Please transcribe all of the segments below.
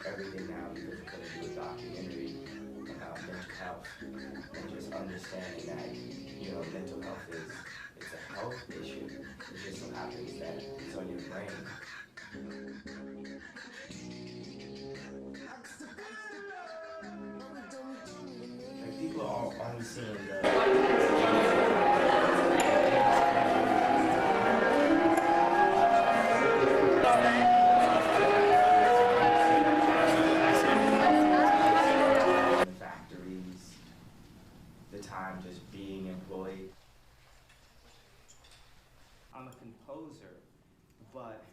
everything now because I'm going to do a documentary about mental health and just understanding that, mental health it's a health issue. It just so happens that it's on your brain. Like people are only seeing the time just being employed. I'm a composer, but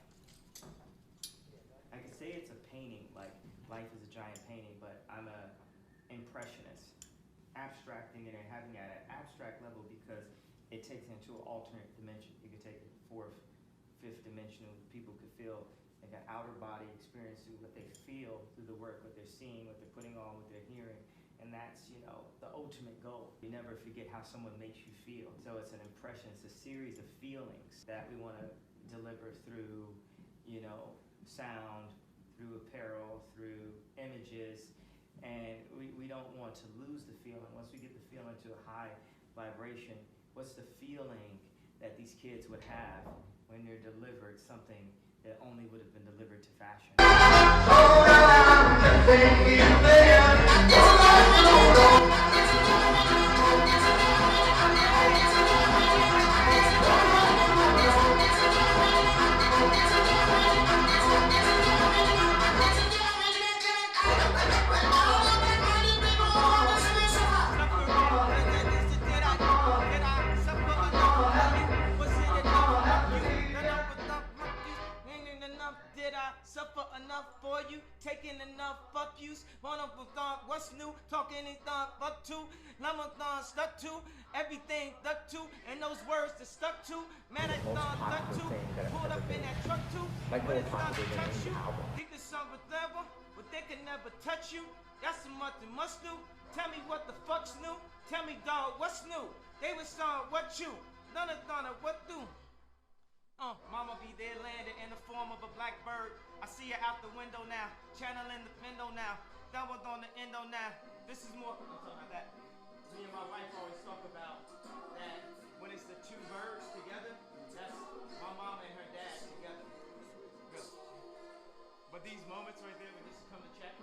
I could say it's a painting, like life is a giant painting, but I'm a impressionist, abstracting it and having it at an abstract level because it takes it into an alternate dimension. You could take it fourth, fifth dimensional. People could feel like an outer body experience through what they feel through the work, what they're seeing, what they're putting on, what they're hearing. And that's, the ultimate goal. You never forget how someone makes you feel. So it's an impression, it's a series of feelings that we want to deliver through, sound, through apparel, through images. And we don't want to lose the feeling. Once we get the feeling to a high vibration, what's the feeling that these kids would have when they're delivered something that only would have been delivered to fashion? Taking enough fuck yous, one of them thought what's new, talking any thought fuck to, Lama thought stuck to, everything stuck to, and those words that stuck to, man I thought stuck to, pulled up in that truck too, but it's not to touch you, think it's something clever, but they can never touch you, that's what they must do, tell me what the fuck's new, tell me dog what's new, they was on what you, none of thought of what do. Mama be there landed in the form of a black bird. I see her out the window now, channeling the window now, doubled on the endo now. This is more, I'm talking about that. Me and my wife always talk about that when it's the two birds together, that's my mama and her dad together. Good. But these moments right there, we just come to check.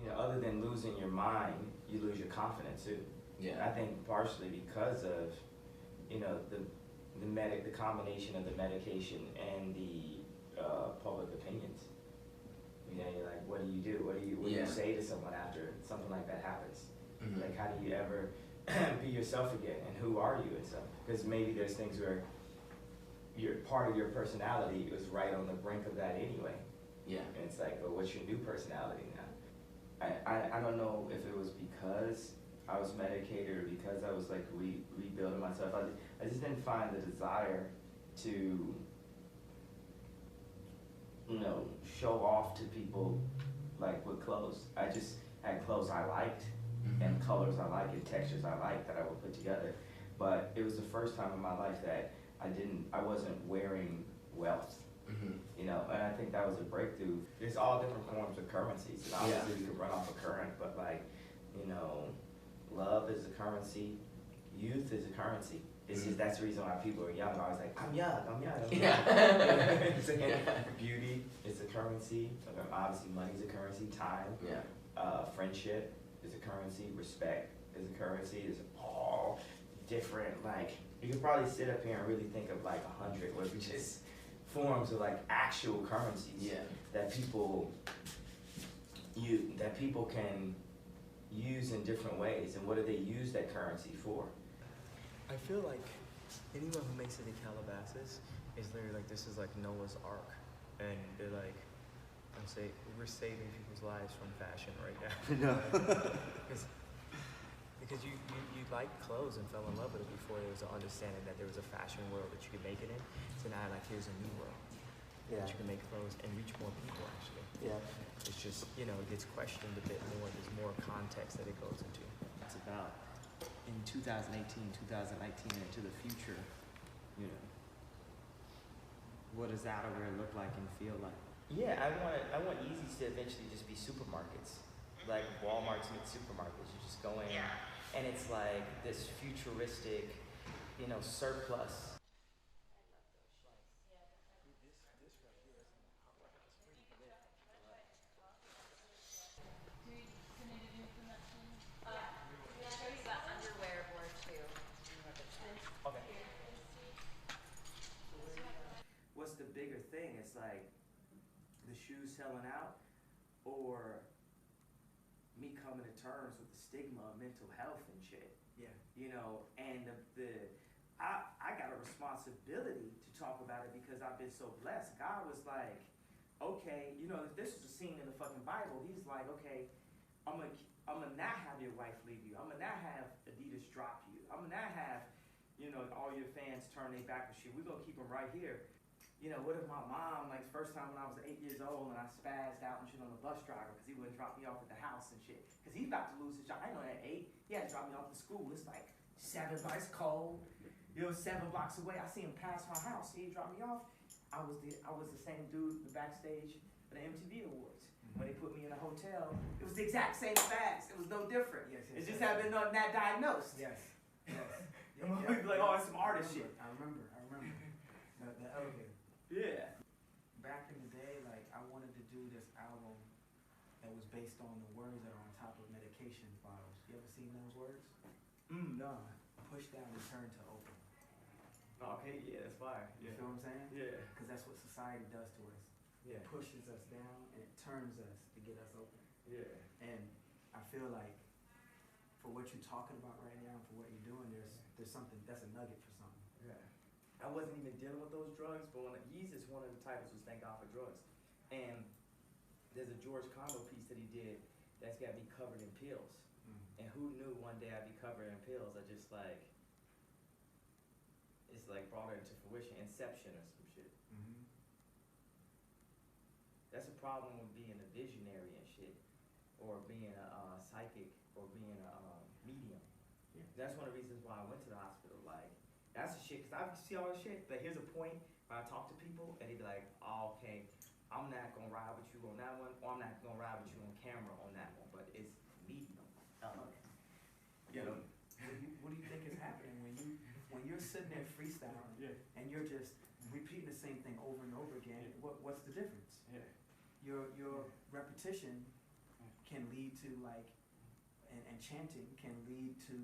Yeah. Other than losing your mind, you lose your confidence too. Yeah. I think partially because of, the combination of the medication and the public opinions. You're like, what do you do? What do you say to someone after something like that happens? Mm-hmm. Like, how do you ever be yourself again? And who are you and stuff? Because maybe there's things where part of your personality was right on the brink of that anyway. Yeah. And it's like, oh, what's your new personality now? I don't know if it was because I was medicated or because I was like rebuilding myself. I just didn't find the desire to, show off to people like with clothes. I just had clothes I liked and colors I liked and textures I liked that I would put together. But it was the first time in my life that I wasn't wearing wealth. And I think that was a breakthrough. There's all different forms of currencies, and obviously we could run off a current, but love is a currency, youth is a currency. It's just that's the reason why people are young. I was like, I'm young. Beauty is a currency. Obviously, money is a currency. Time, friendship is a currency. Respect is a currency. It's all different. Like you could probably sit up here and really think of like 100, where we just forms of like actual currencies that people can used in different ways, and what do they use that currency for? I feel like anyone who makes it in Calabasas is literally like, this is like Noah's Ark, and they're like, we're saving people's lives from fashion right now. No. Because you liked clothes and fell in love with it before there was an understanding that there was a fashion world that you could make it in. So now like here's a new world that you can make clothes and reach more people actually. Yeah. It's just, you know, it gets questioned a bit more. There's more context that it goes into. It's about in 2018, 2019, and into the future, you know, what does outerwear look like and feel like? Yeah, I want Yeezys to eventually just be supermarkets. Like Walmart's meet supermarkets. You just go in and it's like this futuristic, you know, surplus. What's the bigger thing? It's like the shoes selling out, or me coming to terms with the stigma of mental health and shit. Yeah. You know, and I got a responsibility to talk about it because I've been so blessed. God was like, okay, you know, if this was a scene in the fucking Bible, he's like, okay, I'm gonna not have your wife leave you. I'm gonna not have Adidas drop you. I'm gonna not have, you know, all your fans turn their back on shit. We're gonna keep them right here. You know, what if my mom, like, first time when I was 8 years old and I spazzed out and shit on the bus driver because he wouldn't drop me off at the house and shit. Because he's about to lose his job. I know at 8, he had to drop me off to school. It's like 7 blocks cold. You know, 7 blocks away. I see him pass my house. He dropped me off. I was the same dude in the backstage of the MTV Awards. When they put me in a hotel, it was the exact same bags. It was no different. Yes, it just had been not diagnosed. Yes. Like, oh, it's some artist shit. I remember. The elevator. Yeah. Back in the day, like, I wanted to do this album that was based on the words that are on top of medication bottles. You ever seen those words? No. Push down and turn to open. Okay, yeah, that's fire. You feel what I'm saying? Yeah. Because that's what society does to us. Yeah. It pushes us down and it turns us to get us open. Yeah. And I feel like for what you're talking about right now, for what you're doing, there's something, that's a nugget for something. Yeah. I wasn't even dealing with those drugs, but when Yeezus, one of the titles was Thank God for Drugs. And there's a George Condo piece that he did that's got me covered in pills. And who knew one day I'd be covered in pills? I just like, it's like brought it into fruition, inception or some shit. That's a problem with being a visionary and shit, or being a psychic, or being a medium. Yeah. That's one of the reasons why I went to the hospital. Like, that's the shit, because I see all this shit, but here's a point where I talk to people, and they be like, oh, okay, I'm not going to ride with you on that one, or I'm not going to ride with you on camera on that one, but it's medium. You know? What do you think is happening when you're sitting there freestyling and you're just repeating the same thing over and over again? What's the difference? Your repetition can lead to like, and chanting can lead to,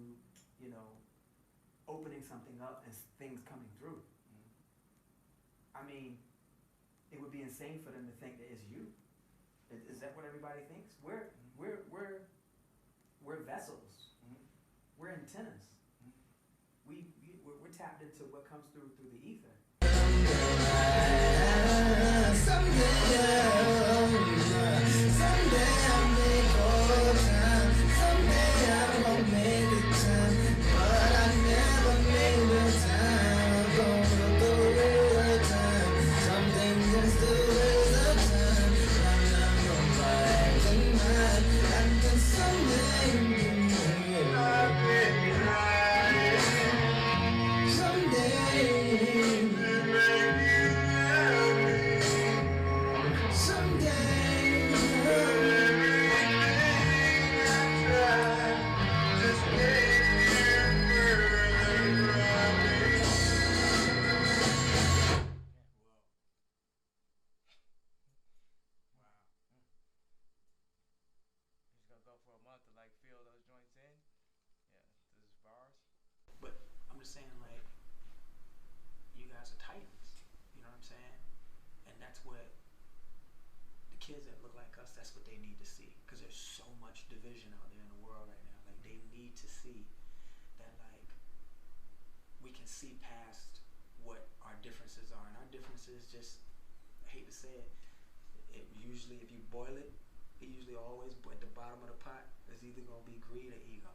you know, opening something up and things coming through. I mean, it would be insane for them to think that it's you. Is that what everybody thinks? We're vessels. We're antennas. We're tapped into what comes through the ether. But I'm just saying, like, you guys are titans, you know what I'm saying? And that's what the kids that look like us, that's what they need to see. Because there's so much division out there in the world right now. Like, they need to see that, like, we can see past what our differences are. And our differences just, I hate to say it, it usually, if you boil it, it usually always, at the bottom of the pot, is either going to be greed or ego.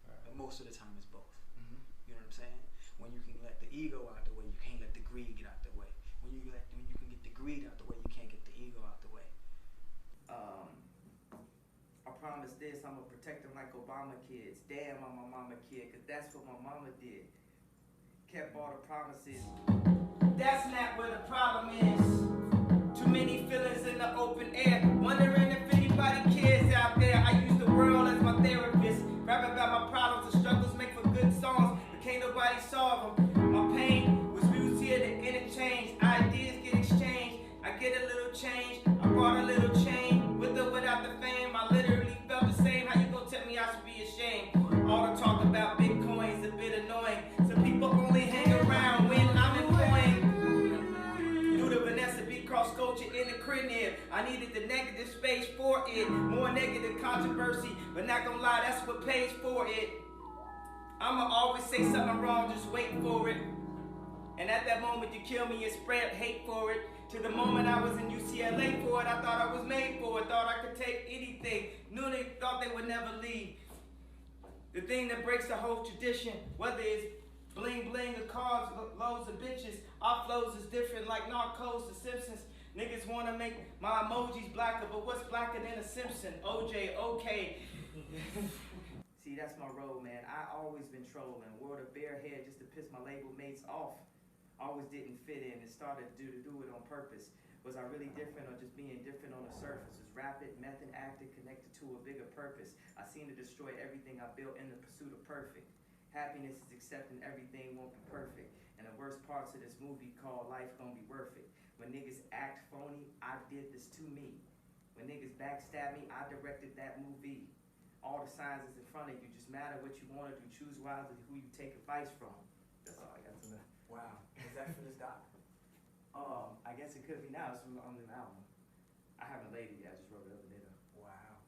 Right. And most of the time it's both. Mm-hmm. You know what I'm saying? When you can let the ego out the way, you can't let the greed get out the way. When you can get the greed out the way, you can't get the ego out the way. I promise this, I'm gonna protect them like Obama kids. Damn, I'm a mama kid, cause that's what my mama did. Kept all the promises. That's not where the problem is. Too many feelings in the open air. Wondering if anybody cares out there. I use the world as my therapist. Rap about my problems and struggles, make for good songs, but can't nobody solve them. My pain was used here to interchange. Ideas get exchanged. I get a little change. I brought a little change. With or without the fame, I literally felt the same. How you gonna tell me I should be ashamed? All the talk about Bitcoin's a bit annoying. Some people only hang around when I'm employing. Due to Vanessa B. Cross culture in the crib, I needed the negative space for it. More negative controversy, but not gonna lie, that's what pays for it. I'ma always say something wrong, just wait for it. And at that moment you kill me and spread hate for it. To the moment I was in UCLA for it, I thought I was made for it. Thought I could take anything. Knew they thought they would never leave. The thing that breaks the whole tradition, whether it's bling bling or cars, loads of bitches, our flows is different like Narcos, The Simpsons. Niggas wanna make my emojis blacker, but what's blacker than a Simpson? OJ, okay. See, that's my road, man. I always been trolling. Wore the bare head just to piss my label mates off. Always didn't fit in and started to do it on purpose. Was I really different or just being different on the surface? Was rapid, method acted, connected to a bigger purpose? I seem to destroy everything I built in the pursuit of perfect. Happiness is accepting everything won't be perfect. And the worst parts of this movie called Life Gonna Be Worth It. When niggas act phony, I did this to me. When niggas backstab me, I directed that movie. All the signs is in front of you. Just matter what you want to do. Choose wisely who you take advice from. That's all I got to know. Wow. Is that for this doc? I guess it could be now. It's on the album. I haven't laid it yet. I just wrote it up later. Wow.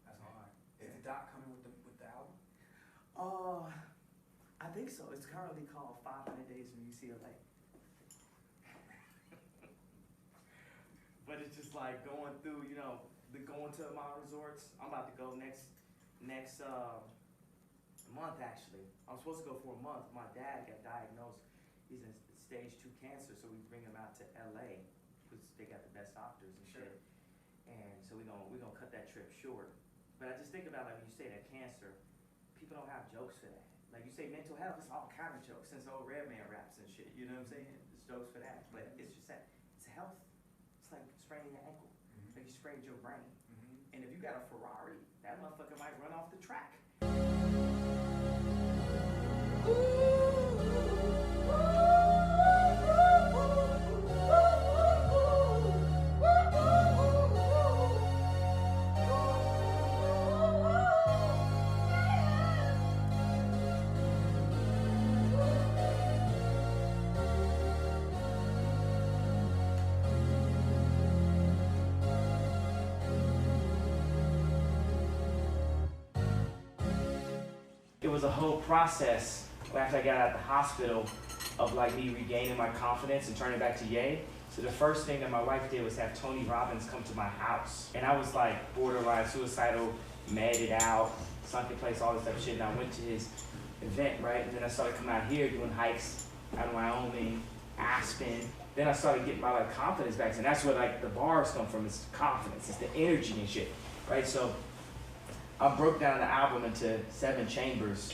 That's hard. Is the doc coming with the album? I think so. It's currently called 500 Days in UCLA. But it's just like going through, going to my resorts. I'm about to go next month actually. I was supposed to go for a month. My dad got diagnosed. He's in stage 2 cancer, so we bring him out to LA because they got the best doctors and shit. And so we're gonna cut that trip short. But I just think about, like, when you say that cancer, people don't have jokes for that. Like you say mental health, it's all kind of jokes since old Redman raps and shit. You know what I'm saying? There's jokes for that, but it's just that it's health. It's like spraining your ankle. Mm-hmm. Like you sprained your brain. Mm-hmm. And if you got a Ferrari, that motherfucker might run off the track. It was a whole process after I got out of the hospital of like me regaining my confidence and turning back to Ye. So the first thing that my wife did was have Tony Robbins come to my house. And I was like borderline suicidal, matted out, sunken place, all this type of shit. And I went to his event, right? And then I started coming out here doing hikes out of Wyoming, Aspen. Then I started getting my like confidence back. And that's where like the bars come from. It's confidence, it's the energy and shit, right? So I broke down the album into 7 chambers.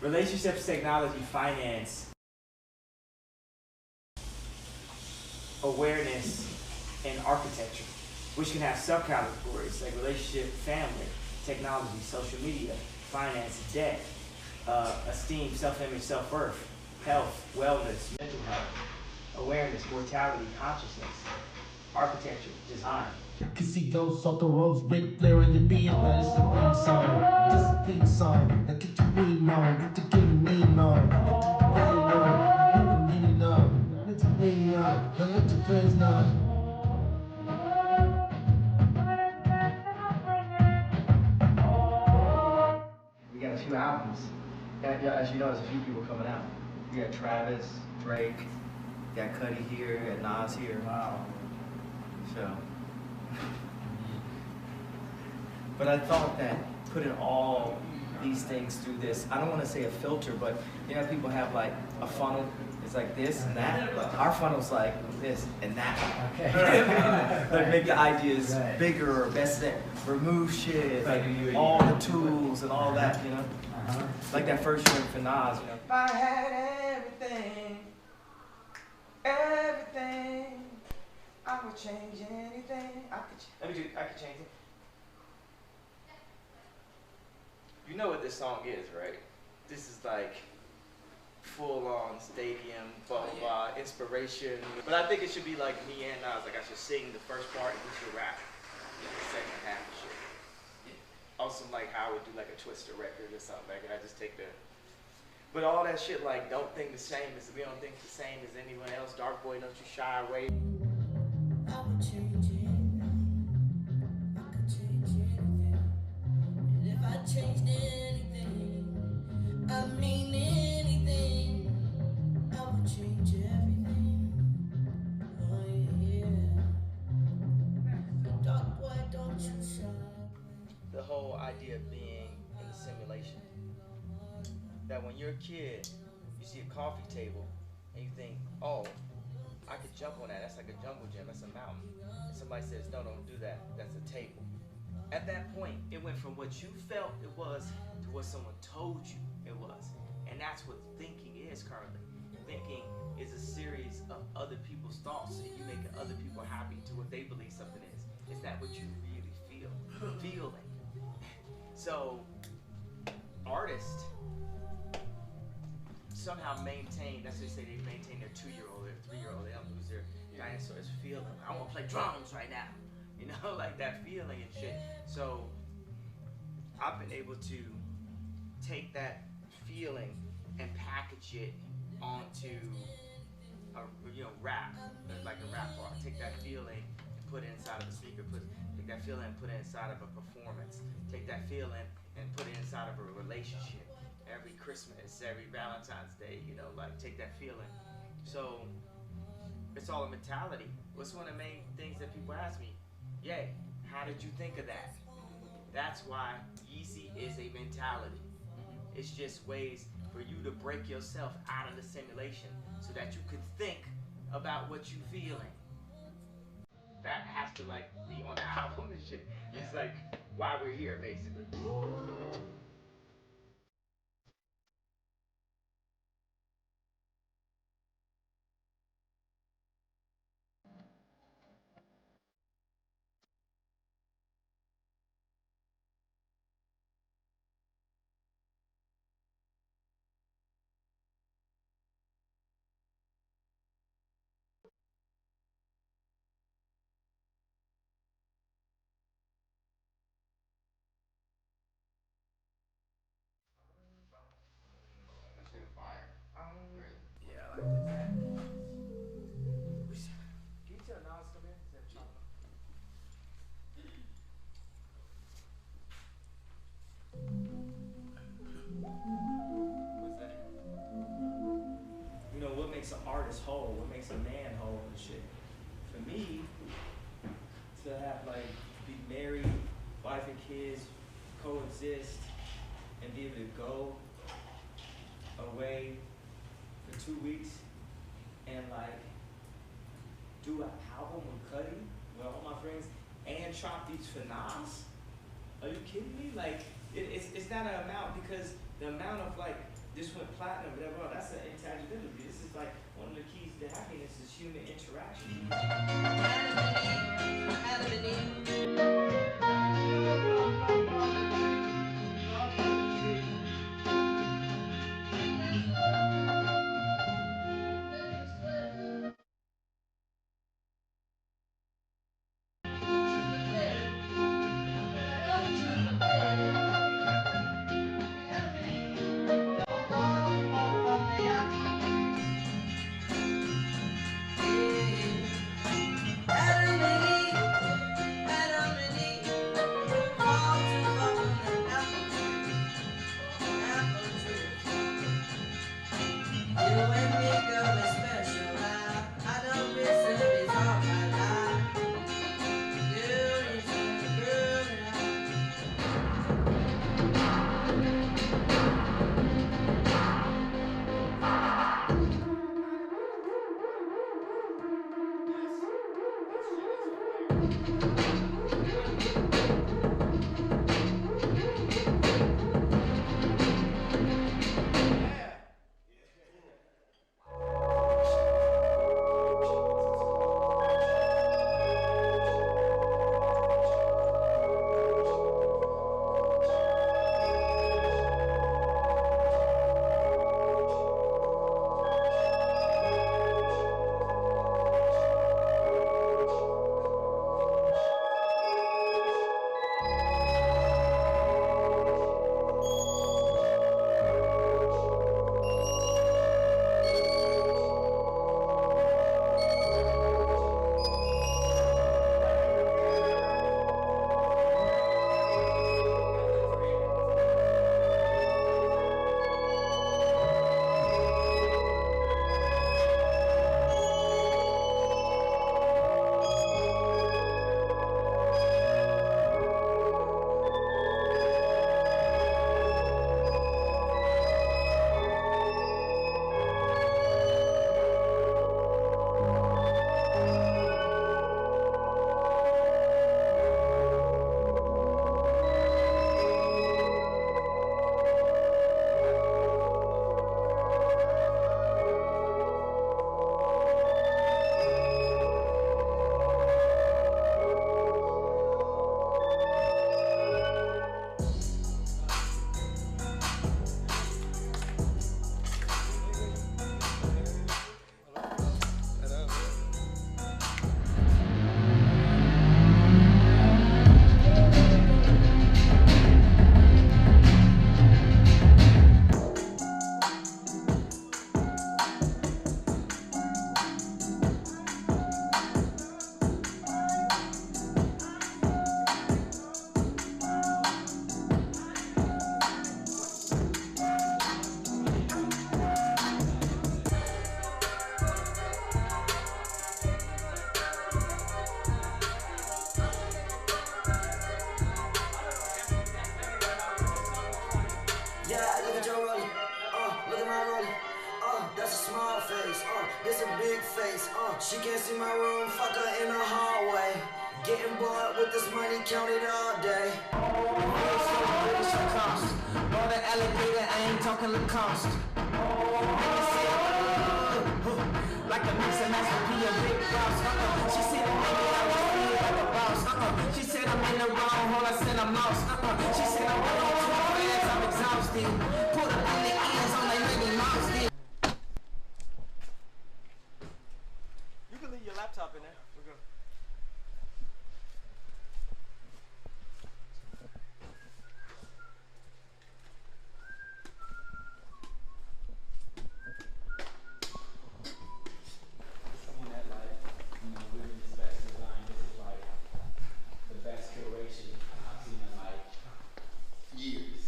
Relationships, technology, finance, awareness, and architecture, which can have subcategories like relationship, family, technology, social media, finance, debt, esteem, self-image, self-worth, health, wellness, mental health, awareness, mortality, consciousness, architecture, design. You can see those on the roads, big flare in your being, but it's the theme song. This is the theme song. Now get your weed on, get the getting mean on. Get the meaning on, get the meaning on, get the friends on. few albums. Yeah, as you know, there's a few people coming out. You got Travis, Drake, you got Cudi here, you got Nas here. Wow. So, but I thought that putting all these things through this, I don't want to say a filter, but you know, people have like a funnel. It's like this and that. Our funnel's like this and that. Okay. Like make the ideas bigger or best that remove shit, like all the tools and all that, you know. Like that first year for Nas, you know. If I had everything, I would change anything. I could change it. You know what this song is, right? This is like full-on stadium, blah, blah, blah, inspiration. But I think it should be like me and Nas. Like I should sing the first part and he should rap the second half and shit. Also like how I would do like a Twister record or something. Like I just take the... But all that shit like, don't think the same as, we don't think the same as anyone else. Dark Boy, don't you shy away. I would change anything. I could change anything. And if I changed anything, I mean anything, I would change everything. Oh yeah. Dark boy, don't you shy. The whole idea of being in the simulation. That when you're a kid, you see a coffee table and you think, oh, I could jump on that. That's like a jungle gym. That's a mountain. And somebody says, no, don't do that. That's a table. At that point, it went from what you felt it was to what someone told you it was. And that's what thinking is currently. Thinking is a series of other people's thoughts and you making other people happy to what they believe something is. Is that what you really feel? Feeling. So, artists somehow maintain, that's what they say, they maintain their 2-year-old, their 3-year-old, they don't lose their dinosaurs feeling. I want to play drums right now. You know, like that feeling and shit. So, I've been able to take that feeling and package it onto a, rap, like a rap part. Take that feeling and put it inside of a speaker, take that feeling and put it inside of a performance. Take that feeling and put it inside of a relationship. Every Christmas, every Valentine's Day, like take that feeling. So it's all a mentality. What's one of the main things that people ask me? Yay, how did you think of that? That's why Yeezy is a mentality. It's just ways for you to break yourself out of the simulation so that you can think about what you're feeling. That has to like be on the album and shit. It's like why we're here, basically. Yeah, I like that. Can you tell Nas come in? What's that? What makes an artist whole? What makes a man whole and shit? For me, to have like be married, wife and kids, coexist, and be able to go away for 2 weeks and like do an album with Cudi with all my friends and chop beats for Nas? Are you kidding me? Like it's not an amount because the amount of like this went platinum, whatever, that's an intangibility. This is like one of the keys to happiness is human interaction. at your rollie. Look at my rollie. That's a small face. This a big face. She can't see my room. Fuck her in the hallway. Getting bored with this money counted all day. Bought an alligator, I ain't talking Lacoste. Like a mix and match with P and Big Boss. She said I'm in it, I was feeling like a boss. She said I'm in the wrong hole, I said I'm lost. She said I'm running too fast, I'm exhausted. Put up in the ends on they maybe monster. You can leave your laptop in there. We're good. Someone that like, really respects design. This is like the best curation I've seen in like years.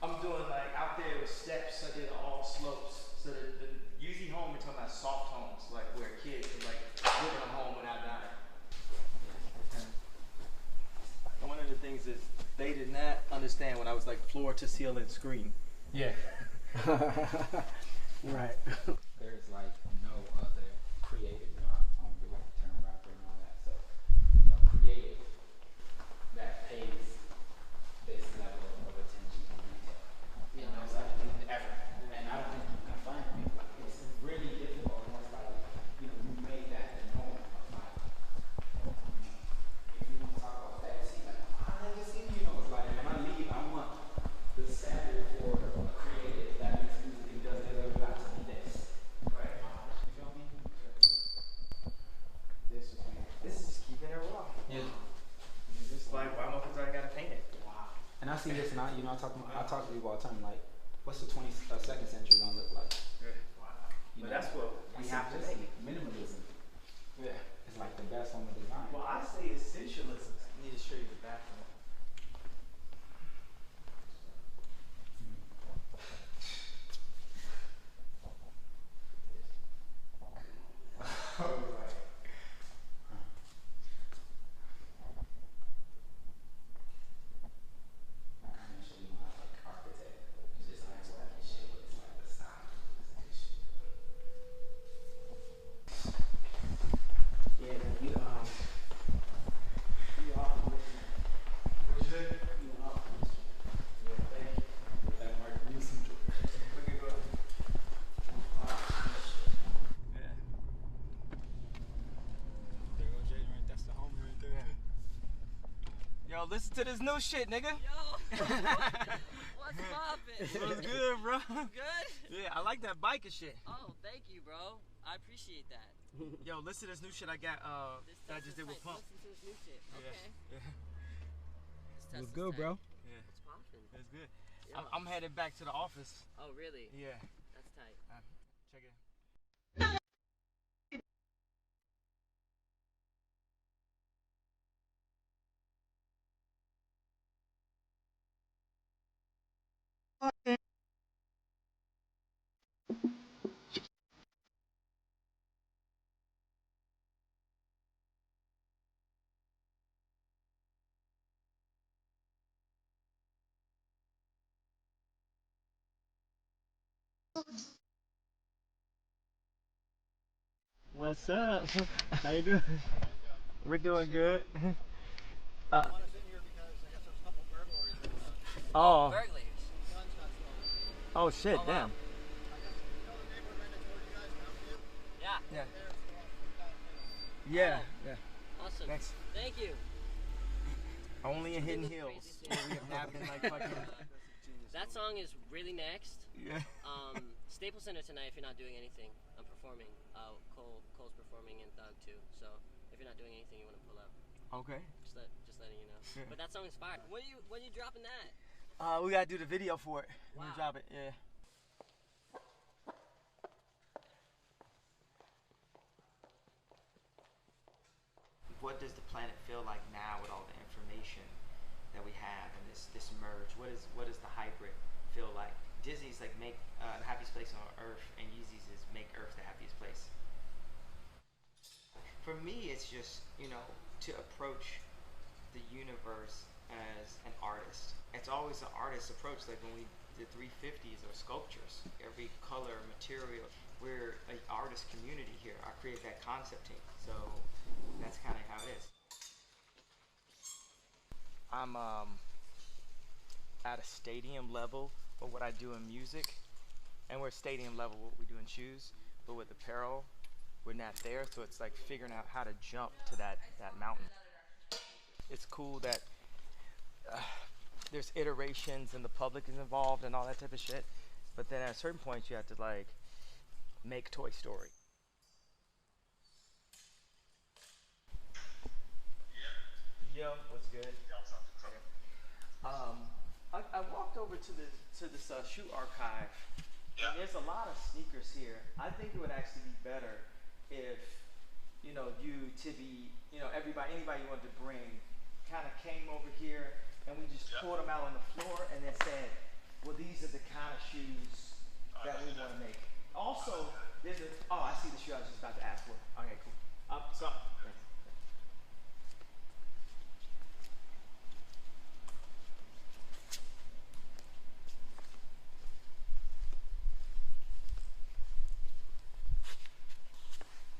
I'm doing like out there with steps. I did all slopes. So the Uzi home, we're talking about soft homes, like where kids can like live in a home without dying. And one of the things is they did not understand when I was like floor to ceiling screen. Yeah. Right. There's like no other creative, I don't really like the term rapper and all that, so no creative that pays this level of attention to detail. And no such thing ever. And I don't think you can find people like this. It's really difficult once like, you made that the norm of like, if you want to talk about that, see like, I never seen, it's like when I leave, I want the standard for a creative that makes music and does it ever got to be this. Right. You feel me? This is just keeping it raw. Yeah. It's just like, why motherfuckers I gotta paint it? Wow. And I see this and I talk to people all the time like, what's the 22nd century gonna look like? Yeah. Wow. But that's what we have to make. Minimalism. Yeah. It's like the best form of design. Well, I say essentialism. I need to show you the bathroom. Initially, when I was like architect, it's just like work and shit, but it's like the style of this shit. Yeah, you off commission. What'd you say? You off commission. Yeah, thank you. With that Mark Newsom joke. Look at go. Yeah. There goes Jaden right, that's the homie right there. Yo, listen to this new shit, nigga. Yo, what's poppin'? What's good, bro? Good? Yeah, I like that biker shit. Oh, thank you, bro. I appreciate that. Yo, listen to this new shit I got, that I just did with Pump. Listen to this new shit. Okay. Yeah. This What's test good, is bro? tight. Yeah. What's poppin'? That's good. Yeah. I'm headed back to the office. Oh, really? Yeah. That's tight. Check it out. What's up? How you doing? We're doing good. Oh. Burglars. Oh shit, Oh, wow. damn. Yeah. Yeah. Yeah, yeah. Awesome. Thanks. Thank you. Only in Hidden Crazy Hills. shit. Where we have not been like fucking. That song is really next. Yeah. Staples Center tonight if you're not doing anything. I'm performing. Cole's performing and Thug too. So if you're not doing anything you want to pull up. Okay. Just letting you know. Yeah. But that song is fire. When you dropping that? We gotta do the video for it. When we Wow. drop it, yeah. What does the planet feel like now with all the information that we have and this merge? What does the hybrid feel like? Disney's like make the happiest place on earth, and Yeezy's is make Earth the happiest place. For me, it's just to approach the universe as an artist. It's always an artist's approach. Like when we did 350s or sculptures, every color, material. We're an artist community here. I create that concept team. So that's kind of how it is. I'm at a stadium level of what I do in music, and we're stadium level what we do in shoes, but with apparel, we're not there. So it's like figuring out how to jump to that mountain. It's cool that there's iterations and the public is involved and all that type of shit. But then at a certain point, you have to like make Toy Story. Yo, what's good? I walked over to this shoe archive. And there's a lot of sneakers here. I think it would actually be better if, you know, you, Tibby, you know, everybody, anybody you wanted to bring, kind of came over here and we just pulled them out on the floor and then said, well, these are the kind of shoes that we want to make. Also, there's a, oh, I see the shoe I was just about to ask for. Okay, cool. Thanks.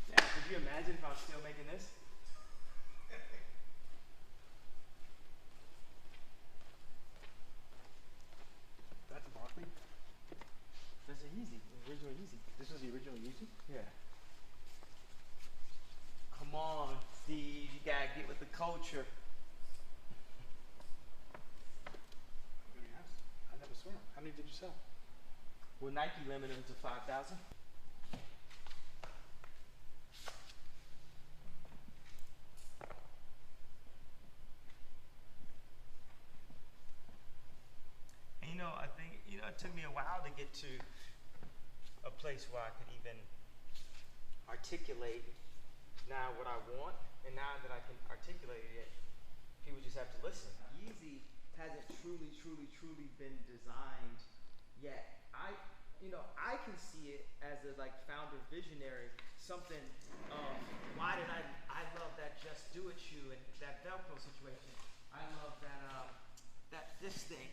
Yeah, could you imagine if I was still making this? That's a Barkley. That's a Yeezy, the original Yeezy. This is the original Yeezy? Yeah. Come on, Steve, you gotta get with the culture. Very nice. I never saw them. How many did you sell? Well, Nike limited them to 5,000. And you know, I think, you know, it took me a while to get to a place where I could even articulate now what I want, and now that I can articulate it, people just have to listen. Yeezy hasn't truly been designed yet. I can see it as a like founder visionary, something why did I love that Just Do It shoe and that Velcro situation. I love that this thing.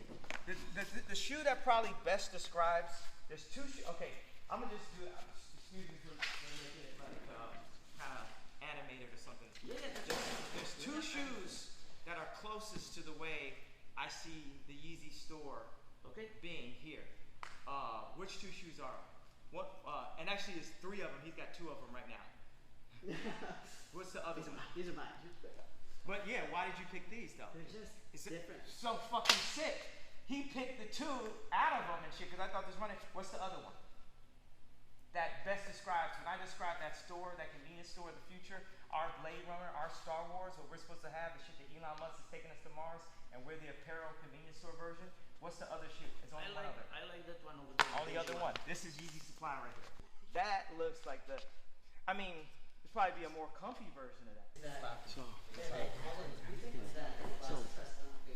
The shoe that probably best describes, there's two shoes. Okay, I'm gonna just do it. Excuse me for making it like kind of animated or something. Yeah, there's two shoes that are closest to the way I see the Yeezy store being here. Which two shoes are? What? And actually, there's three of them. He's got two of them right now. What's the other one? These are mine. But yeah, why did you pick these though? They're just different. So fucking sick. He picked the two out of them and shit because I thought this one. What's the other one? That best describes, when I describe that store, that convenience store of the future, our Blade Runner, our Star Wars, what we're supposed to have, the shit that Elon Musk is taking us to Mars, and we're the apparel convenience store version. What's the other shoe? It's only one other. I like that one over there. Only other one. This is Yeezy Supply right here. That looks like the, I mean, there's probably be a more comfy version of that. So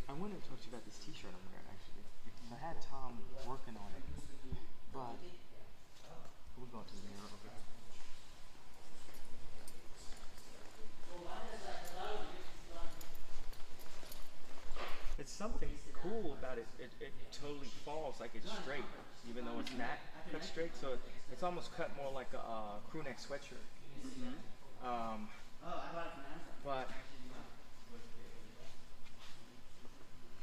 I wanted to talk to you about this t-shirt I'm wearing actually. I had Tom working on it, but we'll go to the mirror over there. It's something cool about it. It totally falls like it's straight, even though it's not cut straight. So it's almost cut more like a crew neck sweatshirt. I bought it from Amazon. But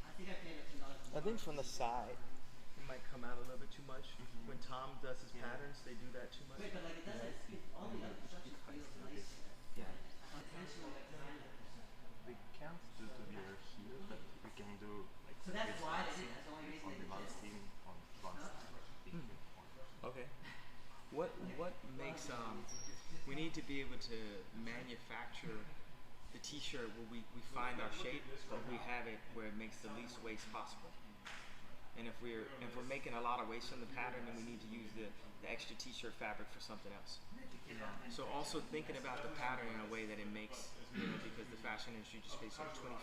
I think I paid a few dollars. I think from the side it might come out a little bit too much. When Tom does his patterns, they do that too much. Wait, but like it doesn't. All the other construction feels nice. Yeah. Intentional design. We can't do the mirror here, but we can do like So that's this why on they did. That's the only reason on they the one did. team on one side. Okay. What makes we need to be able to manufacture the t-shirt where we find our shape, but we have it where it makes the least waste possible. And if we're making a lot of waste from the pattern, then we need to use the extra t-shirt fabric for something else. So also thinking about the pattern in a way that it makes, you know, because the fashion industry just pays like 25%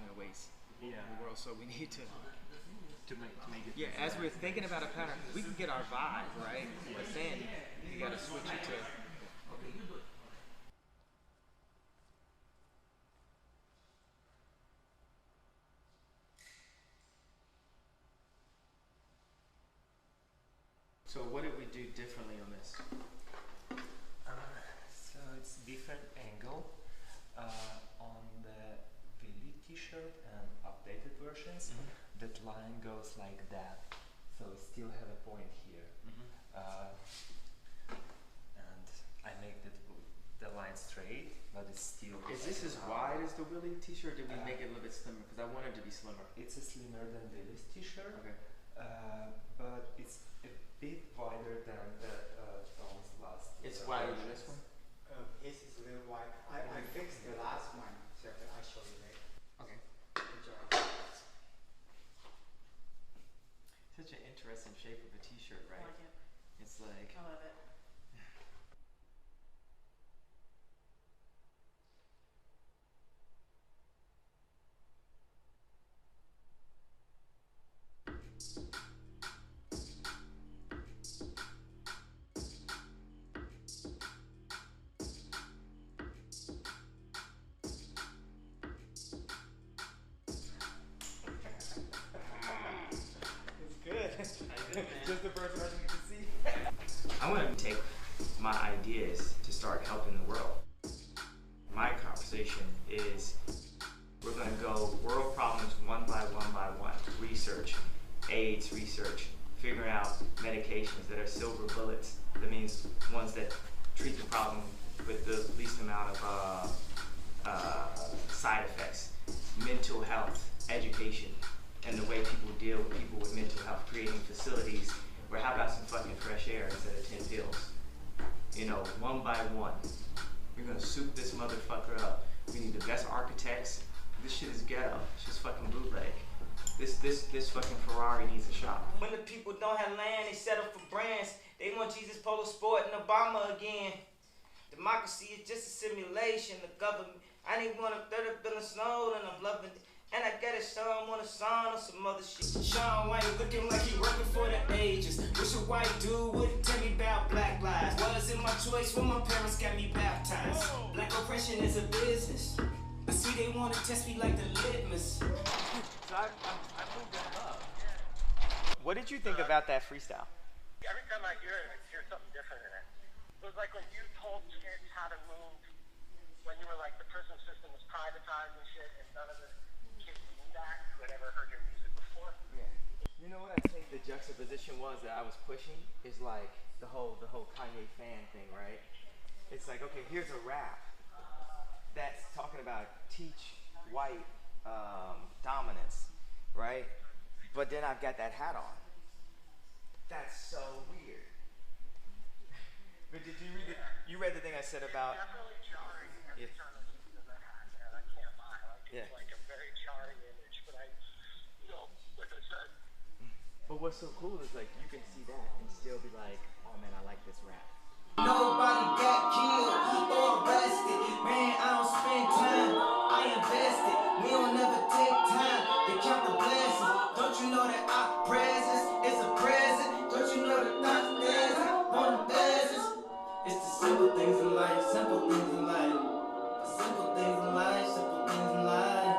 of the waste in the world, so we need to make it. yeah, as we're thinking about a pattern, we can get our vibe, right? But then you gotta switch it to So what did we do differently on this? So it's different angle on the Willy t-shirt and updated versions. That line goes like that, so we still have a point here. And I make the line straight, but it's still. Is this as wide as the Willy t-shirt? Or did we make it a little bit slimmer? Because I wanted it to be slimmer. It's a slimmer than Willy's t-shirt. Okay. But it's a bit wider than the Tom's last. It's wider than this one? His is a little wide. I fixed the last one, so I'll show you later. Okay. Good job. Such an interesting shape of a t-shirt, right? I like it. It's like. I love it. Just the first version you can see. I want to take my ideas to start helping the world. My conversation is we're going to go world problems one by one. Research, AIDS research, figuring out medications that are silver bullets. That means ones that treat the problem with the least amount of side effects. Mental health, education, and the way people deal with people with mental health, creating facilities where how about some fucking fresh air instead of 10 pills? You know, one by one. We're gonna soup this motherfucker up. We need the best architects. This shit is ghetto. It's just fucking bootleg. This fucking Ferrari needs a shop. When the people don't have land, they settle for brands. They want Jesus Polo Sport and Obama again. Democracy is just a simulation. The government, I need one of 30 billion snowed and I'm loving it. And I got a Sean on a sign or some other shit. Sean White looking like he working for the ages. Wish a white dude would tell me about black lives. Wasn't my choice when my parents got me baptized. Black oppression is a business. I see they want to test me like the litmus. So I moved that up. What did you think about that freestyle? Every time I hear it, I hear something different in it. It was like when you told kids how to move, when you were like the prison system was privatized and shit, and none of the kids knew that who had ever heard your music before. Yeah. You know what I think the juxtaposition was that I was pushing is like the whole Kanye fan thing, right? It's like, okay, here's a rap that's talking about teach white dominance, right? But then I've got that hat on. That's so weird. But did you read you read the thing I said about? It's definitely jarring every Yeah. time I see you in that hat, man. I can't lie. Like, Yeah. it's like a very jarring image, but like I said. But what's so cool is like you can see that and still be like, oh man, I like this rap. Nobody got killed or arrested. Man, I don't spend time, I invest it. We don't never take time to count the blessings. Don't you know that our presence is a present? Don't you know that God's presence on the blessings? It's the simple things in life, simple things in life. The simple things in life, simple things in life.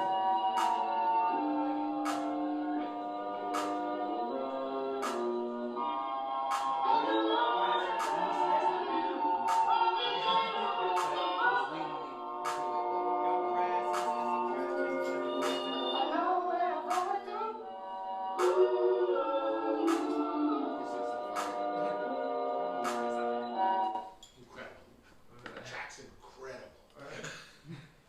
Incredible. The track's incredible.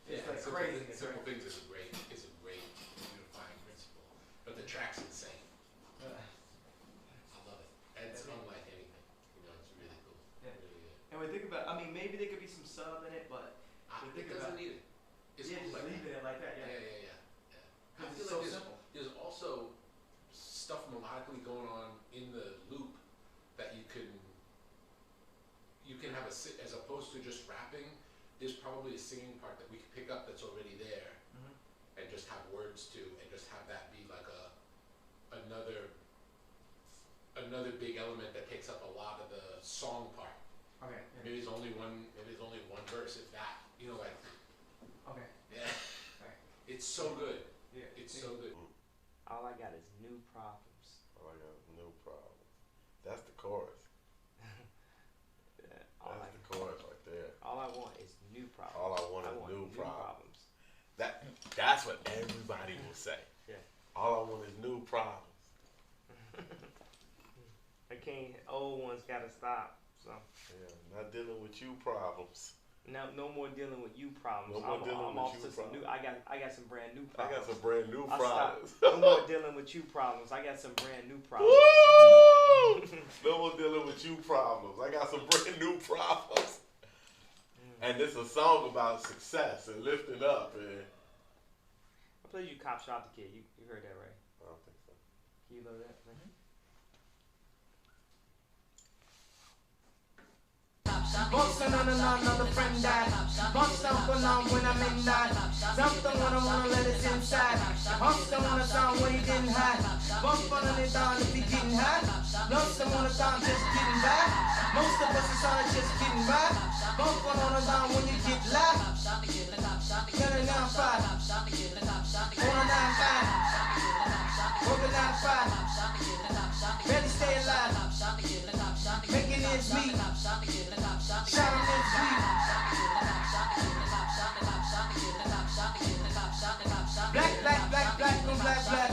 It's like Simple crazy. Things, Simple Things is a great unifying principle. But the track's insane. I love it. It's unlike anything. You know, it's really cool. Yeah. Really good. And we think about, I mean, maybe there could be some sub in it, but we think It doesn't about, need it. It's yeah, cool just like leaving that. it like that, yeah. Yeah. I Because feel it's like so simple. there's also stuff melodically going on in the loop that you can have as opposed to just rapping. There's probably a singing part that we could pick up that's already there, and just have words to, and just have that be like another big element that takes up a lot of the song part. Okay. Maybe it's only one verse, if that. You know, like. Okay. Yeah. Right. It's so good. Yeah. It's so good. All I got is new problems. All I got is new problems. That's the chorus. problems. All I want is new new problems. That's what everybody will say. Yeah. All I want is new problems. I can't. Old ones gotta stop. So. Yeah, not dealing with you problems. No more dealing with you problems. No more dealing I'm with off you to some new. problems. I got some brand new I problems. got some brand new I'll problems. stop. No more dealing with you problems. I got some brand new problems. Woo! No more dealing with you problems. I got some brand new problems. And this is a song about success and lifting up. And I played you Cop Shot the Kid. You heard that, right? I don't think so. Can you know that? Boston on another friend died. Boston for long when I'm in that. Something when I wanna let it inside. Boston on a song when he didn't hide. Boston on it down if he didn't hide. Lost him on a song just getting by. Most of us is on it just getting by. Boston on a song when you get live. Get a 9-5. On a 9-5. Work a 9-5. Ready stay alive. Making ends meet. Shout on this beat. Black, black, black, black, on black, black.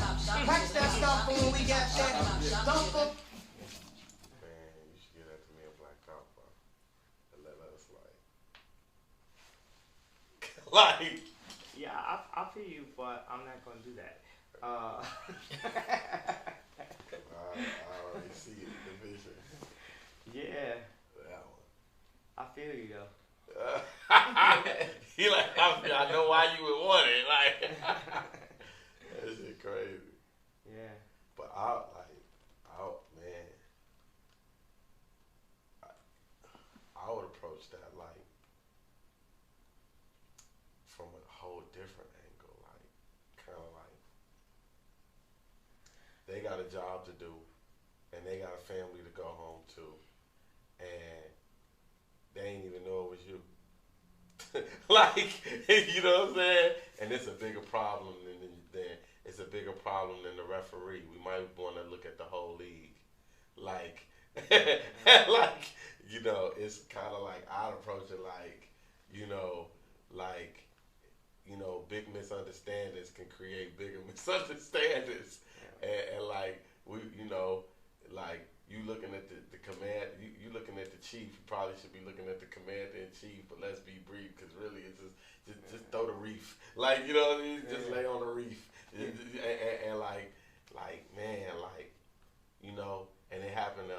Patch that stuff for when we got that. Don't go. Man, you should get that to me a black cop, bro. And let us like. Yeah, I feel you, but I'm not gonna do that. I already see it, the vision. Yeah. That one. I feel you though. He like, I know why you would want it. Like, that shit crazy. Yeah. But man, I would approach that like from a whole different angle. Like, kind of like they got a job to do, and they got a family to go home to, and they ain't even know it was you. Like, you know what I'm saying? And it's a bigger problem than it's a bigger problem than the referee. We might want to look at the whole league. Like, like, you know, it's kind of like I'd approach it like, big misunderstandings can create bigger misunderstandings, and like like you looking at the command, you looking at the chief. You probably should be looking at the commander in chief. But let's be brief, because really it's just throw the reef. Like, you know what I mean? Just lay on the reef, and like man, like, and it happened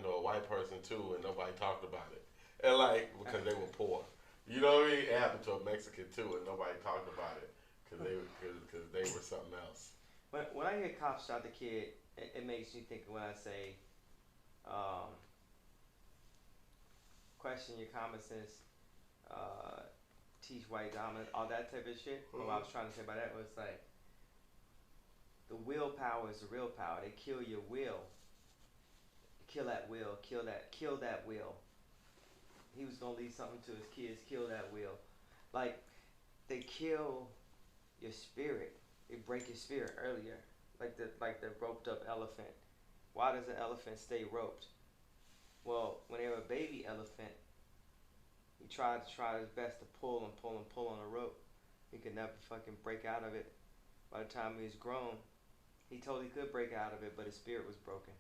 to a white person too, and nobody talked about it. And like, because they were poor. You know what I mean? It happened to a Mexican too, and nobody talked about it because they were something else. When I hear Cop Shot the Kid, it makes me think when I say, question your common sense, teach white dominance, all that type of shit. What I was trying to say by that was like, the willpower is the real power. They kill your will. Kill that will. Kill that will. He was gonna leave something to his kids. Kill that will. Like, they kill your spirit. They break your spirit earlier. Like the roped up elephant. Why does an elephant stay roped? Well, when they were a baby elephant, he tried his best to pull on a rope. He could never fucking break out of it. By the time he was grown, he totally could break out of it, but his spirit was broken.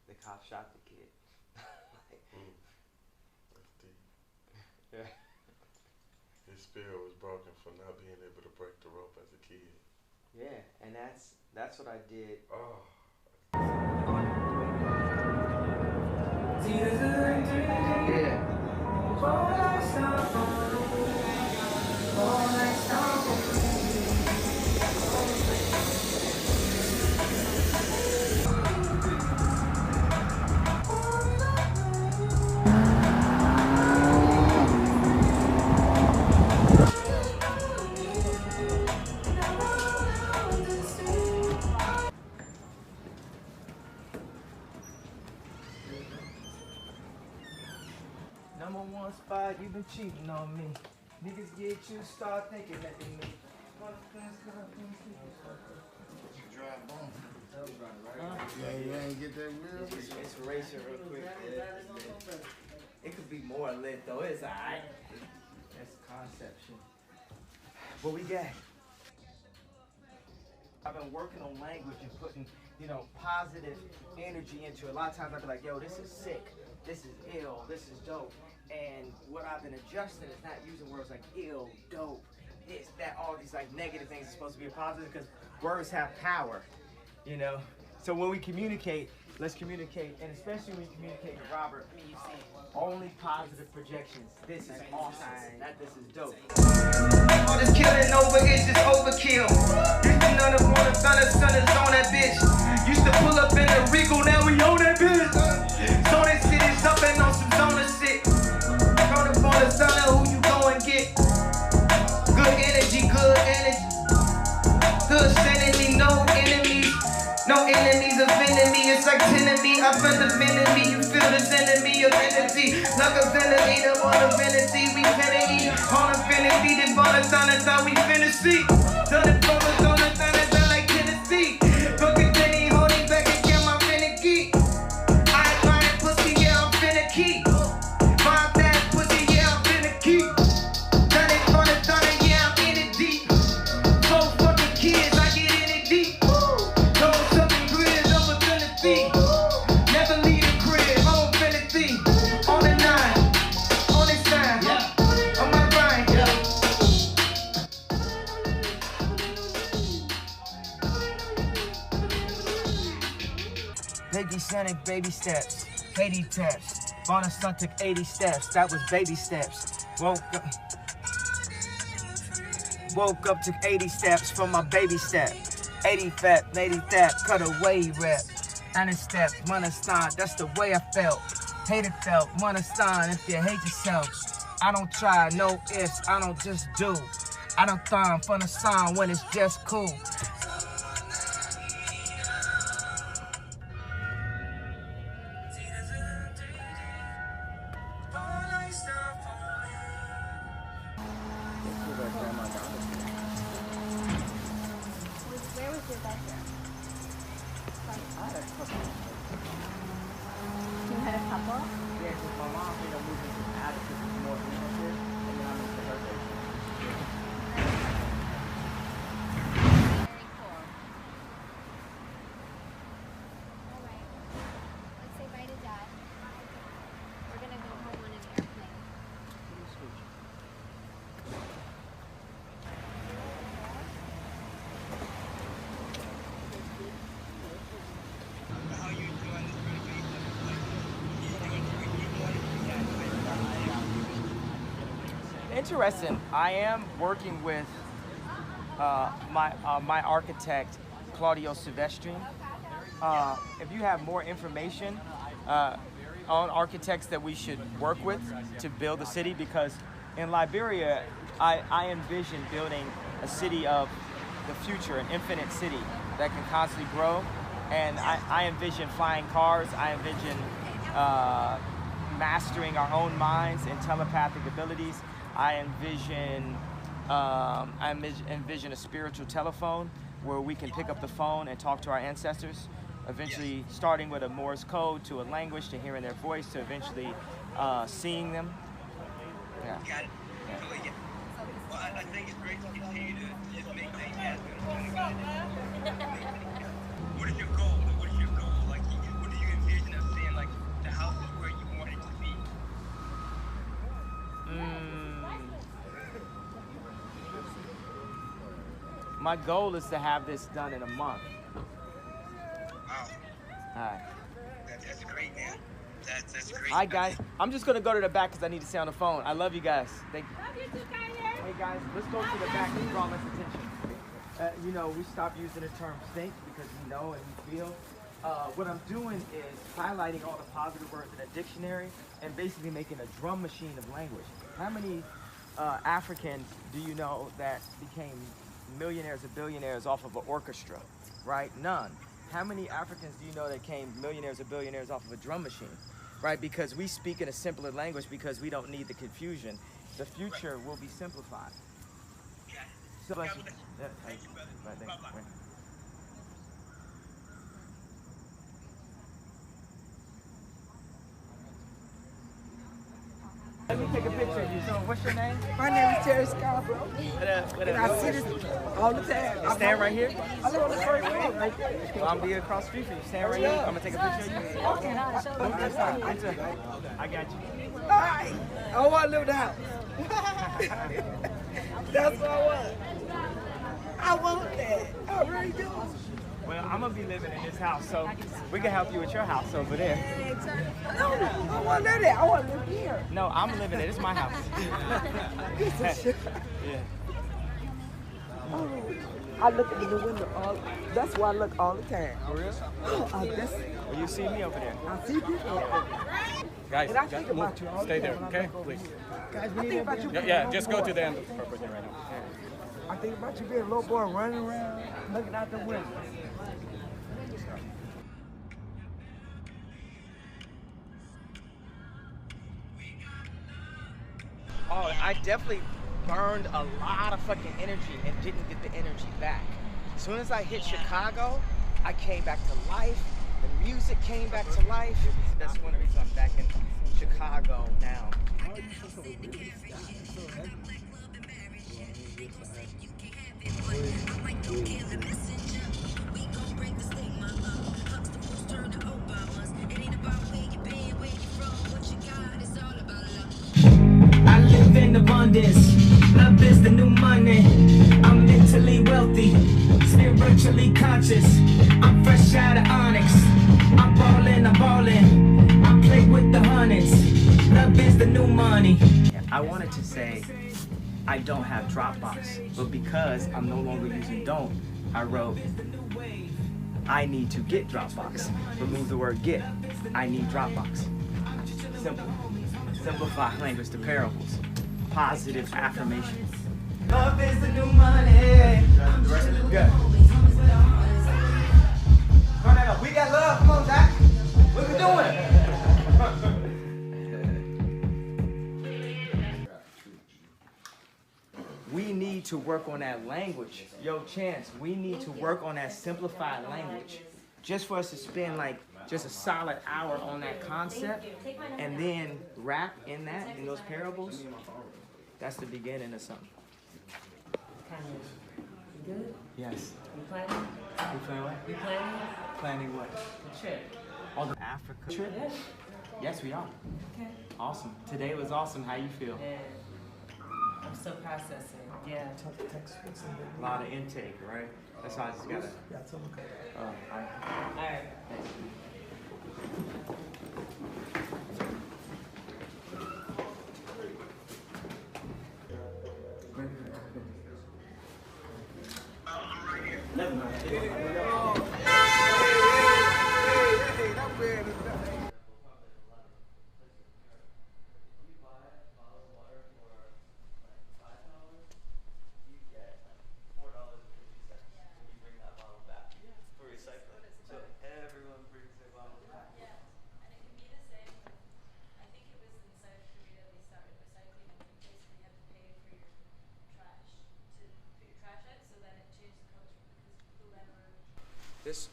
The cop shot the kid. That's deep. Yeah. His spirit was broken for not being able to break the rope as a kid. Yeah, and that's what I did. Oh. Number one spot, you been cheating on me. Niggas get you, start thinking that they me. Dry bone. Huh? Yeah, you ain't get that real? It's racing real quick. It could be more lit though. It's alright. That's conception. What we got? I've been working on language and putting, you know, positive energy into it. A lot of times I'll be like, yo, this is sick, this is ill, this is dope. And what I've been adjusting is not using words like ill, dope, this, that, all these like negative things are supposed to be a positive because words have power, you know? So when we communicate, let's communicate, and especially when you communicate with Robert, only positive projections. This is awesome, not this is dope. All this killing over is just overkill. Used to none of on the thunder, son is on that bitch. Used to pull up in a Regal, now we own that bitch. So this shit is up and on some zona shit. Throw up on the thunder, who you go and get? Good energy, good energy. Good sending me no enemies. No enemies offending me, it's like me. I felt offending me, you feel this enemy of energy. Like a centimeter on affinity, we finna eat. On affinity, then bought a thunder, thought we finna see. Done it from us on the thunder, done like Tennessee. Look at Jenny, holding back again, my finicky. I ain't buying pussy, yeah, I'm finna keep. Find that pussy, yeah, I'm finna keep. Done it from the thunder, yeah, I'm in it deep. So fucking kids, I get in it deep. Never leave the crib, I'm infinity. On the 9, on this time, on my grind. Baby Sonic, baby steps, 80 taps. Bonus son took 80 steps, that was baby steps. Woke up, took 80 steps from my baby step. 80 fat, 80 that, cut away rep. And step, Monostan, that's the way I felt. Hated felt, Monostan, if you hate yourself. I don't try, no ifs, I don't just do. I don't thumb from the song when it's just cool. Where was your bedroom? I had a couple. You had a couple? Yeah, because my mom ended up moving to the attic because it's more expensive, and then I moved to her bedroom. Very cool. Alright. Let's say bye to Dad. We're gonna go home on an airplane. Interesting. I am working with my architect, Claudio Silvestri. If you have more information on architects that we should work with to build the city, because in Liberia, I envision building a city of the future, an infinite city that can constantly grow. And I envision flying cars. I envision mastering our own minds and telepathic abilities. I envision a spiritual telephone where we can pick up the phone and talk to our ancestors, eventually starting with a Morse code to a language, to hearing their voice, to eventually seeing them. Yeah. Got it. Totally get it. Well, I think it's great to continue to just make things happen. What is your goal? What is your goal? Like, what do you envision of seeing, like, the house is where you want it to be? My goal is to have this done in a month. Wow. All right. That's great, man. That's great. All right, guys. I'm just gonna go to the back because I need to stay on the phone. I love you guys. Thank you. Love you too, Kyler. Hey guys, let's go to the back and draw less attention. You know, we stopped using the term think because we know and we feel. What I'm doing is highlighting all the positive words in a dictionary and basically making a drum machine of language. How many Africans do you know that became millionaires or billionaires off of an orchestra, right? None. How many Africans do you know that became millionaires or billionaires off of a drum machine, right? Because we speak in a simpler language because we don't need the confusion. The future will be simplified. So bless you. Yeah, thank you. Right, thank you. Right. Let me take a picture of you. So, what's your name? My name is Terry Scarborough. What up? What And up? I see this all the time. You stand right here? I live on the first floor right there. Well, I'm gonna be across the street from you. Stand right here. I'm gonna take a picture of you. Okay. Move this side. I got you. All right. I want to live in the house. That's what I want. I want that. I really do. Well, I'm gonna be living in this house, so we can help you with your house over there. No, I want to live there. I want to live here. No, I'm living there. This is my house. Yeah. Oh, I look at the window all. That's why I look all the time. For real? Well, you see me over there. I see people over there. Guys, And I think about you all stay the there, time when I okay? look over Please. there. I think about you being Yeah, a just little go to boy. the end of the property right now. I think about you being a little boy running around, looking out the window. Oh, I definitely burned a lot of fucking energy and didn't get the energy back. As soon as I hit Chicago, I came back to life. The music came back to life. That's one of the reasons I'm back in Chicago now. I live in abundance. Love is the new money. I'm mentally wealthy, spiritually conscious. I'm fresh out of Onyx. I'm ballin', I play with the hundreds. Love is the new money. I wanted to say I don't have Dropbox, but because I'm no longer using don't, I wrote I need to get Dropbox. Remove the word get. I need Dropbox. Simple. Simplify language to parables. Positive affirmation. Love is the new money. Good. We got love. Come on, Zach. What we doing? We need to work on that language. Yo, Chance, we need to work on that simplified language. Just for us to spend like just a solid hour on that concept and then rap in that, in those parables, that's the beginning of something. You good? Yes. You planning? We planning what? You planning? Planning what? The trip. On the Africa trip? Yes. Yes, we are. Okay. Awesome. Today was awesome. How you feel? Yeah. I'm still processing. Yeah. A lot of intake, right? That's why I just gotta. All right. This,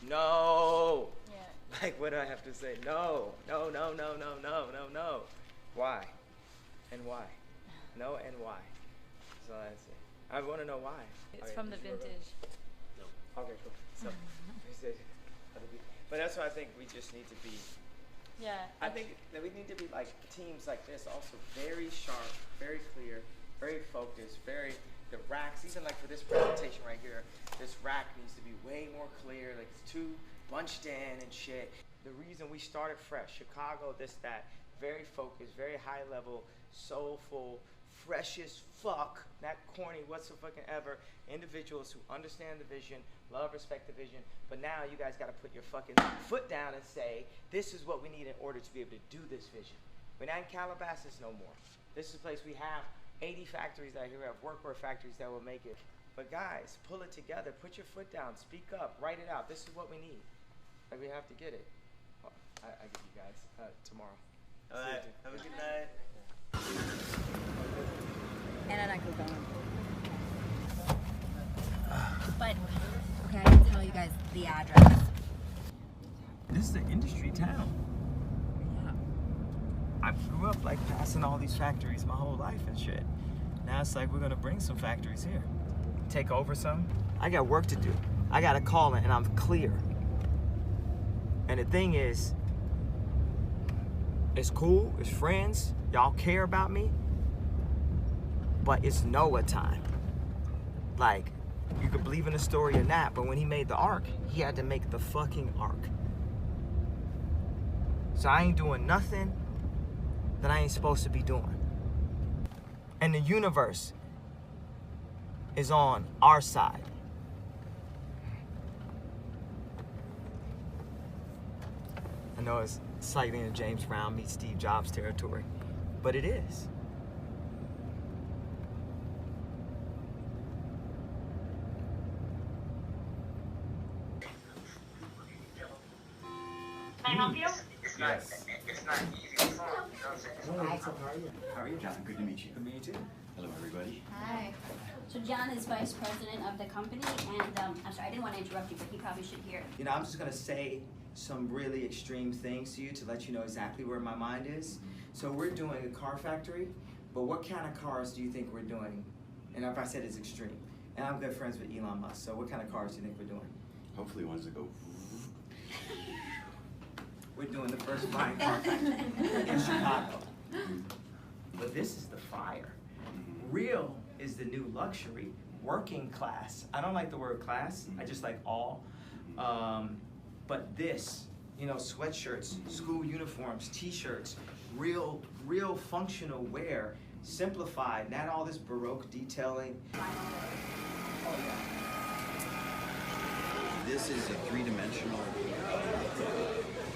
no. Yeah. Like, what do I have to say? No, no, no, no, no, no, no, no. Why? And why? No and why? That's all I say. I want to know why. It's from the vintage. No. Okay, cool. So, but that's why I think we just need to be. Yeah. I think that we need to be like teams like this, also very sharp, very clear, very focused, very. The racks, even like for this presentation right here, this rack needs to be way more clear. Like it's too bunched in and shit. The reason we started fresh, Chicago, this, that, very focused, very high level, soulful, fresh as fuck, not corny whatsoever ever. Individuals who understand the vision, love, respect the vision. But now you guys got to put your fucking foot down and say, this is what we need in order to be able to do this vision. We're not in Calabasas no more. This is a place we have 80 factories out here. We have workwear factories that will make it. But guys, pull it together. Put your foot down. Speak up. Write it out. This is what we need. Like, we have to get it. Well, I get you guys tomorrow. All right. Have a good night. And then I could go on. But, okay, I can tell you guys the address. This is an industry town. I grew up like passing all these factories my whole life and shit. Now it's like we're gonna bring some factories here. Take over some. I got work to do. I got a call and I'm clear. And the thing is, it's cool, it's friends, y'all care about me, but it's Noah time. Like, you could believe in the story or not, but when he made the ark, he had to make the fucking ark. So I ain't doing nothing that I ain't supposed to be doing. And the universe is on our side. I know it's slightly in James Brown meets Steve Jobs territory, but it is. Can I help you? It's not easy to solve, you know what I'm saying? How are you, John? Good to meet you. Good to meet you too. Hello, everybody. Hi. So John is vice president of the company, and I'm sorry, I didn't want to interrupt you, but he probably should hear. You know, I'm just gonna say some really extreme things to you to let you know exactly where my mind is. So we're doing a car factory, but what kind of cars do you think we're doing? And if I said it's extreme, and I'm good friends with Elon Musk, so what kind of cars do you think we're doing? Hopefully ones that go. We're doing the first flying car factory in Chicago. But this is the fire. Real is the new luxury. Working class. I don't like the word class. I just like all. But this, you know, sweatshirts, school uniforms, t-shirts, real functional wear, simplified, not all this Baroque detailing. This is a three-dimensional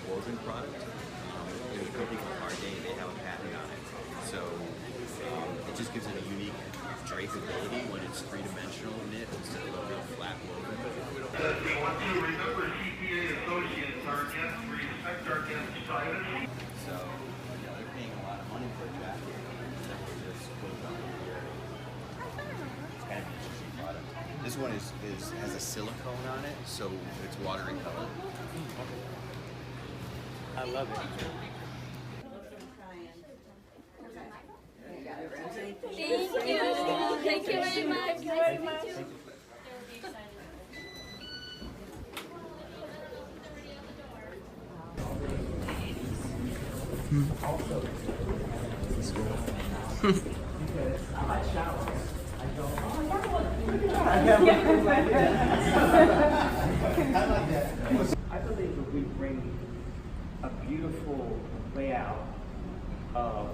woven product. There's a company called Arday, they have a patent on it. So it just gives it a unique drapeability when it's three-dimensional knit instead of a real flat woven. We want to remember CPA associates, our guests, we respect our guests' privacy. So, yeah, they're paying a lot of money for a jacket that will just go down here. It's kind of an interesting product. This one has a silicone on it, so it's water repellent. I love it. Thank you. Thank you very much. Thank you very much. Also, because I like showers. I go, I like that. I believe that we bring a beautiful layout of,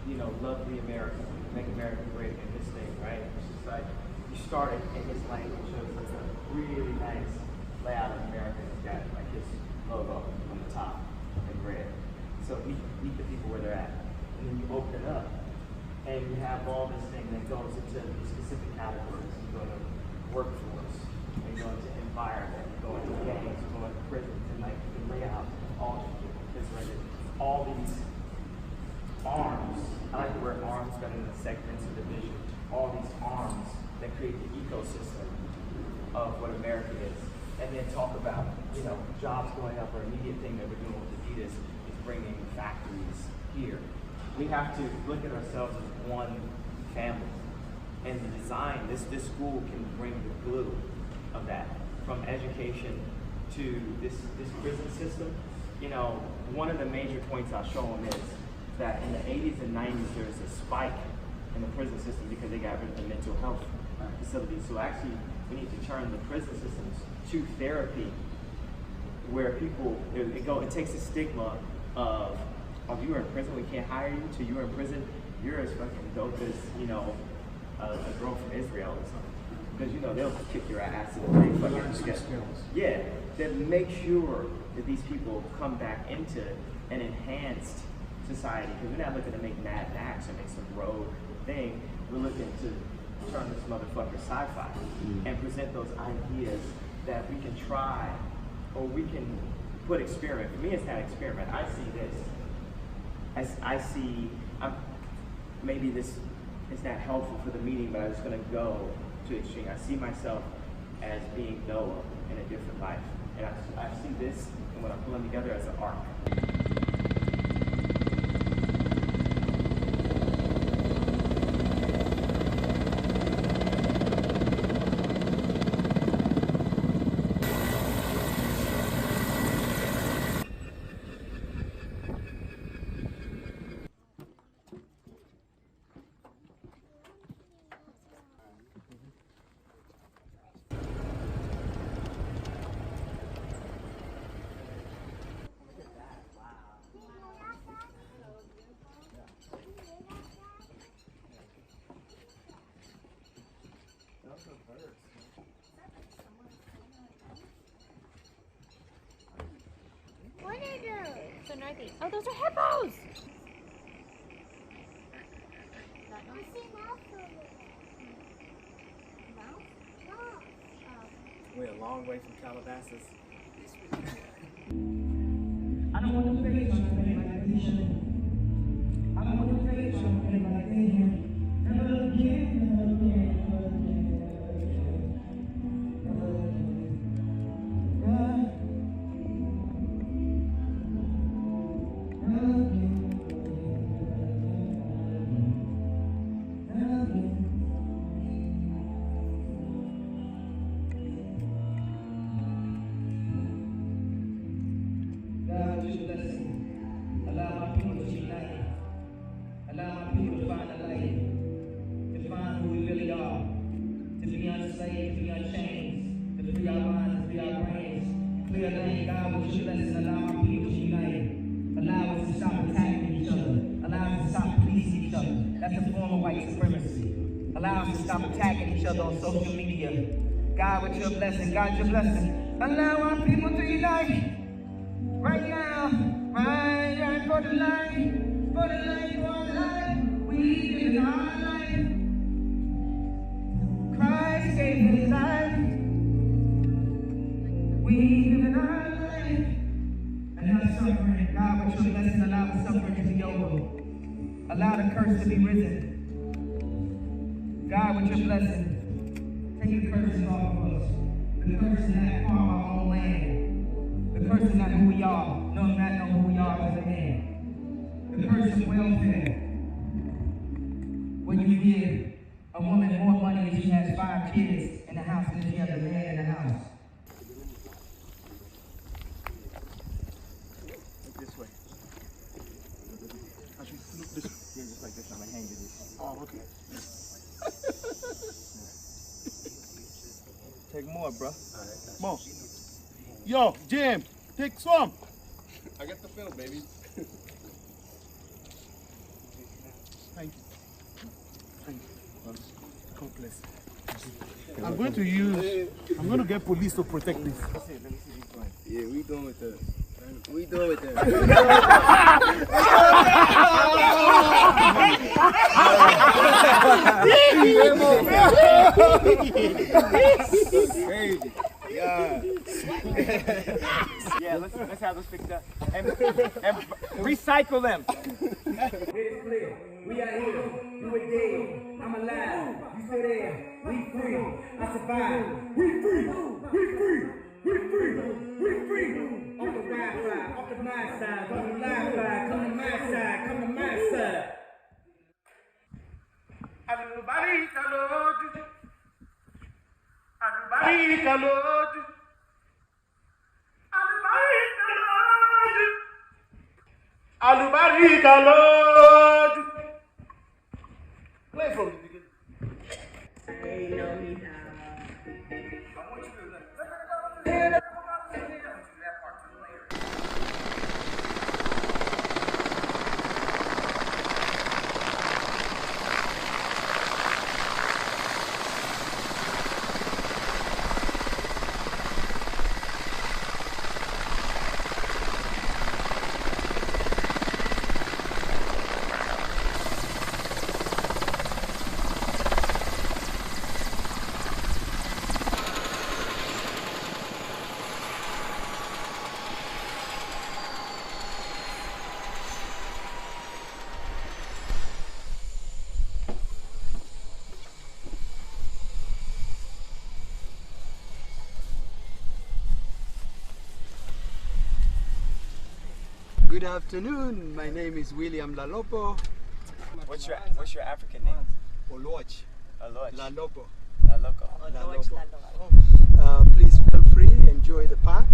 you know, lovely America, make America great in this thing, right? It's just like, you start it in his language, so it's like a really nice layout of America. It's got like his logo on the top in red. So meet the people where they're at. And then you open it up, and you have all this thing that goes into specific categories. You go to workforce, and you go into environment, you go into gangs, you go into prisons, and like you can lay out all these arms. I like the word arms better than segments of division. All these arms that create the ecosystem of what America is. And then talk about, you know, jobs going up. Or immediate thing that we're doing with Adidas is bringing factories here. We have to look at ourselves as one family. And the design, this school can bring the glue of that, from education to this prison system. You know, one of the major points I'll show them is that in the 80s and 90s there was a spike in the prison system because they got rid of the mental health facilities. So actually, we need to turn the prison systems to therapy, where people, it takes the stigma of, oh, you were in prison, we can't hire you, to you were in prison, you're as fucking dope as, you know, a girl from Israel or something. Because, you know, they'll kick your ass and they fucking get, yeah, that make sure that these people come back into an enhanced society. Because we're not looking to make Mad Max or make some rogue thing. We're looking to turn this motherfucker sci-fi and present those ideas that we can try, or we can put experiment. For me, it's not experiment. I see this as maybe this is not helpful for the meeting, but I'm just gonna go to extreme. I see myself as being Noah in a different life. And I see this, and when I'm pulling together, as an arc. so northeast. Oh, those are hippos! We're a long way from Calabasas. I don't want to face something like this. I don't want to face something like this. Never again, never again, never again, never again, never again. God, just bless me. Allow my people to unite. Allow my people to find a light, to find who we really are, to be unslaved, to be unchained, to free our minds, to free our brains. Clear lane, God, with your blessing, allow my people to unite. Allow us to stop attacking each other. Allow us to stop policing each other. That's a form of white supremacy. Allow us to stop attacking each other on social media. God, with your blessing, God, your blessing. Allow our people to unite. Right now, right for the light, for the light, for the light. We live our life. Christ gave his life. We live our life. And not suffering. God, with your blessing, allow the suffering to be over. Allow the curse to be risen. God, with your blessing, take the curses off of us. The curse that harm our own land. The curse is not who we are, no, not know who we are as a man. The curse of welfare. When you give a woman more money if she has 5 kids in the house than if she has a man in the house. Look this way. I should look this way. Yeah, just like this. I'm gonna hang to this. Oh, okay. Take more, bro. More. Yo, Jim, take some. I got the film, baby. Thank you. Thank you. God bless. I'm going to get police to protect this. Let me see these ones. Yeah, we doing with that. We doing with that. Crazy. Yeah. Yeah, let's have those picked up. And recycle them. It's clear. We are here. You were dead. I'm alive. You still there. We free. I survived. We free. We free. We free. We free. On the Wi-Fi. Off the my side. On the Wi-Fi. Come to my side. Come to my side. Alubarika Lord. Alubarika Lord. Alubarika Lord. Play from the beginning. Hey, no, me now. I want you to Good afternoon. My name is William Lalopo. What's your African name? Oloch. Aloch. Lalopo. Laloko. Please feel free, enjoy the park.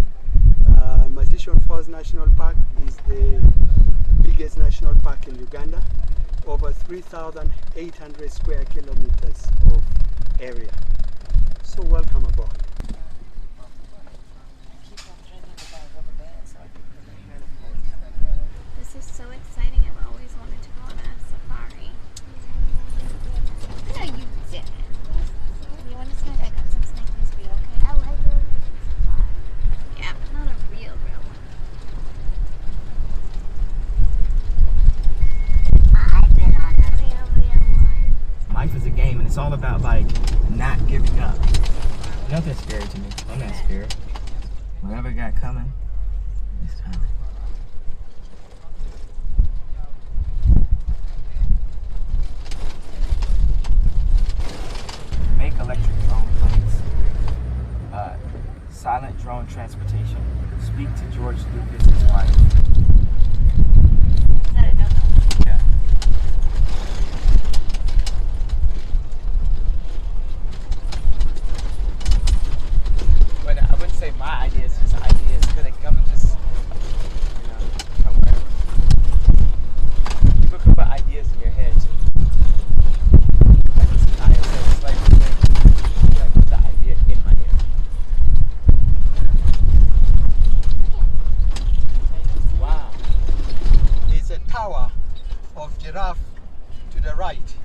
Mazishon Falls National Park is the biggest national park in Uganda. Over 3,800 square kilometers of area. So welcome aboard. This is so exciting. I've always wanted to go on a safari. No, you didn't. You want to snack? I got some snack news for you, okay? I like it. Yeah, but not a real one. about like not giving up. Nothing's scary to me. I'm not scared. Whatever I got coming, it's coming. Make electric drone planes. Silent drone transportation. Speak to George Lucas's wife. Yeah. But I wouldn't say my ideas, just ideas. Could they come just, you know, from wherever? People come up with ideas in your head too. Like it's like what's the idea in my head? Wow. It's a tower of giraffe to the right.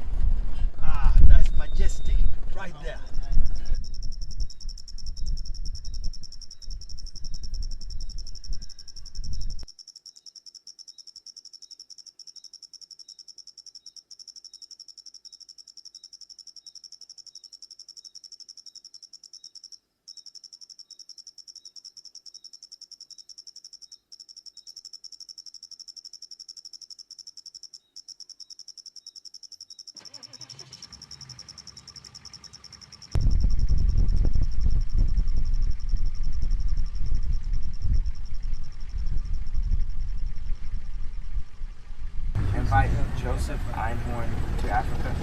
Ah, that's majestic right there. Invite Joseph Einhorn to Africa.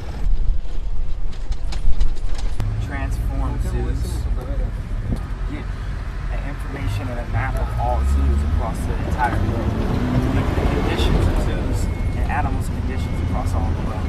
Transform zoos. Get information and a map of all zoos across the entire world. Look at the conditions of zoos and animals' conditions across all the world.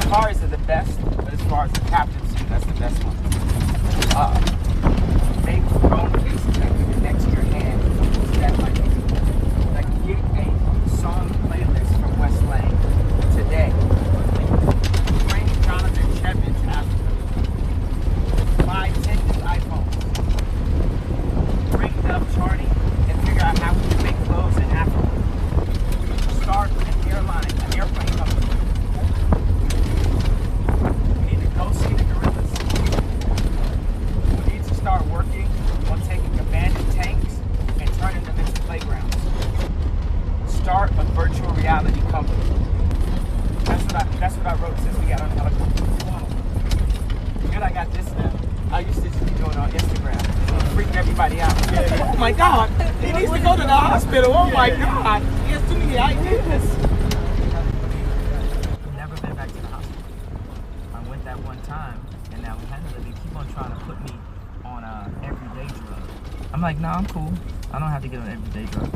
Safaris are the best, but as far as the captain zoo, that's the best one. Make phone cases that can connect to your hand that like get a song playlist from West Lane today. Bring Jonathan Chapman to Africa. Buy 10 new iPhones. Bring up Charlie and figure out how we can make clothes in Africa. Start an airplane company. Go see the gorillas. We need to start working on taking abandoned tanks and turning them into playgrounds. Start a virtual reality company. That's what I wrote since we got on the helicopter. Good, I got this now. I used to just be doing on Instagram. Freak everybody out. Oh my God, he needs to go to the hospital. Oh my God, he has too many ideas. Never been back to the hospital. I went that one time, and now they keep on trying to put me on a everyday drug. I'm like, nah, I'm cool. I don't have to get on an everyday drug.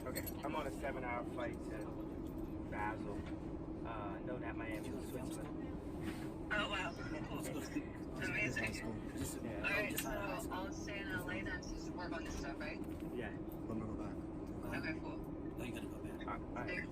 Okay, I'm on a 7-hour flight to Basel. No, not Miami, Switzerland. Oh, wow. Amazing. Alright, so I'll stay in LA then to work on this stuff, right? Yeah. Okay, cool. No, you gotta go back. Alright.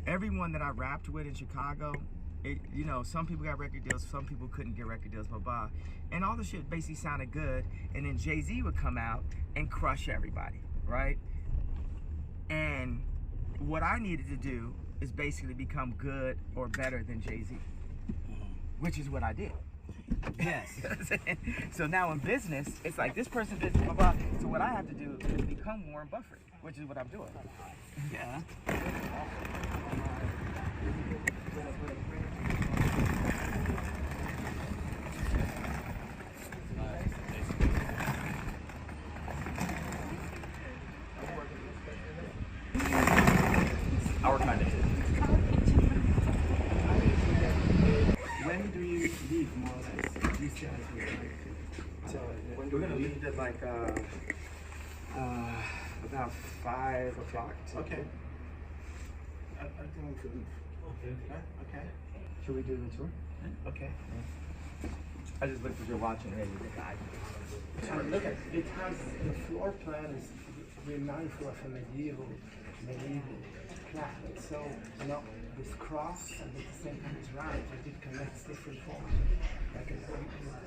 Everyone that I rapped with in Chicago you know, some people got record deals, some people couldn't get record deals, blah, blah. And all the shit basically sounded good. And then Jay-Z would come out and crush everybody, right? And what I needed to do is basically become good or better than Jay-Z, which is what I did. Yes. So now in business, it's like this person's business, blah, blah. So what I have to do is become Warren Buffett, which is what I'm doing. Yeah. Our kind of. When do you leave, more or less? UCLA. So we're gonna leave at like about 5 o'clock. Okay. I think we could leave. Okay. Should we do the tour? Okay. I just looked at your watch and ready to guide. Look at it has the floor plan is very mindful of a medieval plan. So you know this cross and at the same time it's round, but it connects different forms, like an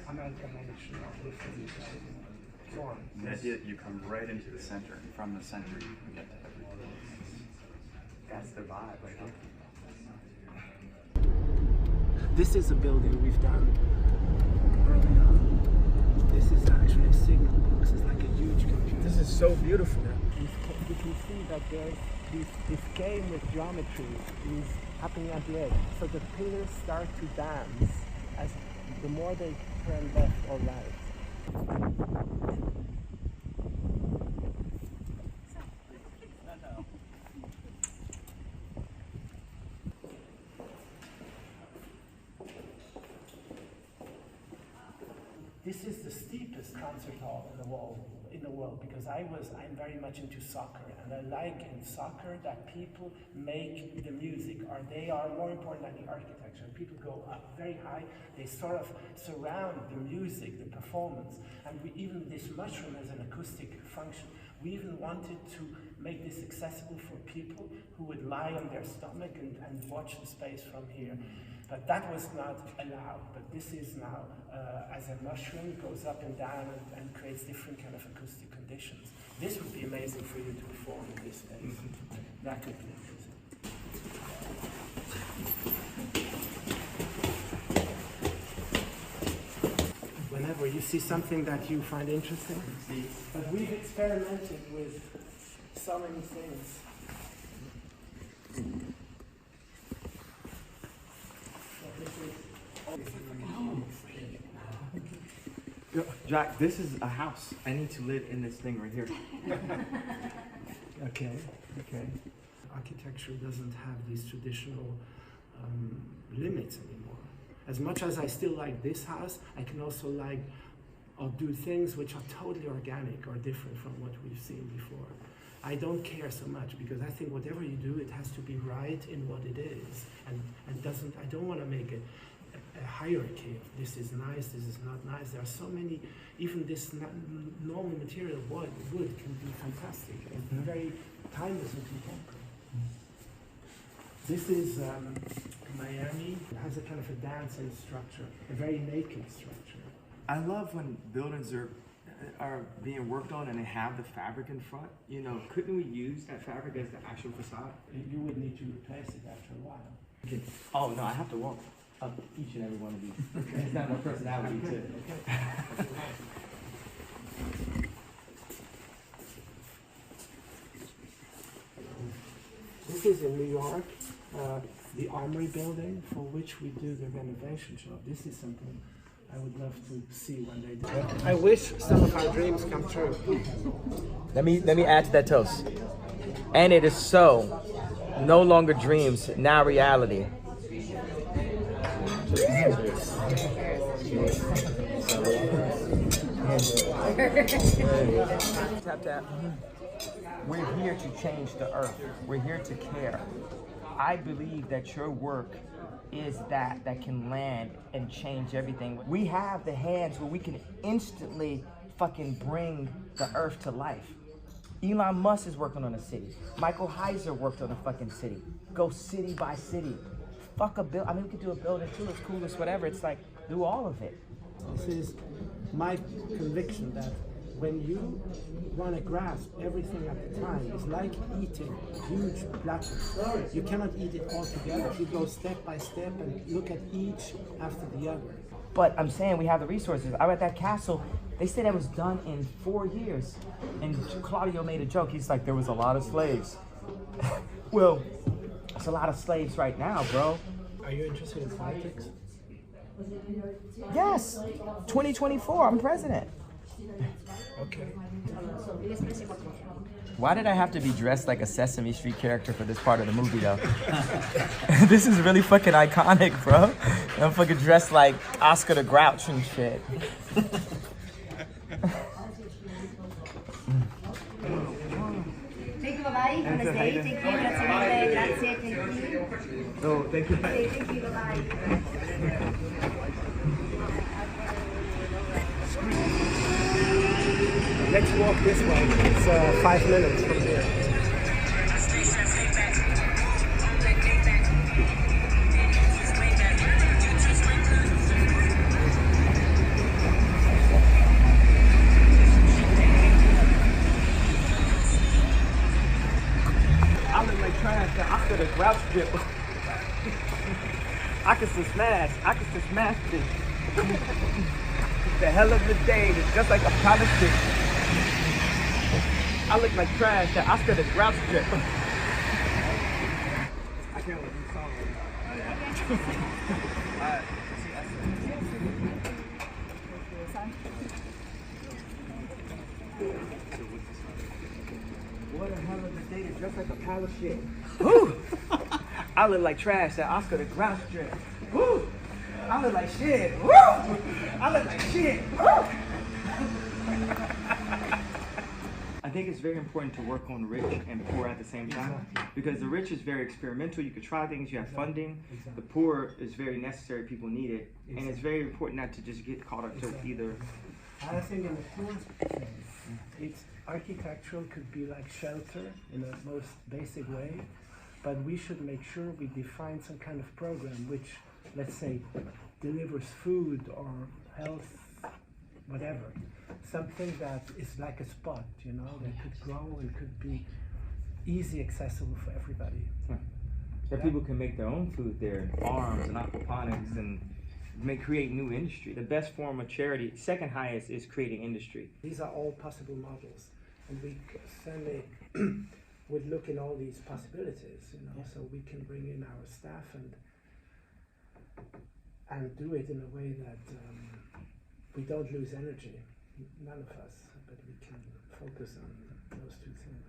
amalgamation of different forms. You come right into the center, and from the center you can get to everything. That's the vibe, right? This is a building we've done early on. This is actually a signal. This is like a huge computer. This is so beautiful. You can see that there's this game with geometry is happening at the edge. So the pillars start to dance as the more they turn left or right. This is the steepest concert hall in the world because I'm very much into soccer, and I like in soccer that people make the music, or they are more important than the architecture. People go up very high, they sort of surround the music, the performance, and even this mushroom has an acoustic function. We even wanted to make this accessible for people who would lie on their stomach and watch the space from here. But that was not allowed, but this is now, as a mushroom, goes up and down and creates different kind of acoustic conditions. This would be amazing for you to perform in this space. That could be amazing. Whenever you see something that you find interesting, but we've experimented with so many things. Jack, this is a house. I need to live in this thing right here. Okay. Architecture doesn't have these traditional limits anymore. As much as I still like this house, I can also like or do things which are totally organic or different from what we've seen before. I don't care so much because I think whatever you do, it has to be right in what it is, and I don't want to make a hierarchy of this is nice, this is not nice. There are so many, even this normal material wood can be fantastic and very timeless and contemporary. This is Miami. It has a kind of a dancing structure, a very naked structure. I love when buildings are being worked on and they have the fabric in front. You know, couldn't we use that fabric as the actual facade? You would need to replace it after a while. Okay. Oh no, I have to walk up each and every one of these. It's not my personality too. This is in New York, the Armory building for which we do the renovation job. This is something I would love to see when they do it. I wish some of our dreams come true. Let me add to that toast. And it is so. No longer dreams, now reality. Tap tap. We're here to change the earth. We're here to care. I believe that your work is that can land and change everything. We have the hands where we can instantly fucking bring the earth to life. Elon Musk is working on a city. Michael Heiser worked on a fucking city. Go city by city. fuck a build. I mean, we could do a building too. It's cool. It's whatever. It's like do all of it. This is my conviction that when you want to grasp everything at the time, it's like eating huge platters. You cannot eat it all together. You go step by step and look at each after the other. But I'm saying we have the resources. I was at that castle. They said it was done in 4 years. And Claudio made a joke. He's like, there was a lot of slaves. Well, there's a lot of slaves right now, bro. Are you interested in politics? Yes. 2024, I'm president. Okay. Why did I have to be dressed like a Sesame Street character for this part of the movie, though? This is really fucking iconic, bro. I'm fucking dressed like Oscar the Grouch and shit. Thank you, bye-bye. Have a nice day. Thank you. Grazie mille. Grazie. Thank you. Oh, thank you. Okay, thank you. Bye-bye. Let's walk this way. It's 5 minutes from here. I look like trash. I could have grouch drip. I could have smashed. I could have smashed it. The hell of the day. It's just like a college stick. I look like trash. The Oscar the Grouch drip. I can't wait to song What a hell of a day. It's just like a pile of shit. Woo! I look like trash. That Oscar the Grouch drip. Woo! I look like shit. Woo! I look like shit. Woo! I think it's very important to work on rich and poor at the same time, because the rich is very experimental. You could try things, you have funding. The poor is very necessary, people need it. And it's very important not to just get caught up to either. I think in the poor phase, it's architectural could be like shelter in the most basic way, but we should make sure we define some kind of program which, let's say, delivers food or health, whatever. Something that is like a spot, you know, that could grow and could be easy accessible for everybody. That people can make their own food there, farms and aquaponics, and create new industry. The best form of charity, second highest, is creating industry. These are all possible models, and we certainly would look in all these possibilities, you know, so we can bring in our staff and do it in a way that we don't lose energy, none of us, but we can focus on those two things.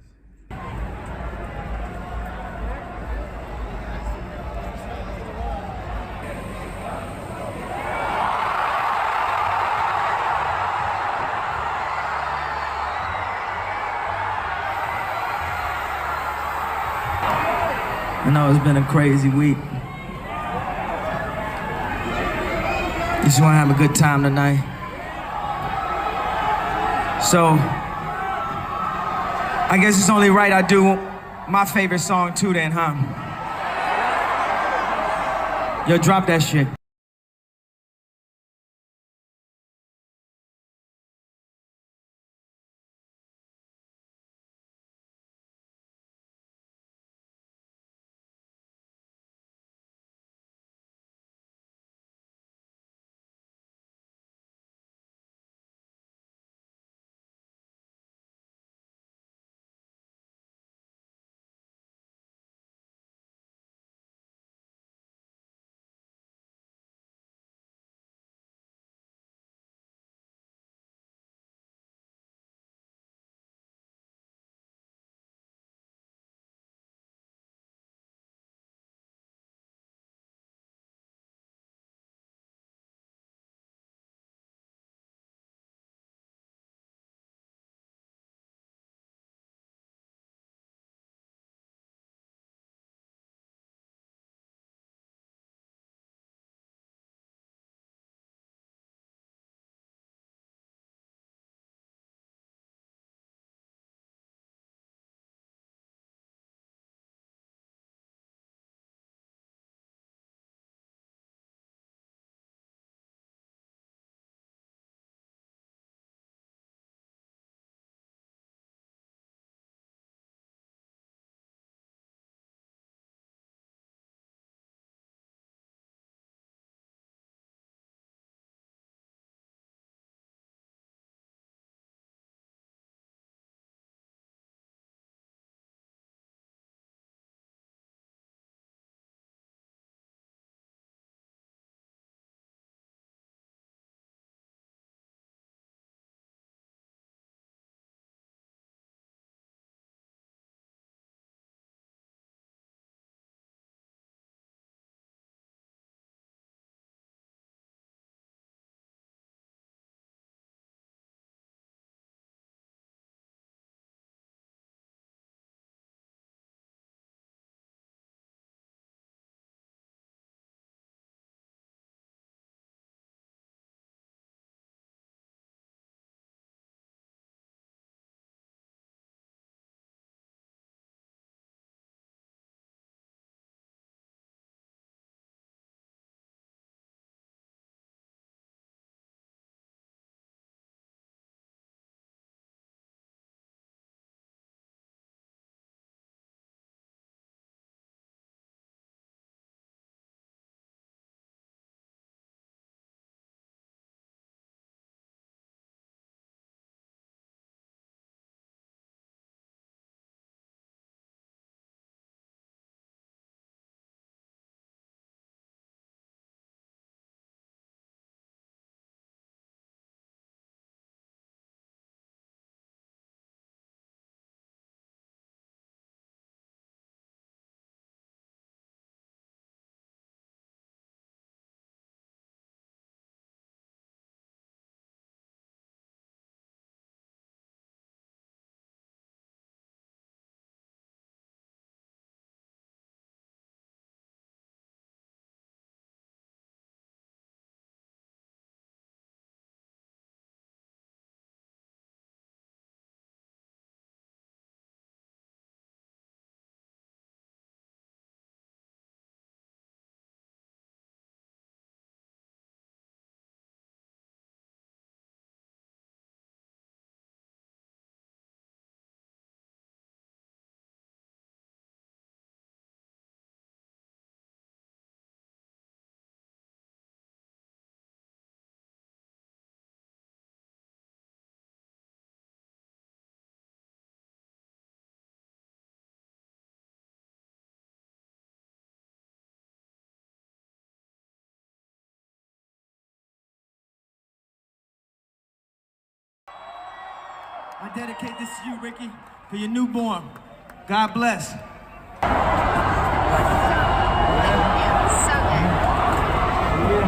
I know it's been a crazy week. Just want to have a good time tonight. So, I guess it's only right I do my favorite song too then, huh? Yo, drop that shit. I dedicate this to you, Ricky, for your newborn. God bless. So good.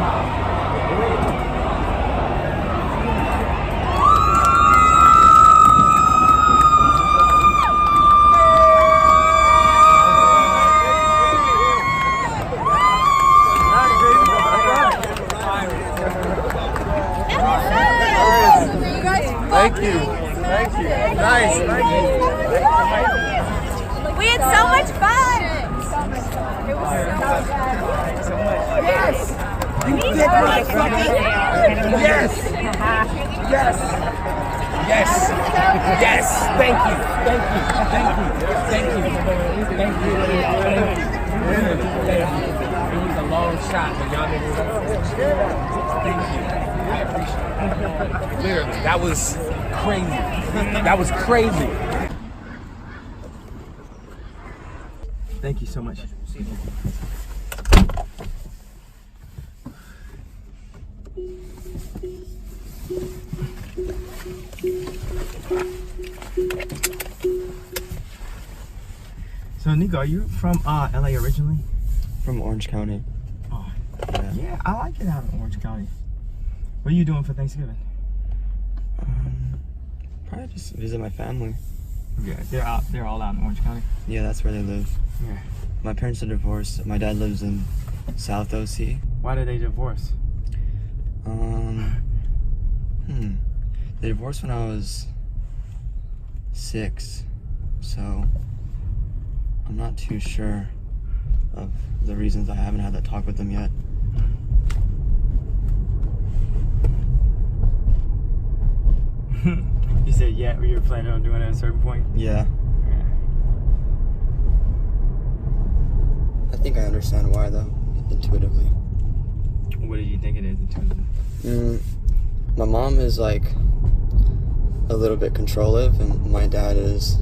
Thank you. Thank you. Nice. Thank you. We had so much fun. It was so good. Yes. You did, motherfucker. Yes. Yes. Yes. Yes. Thank you. Thank you. Thank you. Thank you. Thank you. Thank you. It was a long shot, but y'all niggas. Thank you. I appreciate it. Literally, that was crazy. That was crazy. Thank you so much. So Nico, are you from LA originally? From Orange County. Oh, yeah, I like it out in Orange County. What are you doing for Thanksgiving? Probably just visit my family. Yeah, they're all out in Orange County. Yeah, that's where they live. Yeah. My parents are divorced. My dad lives in South OC. Why did they divorce? They divorced when I was 6, so I'm not too sure of the reasons. I haven't had that talk with them yet. You said yeah, you were planning on doing it at a certain point? Yeah. I think I understand why, though, intuitively. What do you think it is intuitively? My mom is like a little bit controlling, and my dad is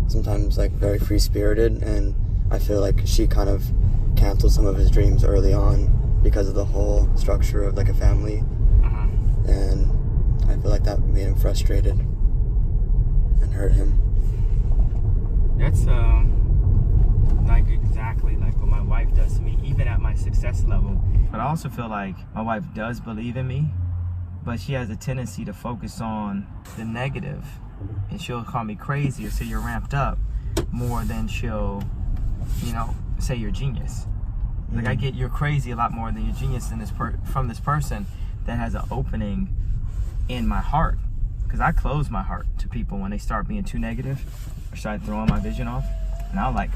sometimes like very free-spirited, and I feel like she kind of canceled some of his dreams early on because of the whole structure of like a family, and I feel like that made him frustrated and hurt him. That's like exactly like what my wife does to me, even at my success level. But I also feel like my wife does believe in me, but she has a tendency to focus on the negative, and she'll call me crazy or say you're ramped up more than she'll, you know, say you're genius. Like I get you're crazy a lot more than you're genius in from this person that has an opening in my heart, because I close my heart to people when they start being too negative or start throwing my vision off, and I'll like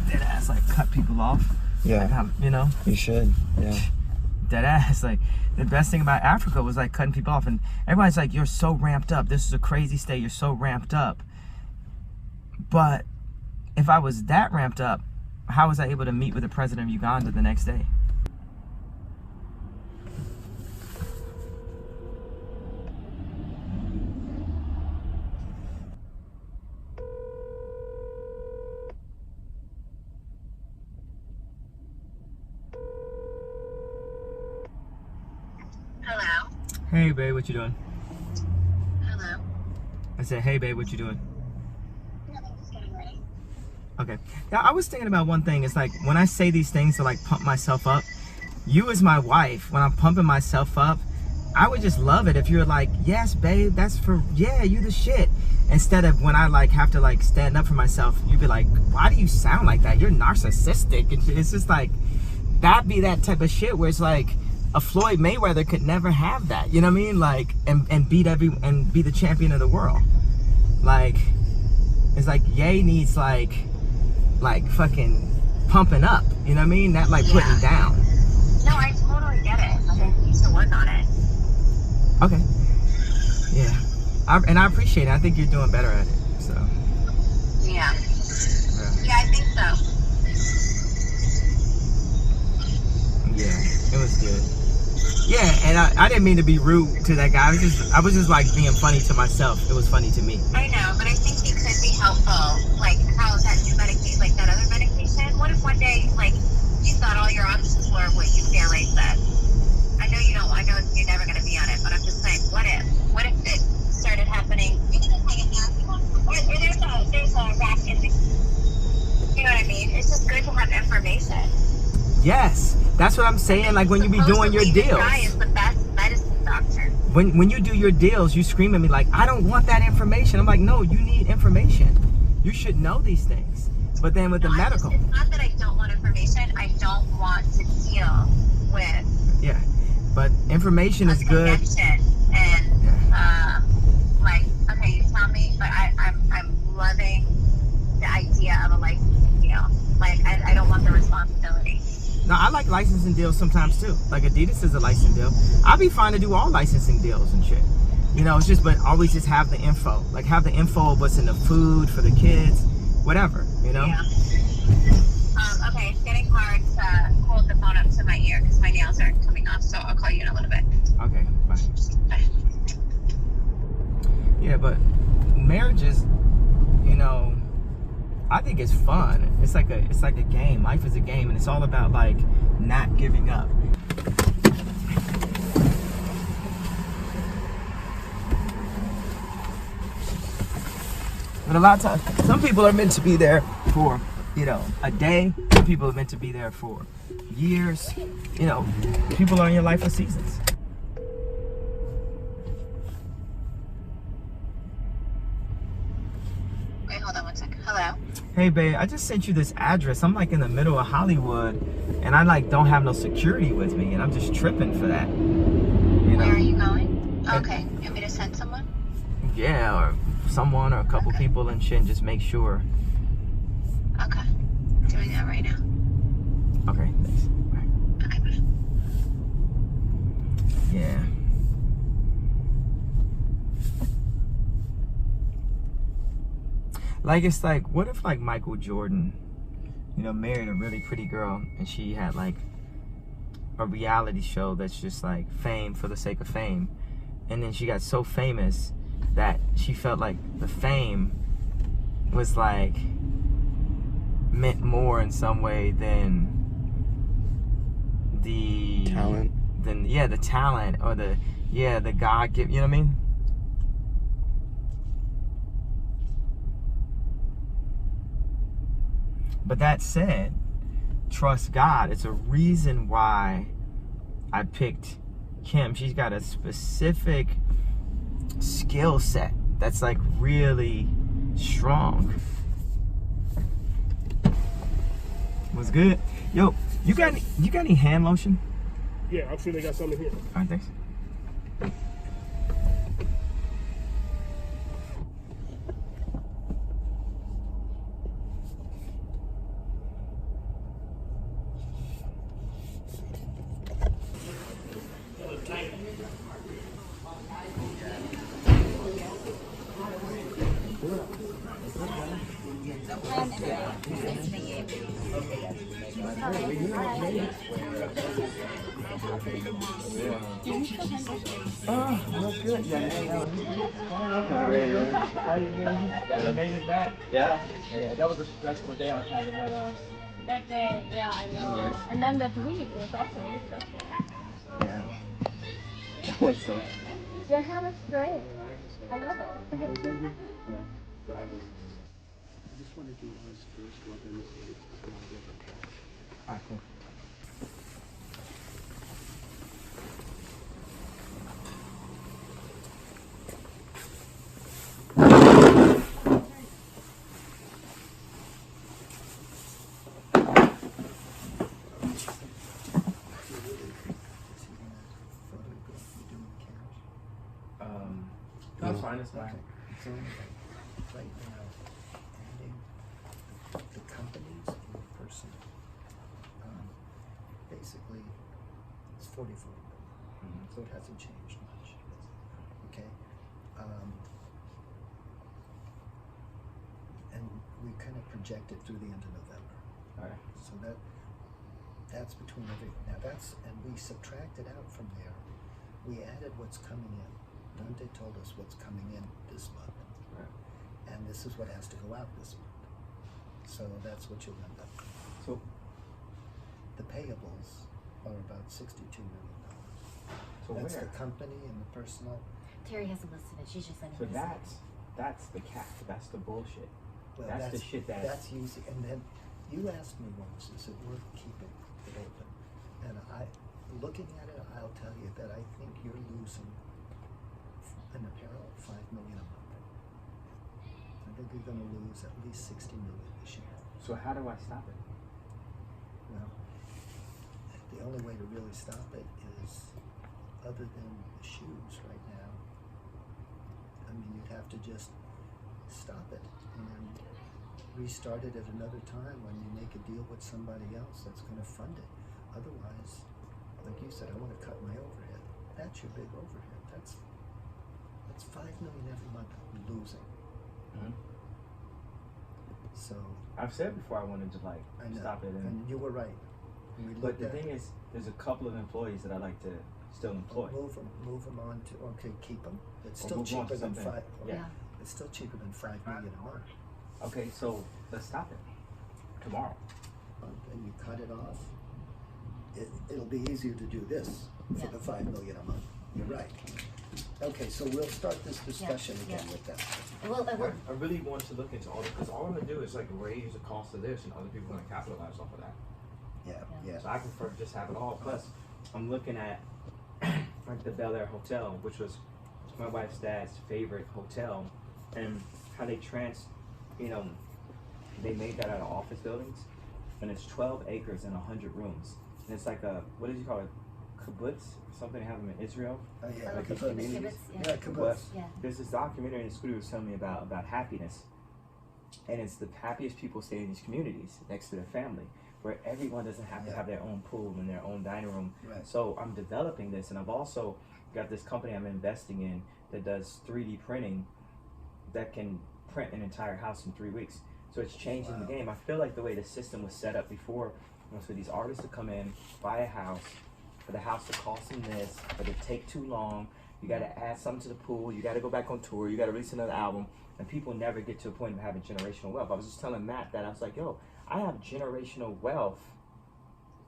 dead ass like cut people off. Yeah, like, you know, you should. Yeah, dead ass. Like the best thing about Africa was like cutting people off, and everybody's like, you're so ramped up, this is a crazy state, you're so ramped up. But if I was that ramped up, how was I able to meet with the president of Uganda the next day? Hello. Hey babe, what you doing? Hello. I said, hey babe, what you doing? Nothing, just getting ready. Okay. Yeah, I was thinking about one thing. It's like when I say these things to like pump myself up, you as my wife, when I'm pumping myself up, I would just love it if you're like, yes babe, that's for, yeah, you the shit. Instead of when I like have to like stand up for myself, you'd be like, why do you sound like that? You're narcissistic. And it's just like, that'd be that type of shit where it's like, a Floyd Mayweather could never have that, you know what I mean? Like, and be the champion of the world. Like, it's like Ye needs like fucking pumping up, you know what I mean? Not like putting down. No, I totally get it. I used to work on it. Okay. Yeah. And I appreciate it. I think you're doing better at it. So. Yeah. Yeah, I think so. Yeah, it was good. Yeah, and I didn't mean to be rude to that guy. I was just like being funny to myself. It was funny to me. I know, but I think it could be helpful. Like how that new medication, like that other medication. What if one day, like, you thought all your options were what UCLA said? I know you don't. I know you're never going to be on it, but I'm just saying, what if it started happening wanted to have information. Yes, that's what I'm saying. Like when you be doing your Supposedly, deals. this guy is the best medicine doctor. When you do your deals, you scream at me like, I don't want that information. I'm like, no, you need information. You should know these things. But then with the medical. It's not that I don't want information. I don't want to deal with. Yeah, but information is good. Connection and like, okay, you tell me, but I'm loving the idea of a licensing deal. Like, I don't want the responsibility. No, I like licensing deals sometimes too. Like Adidas is a licensing deal. I'll be fine to do all licensing deals and shit. You know, it's just, but always just have the info. Like have the info of what's in the food for the kids, whatever, you know? Yeah. Okay, it's getting hard to hold the phone up to my ear because my nails are coming off, so I'll call you in a little bit. Okay, bye. Yeah, but marriage is, you know, I think it's fun. It's like a game. Life is a game, and it's all about like not giving up. But a lot of times, some people are meant to be there for, you know, a day. Some people are meant to be there for years. You know, people are in your life for seasons. Wait, hold on one second. Hello? Hey babe, I just sent you this address. I'm like in the middle of Hollywood and I like don't have no security with me and I'm just tripping for that. You know? Where are you going? Okay, you want me to send someone? Yeah, or someone or a couple people and shit and just make sure. Okay, doing that right now. Okay, thanks. Bye. Okay, bye. Yeah. Like, it's like, what if like Michael Jordan, you know, married a really pretty girl and she had like a reality show that's just like fame for the sake of fame. And then she got so famous that she felt like the fame was like meant more in some way than the talent. Than the talent or the God give, you know what I mean? But that said, trust God. It's a reason why I picked Kim. She's got a specific skill set that's like really strong. What's good? Yo, you got any hand lotion? Yeah, I'm sure they got some in here. Alright, thanks. Oh, that's good. Yeah. How you doing? You made it back? Yeah. Yeah, that was a stressful day on Saturday. That day, yeah, I know. And then that week was also really stressful. Yeah. That was so. Your hair looks great. I love it. I just want to do ours first, what then Alright, cool. That's fine, it's fine. So, right now, adding the companies and the person, basically, it's 44 million, so it hasn't changed much, okay? And we kind of projected through the end of November. Alright. So that's between now and we subtracted out from there, we added what's coming in. Dante told us what's coming in this month, right. And this is what has to go out this month. So that's what you'll end up with. So the payables are about $62 million. So that's where? the company and the personal. Terry hasn't listed it. She's just letting So us that's the cat. That's the bullshit. Well, that's the shit that's easy. And then You asked me once, is it worth keeping it open? And looking at it, I'll tell you that I think you're losing in apparel $5 million a month. I think you're going to lose at least $60 million this year. So how do I stop it? Well, the only way to really stop it is, other than the shoes right now, I mean, you'd have to just stop it and restart it at another time when you make a deal with somebody else that's going to fund it. Otherwise, like you said, I want to cut my overhead. That's your big overhead. That's $5 million every month losing. Mm-hmm. So I've said before I wanted to like stop it, and you were right. But the thing is, there's a couple of employees that I like to still employ. Move them on to, okay, keep them. It's Or still move on to cheaper than something. five. Yeah. It's still cheaper than $5 million a month. Okay, so let's stop it tomorrow. And you cut it off. It'll be easier to do this for the $5 million a month. You're right. Okay, so we'll start this discussion again with that. I really want to look into all this because all I'm gonna do is like raise the cost of this, and other people are gonna capitalize off of that. Yeah. So I prefer to just have it all. Plus, I'm looking at like the Bel Air Hotel, which was my wife's dad's favorite hotel, and how they they made that out of office buildings, and it's 12 acres and 100 rooms, and it's like a, what did you call it, kibbutz or something they have them in Israel. Oh, yeah, like kibbutz. communities. Yeah, kibbutz. Yeah. There's this documentary the studio was telling me about happiness, and it's the happiest people stay in these communities next to their family, where everyone doesn't have to have their own pool and their own dining room. Right. So I'm developing this, and I've also got this company I'm investing in that does 3D printing that can print an entire house in 3 weeks. So it's changing the game. I feel like the way the system was set up before was for these artists to come in, buy a house, for the house to cost them this, but it take too long. You got to add something to the pool. You got to go back on tour. You got to release another album, and people never get to a point of having generational wealth. I was just telling Matt that I was like, yo, I have generational wealth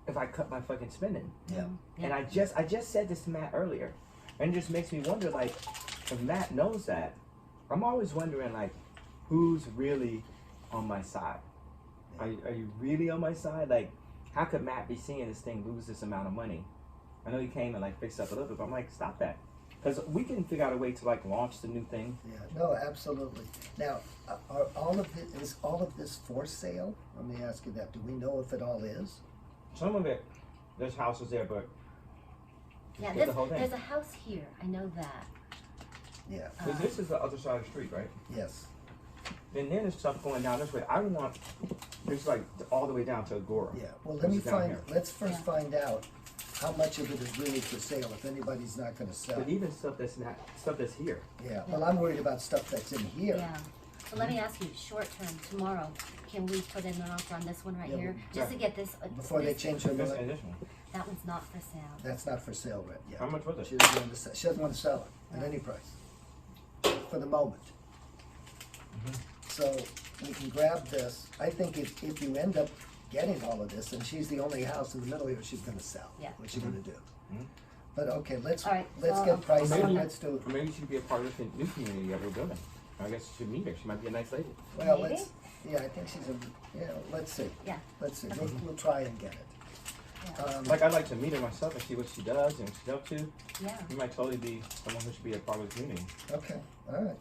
if I cut my fucking spending. Yeah. And I just said this to Matt earlier, and it just makes me wonder, like, if Matt knows that, I'm always wondering, like, who's really on my side? Are you really on my side? Like, how could Matt be seeing this thing lose this amount of money? I know he came and like fixed up a little bit, but I'm like, stop that. Because we can figure out a way to like launch the new thing. Yeah, no, absolutely. Now, are is all of this for sale? Let me ask you that. Do we know if it all is? Some of it, there's houses there, but Yeah, get the whole thing. there's a house here. I know that. Yeah. Because this is the other side of the street, right? Yes. And then there's stuff going down this way. I want this like all the way down to Agora. Yeah. Well, let's first find out how much of it is really for sale if anybody's not going to sell. But even stuff that's here. Yeah. Well, I'm worried about stuff that's in here. Yeah. So let me ask you, short term, tomorrow, can we put in an offer on this one right Yeah, here? Just to get this. Before they change their mind. That one's not for sale. That's not for sale, right? Yeah. How much was it? She doesn't want to sell it at any price for the moment. So we can grab this. I think if you end up getting all of this and she's the only house in the middle here, she's going to sell. Yeah. What's she going to do? But okay, let's right, get pricing. Or Let's do. Or maybe she should be a part of the new community that we're building. I guess you should meet her. She might be a nice lady. Well, Maybe? I think she's let's see. Yeah. Let's see. We'll try and get it. Like, I'd like to meet her myself and see what she does and what she's up to. Yeah. You might totally be someone who should be a part of the community. Okay. All right.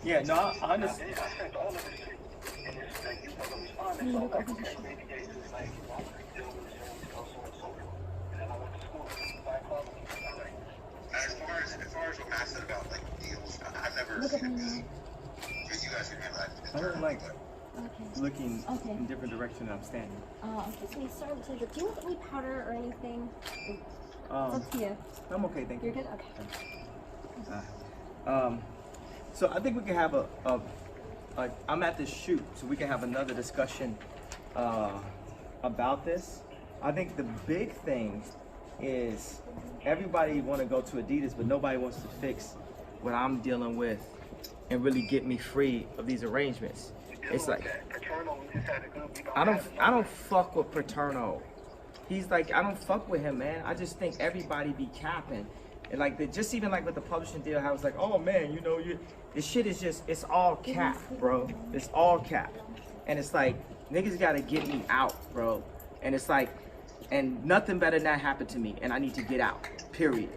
Yeah, no, I understand. As far as what Matt said about like deals, I've never seen it. You guys can handle that. I don't like looking in different direction than I'm standing. Okay, so you started to do you want any powder or anything? It's up to you. I'm okay, thank you. You're good? Okay. So I think we can have I'm at this shoot, so we can have another discussion about this. I think the big thing is everybody want to go to Adidas, but nobody wants to fix what I'm dealing with and really get me free of these arrangements. It's like I don't fuck with Paterno. He's like, I don't fuck with him, man. I just think everybody be capping. And like just even like with the publishing deal, how it's like, oh man, you know, this shit is just, it's all cap, bro. It's all cap. And it's like, niggas gotta get me out, bro. And it's like, and nothing better than that happened to me, and I need to get out, period.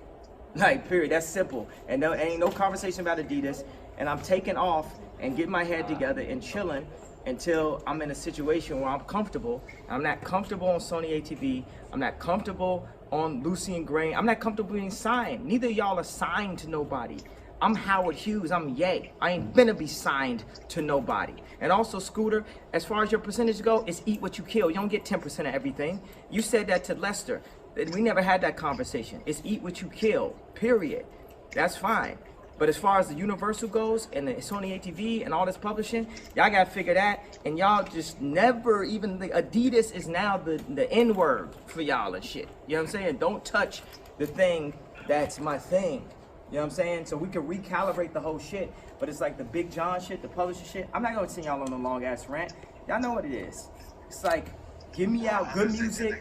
Like, period, that's simple. And there ain't no conversation about Adidas, and I'm taking off and getting my head together and chilling until I'm in a situation where I'm comfortable. I'm not comfortable on Sony ATV, I'm not comfortable on Lucy and Grain, I'm not comfortable being signed. Neither of y'all are signed to nobody. I'm Howard Hughes, I'm Ye. I ain't finna be signed to nobody. And also, Scooter, as far as your percentage go, it's eat what you kill. You don't get 10% of everything. You said that to Lester. We never had that conversation. It's eat what you kill, period. That's fine. But as far as the Universal goes and the Sony ATV and all this publishing, y'all gotta figure that. And y'all just never even, the Adidas is now the N-word for y'all and shit. You know what I'm saying? Don't touch the thing that's my thing. You know what I'm saying? So we can recalibrate the whole shit. But it's like the Big John shit, the publisher shit. I'm not gonna send y'all on a long ass rant. Y'all know what it is. It's like, give me out good music. One,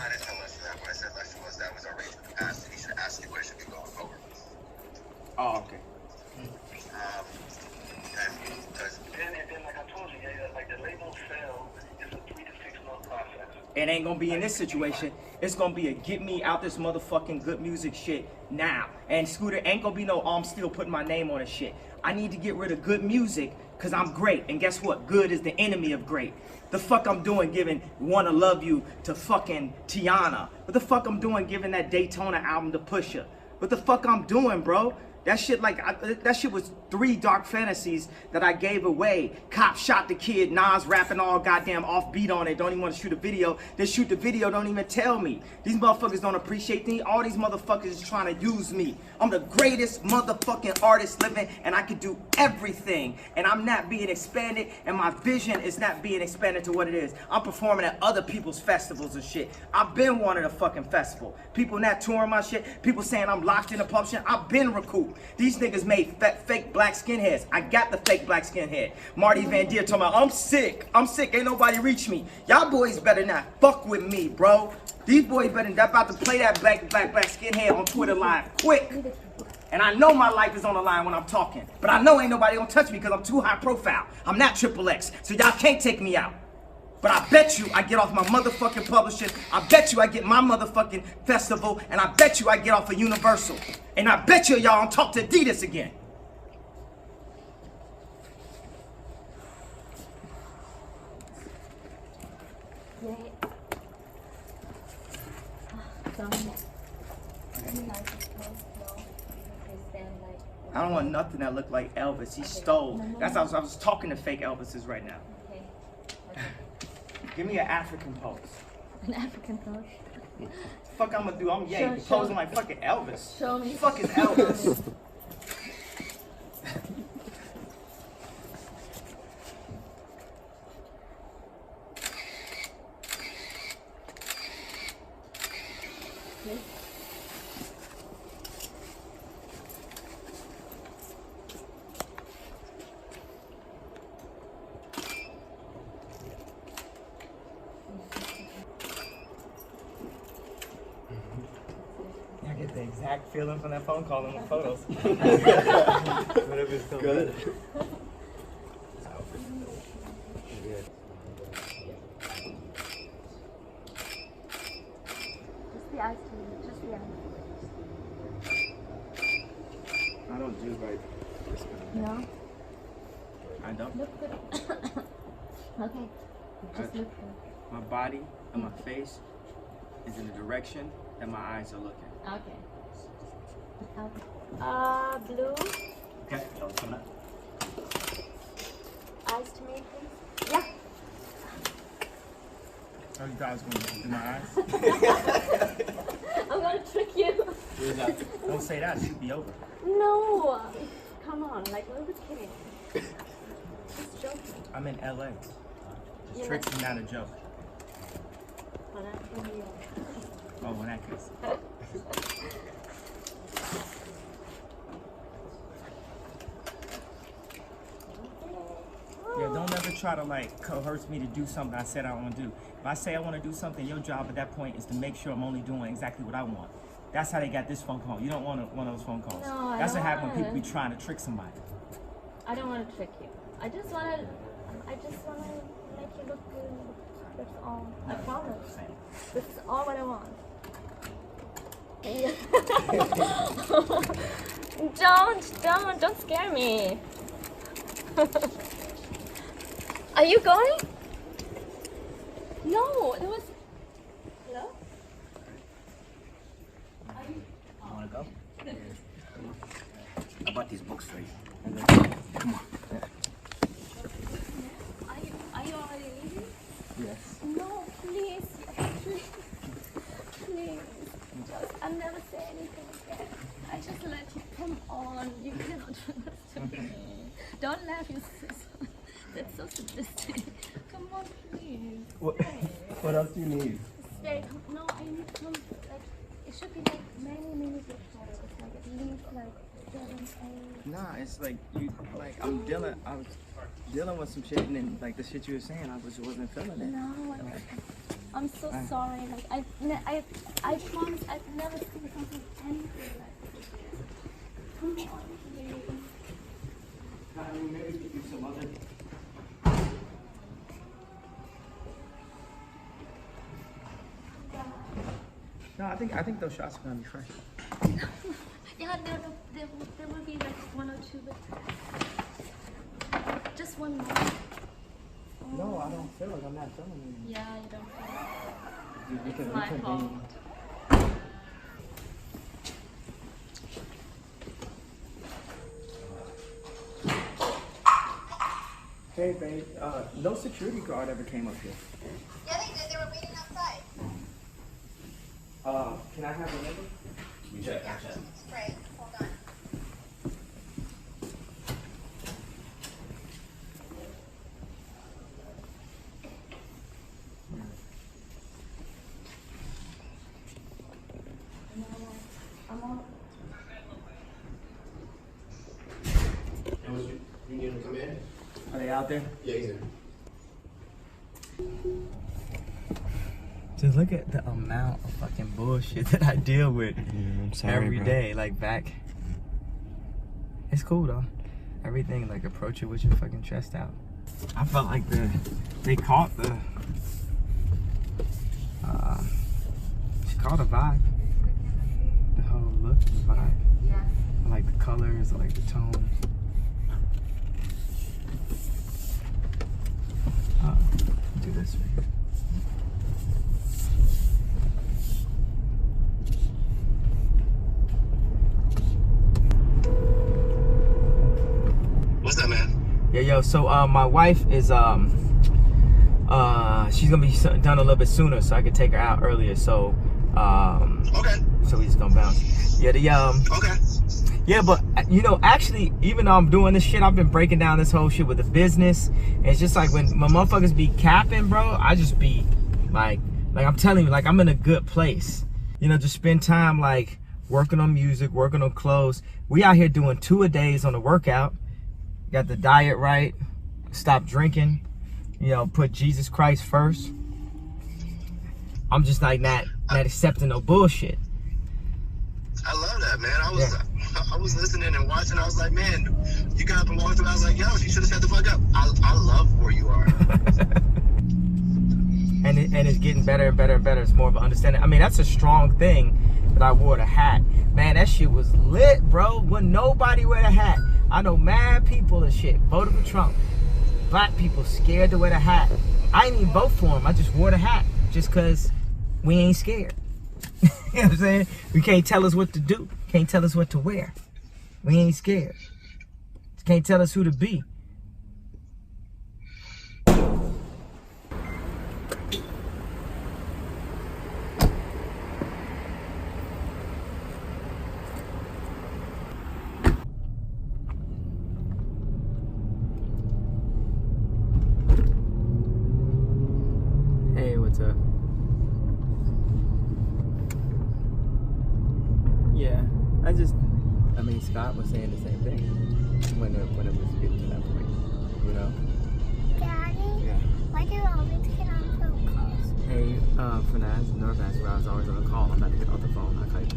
I didn't tell Lester that. What I said Lester was that was already in the past, and he should ask you what it should be going forward. Oh, okay. And then, like I told you, yeah, like the label sale is a 3 to 6 month process. It ain't gonna be in this situation. It's gonna be a get me out this motherfucking good music shit now. And Scooter ain't gonna be no, oh, I'm still putting my name on this shit. I need to get rid of good music because I'm great. And guess what? Good is the enemy of great. The fuck I'm doing giving Wanna Love You to fucking Tiana? What the fuck I'm doing giving that Daytona album to Pusha? What the fuck I'm doing, bro? That shit that shit was 3 dark fantasies that I gave away. Cop shot the kid, Nas rapping all goddamn offbeat on it, don't even want to shoot a video. They shoot the video, don't even tell me. These motherfuckers don't appreciate me. All these motherfuckers is trying to use me. I'm the greatest motherfucking artist living, and I can do everything. And I'm not being expanded, and my vision is not being expanded to what it is. I'm performing at other people's festivals and shit. I've been wanting a fucking festival. People not touring my shit. People saying I'm locked in a publishing. I've been recouped. These niggas made fake black skinheads. I got the fake black skinhead. Marty Van Deer told me, I'm sick. Ain't nobody reach me. Y'all boys better not fuck with me, bro. These boys better not about to play that black skinhead on Twitter Live quick. And I know my life is on the line when I'm talking. But I know ain't nobody gonna touch me because I'm too high profile. I'm not XXX, so y'all can't take me out. But I bet you I get off my motherfucking publishing. I bet you I get my motherfucking festival. And I bet you I get off of Universal. And I bet you y'all don't talk to Adidas again. I don't want nothing that look like Elvis. He stole. That's how I was talking to fake Elvises right now. Give me an African pose. An African pose? Fuck I'm gonna do? I'm posing like fucking Elvis. Show me. Fuck is Elvis? I get the exact feeling from that phone call and the photos. Whatever's good. Just the eyes to me. Just the eyes. I don't do right. No? I don't. Look good. Okay. Just look good. My body and my face is in the direction that my eyes are looking. Okay. Blue. Okay, that was coming up. Eyes to me, please. Yeah. Are you guys going to do my eyes? I'm gonna trick you. Don't say that, it should be over. No. Come on, like we were kidding. Just joking. I'm in LA. Tricks is not a joke. Oh, in that case. Yeah, don't ever try to like coerce me to do something I said I don't want to do. If I say I want to do something, your job at that point is to make sure I'm only doing exactly what I want. That's how they got this phone call. You don't want one of those phone calls. No, That's I what don't happens when want people be trying to trick somebody. I don't want to trick you. I just want to make you look good. That's all. I promise. This is all what I want. Don't scare me. Are you going? No, it was. Hello? You wanna go? I bought these books for you. Come on. Are you already leaving? Yes. No, please. Please. I'll never say anything again. I just let you. Come on. You cannot do this to me. Don't laugh, you sister. That's so sadistic. Come on, please. What else do you need? Stay. No, I need some. Like, it should be like many books for it. It's like at least like 7, 8. Nah, it's like you. Like I was dealing with some shit, and then like the shit you were saying, I wasn't feeling it. No, I'm so sorry. Like I promise I've never seen something anything like this. Come on, please. I mean, maybe we could do some other. No, I think those shots are gonna be fresh. Yeah, there will be like 1 or 2, but just one more. No, I don't feel it. I'm not feeling it. Yeah, you don't feel it. It's It's my fault. Hey, babe. No security guard ever came up here. Yeah, they did. They were waiting outside. Can I have a number? You check. Right. Hold on. You need him to come in? Are they out there? Yeah, he's in. Just look at the amount of fucking bullshit that I deal with every day. Like back. It's cool though. Everything, like approach it with your fucking chest out. I felt like they caught the she caught a vibe. The whole look, the vibe. Yeah. I like the colors, I like the tones. Do this for you. What's up, man? Yeah, yo, so my wife is she's gonna be done a little bit sooner, so I can take her out earlier. So okay. So we just gonna bounce. Yeah, the okay. Yeah, but you know, actually, even though I'm doing this shit, I've been breaking down this whole shit with the business. And it's just like when my motherfuckers be capping, bro, I just be like I'm telling you, like I'm in a good place. You know, just spend time like working on music, working on clothes. We out here doing 2 a days on the workout. Got the diet right, stop drinking, you know, put Jesus Christ first. I'm just like not accepting no bullshit. I love that, man. I was listening and watching. I was like, man, you got up and walked around. I was like, yo, she should have shut the fuck up. I love where you are. and it's getting better and better and better. It's more of an understanding. I mean, that's a strong thing that I wore the hat. Man, that shit was lit, bro. When nobody wear the hat. I know mad people and shit voted for Trump. Black people scared to wear the hat. I didn't even vote for him. I just wore the hat just because we ain't scared. You know what I'm saying? We can't tell us what to do. Can't tell us what to wear. We ain't scared. Can't tell us who to be. stuff. Yeah, I mean, Scott was saying the same thing when it was getting to that point, you know? Daddy? Yeah. Why do you always get on phone calls? Hey, Fanaz, Norvas, where I was always on the call. I'm about to get off the phone. I'll call you.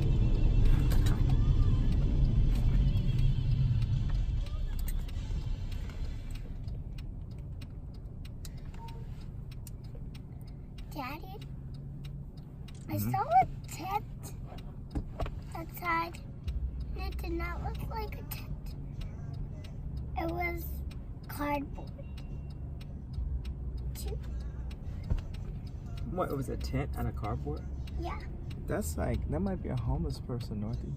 Daddy? I saw a tent outside, and it did not look like a tent. It was cardboard. What, it was a tent on a cardboard? Yeah. That's like, that might be a homeless person, Northy.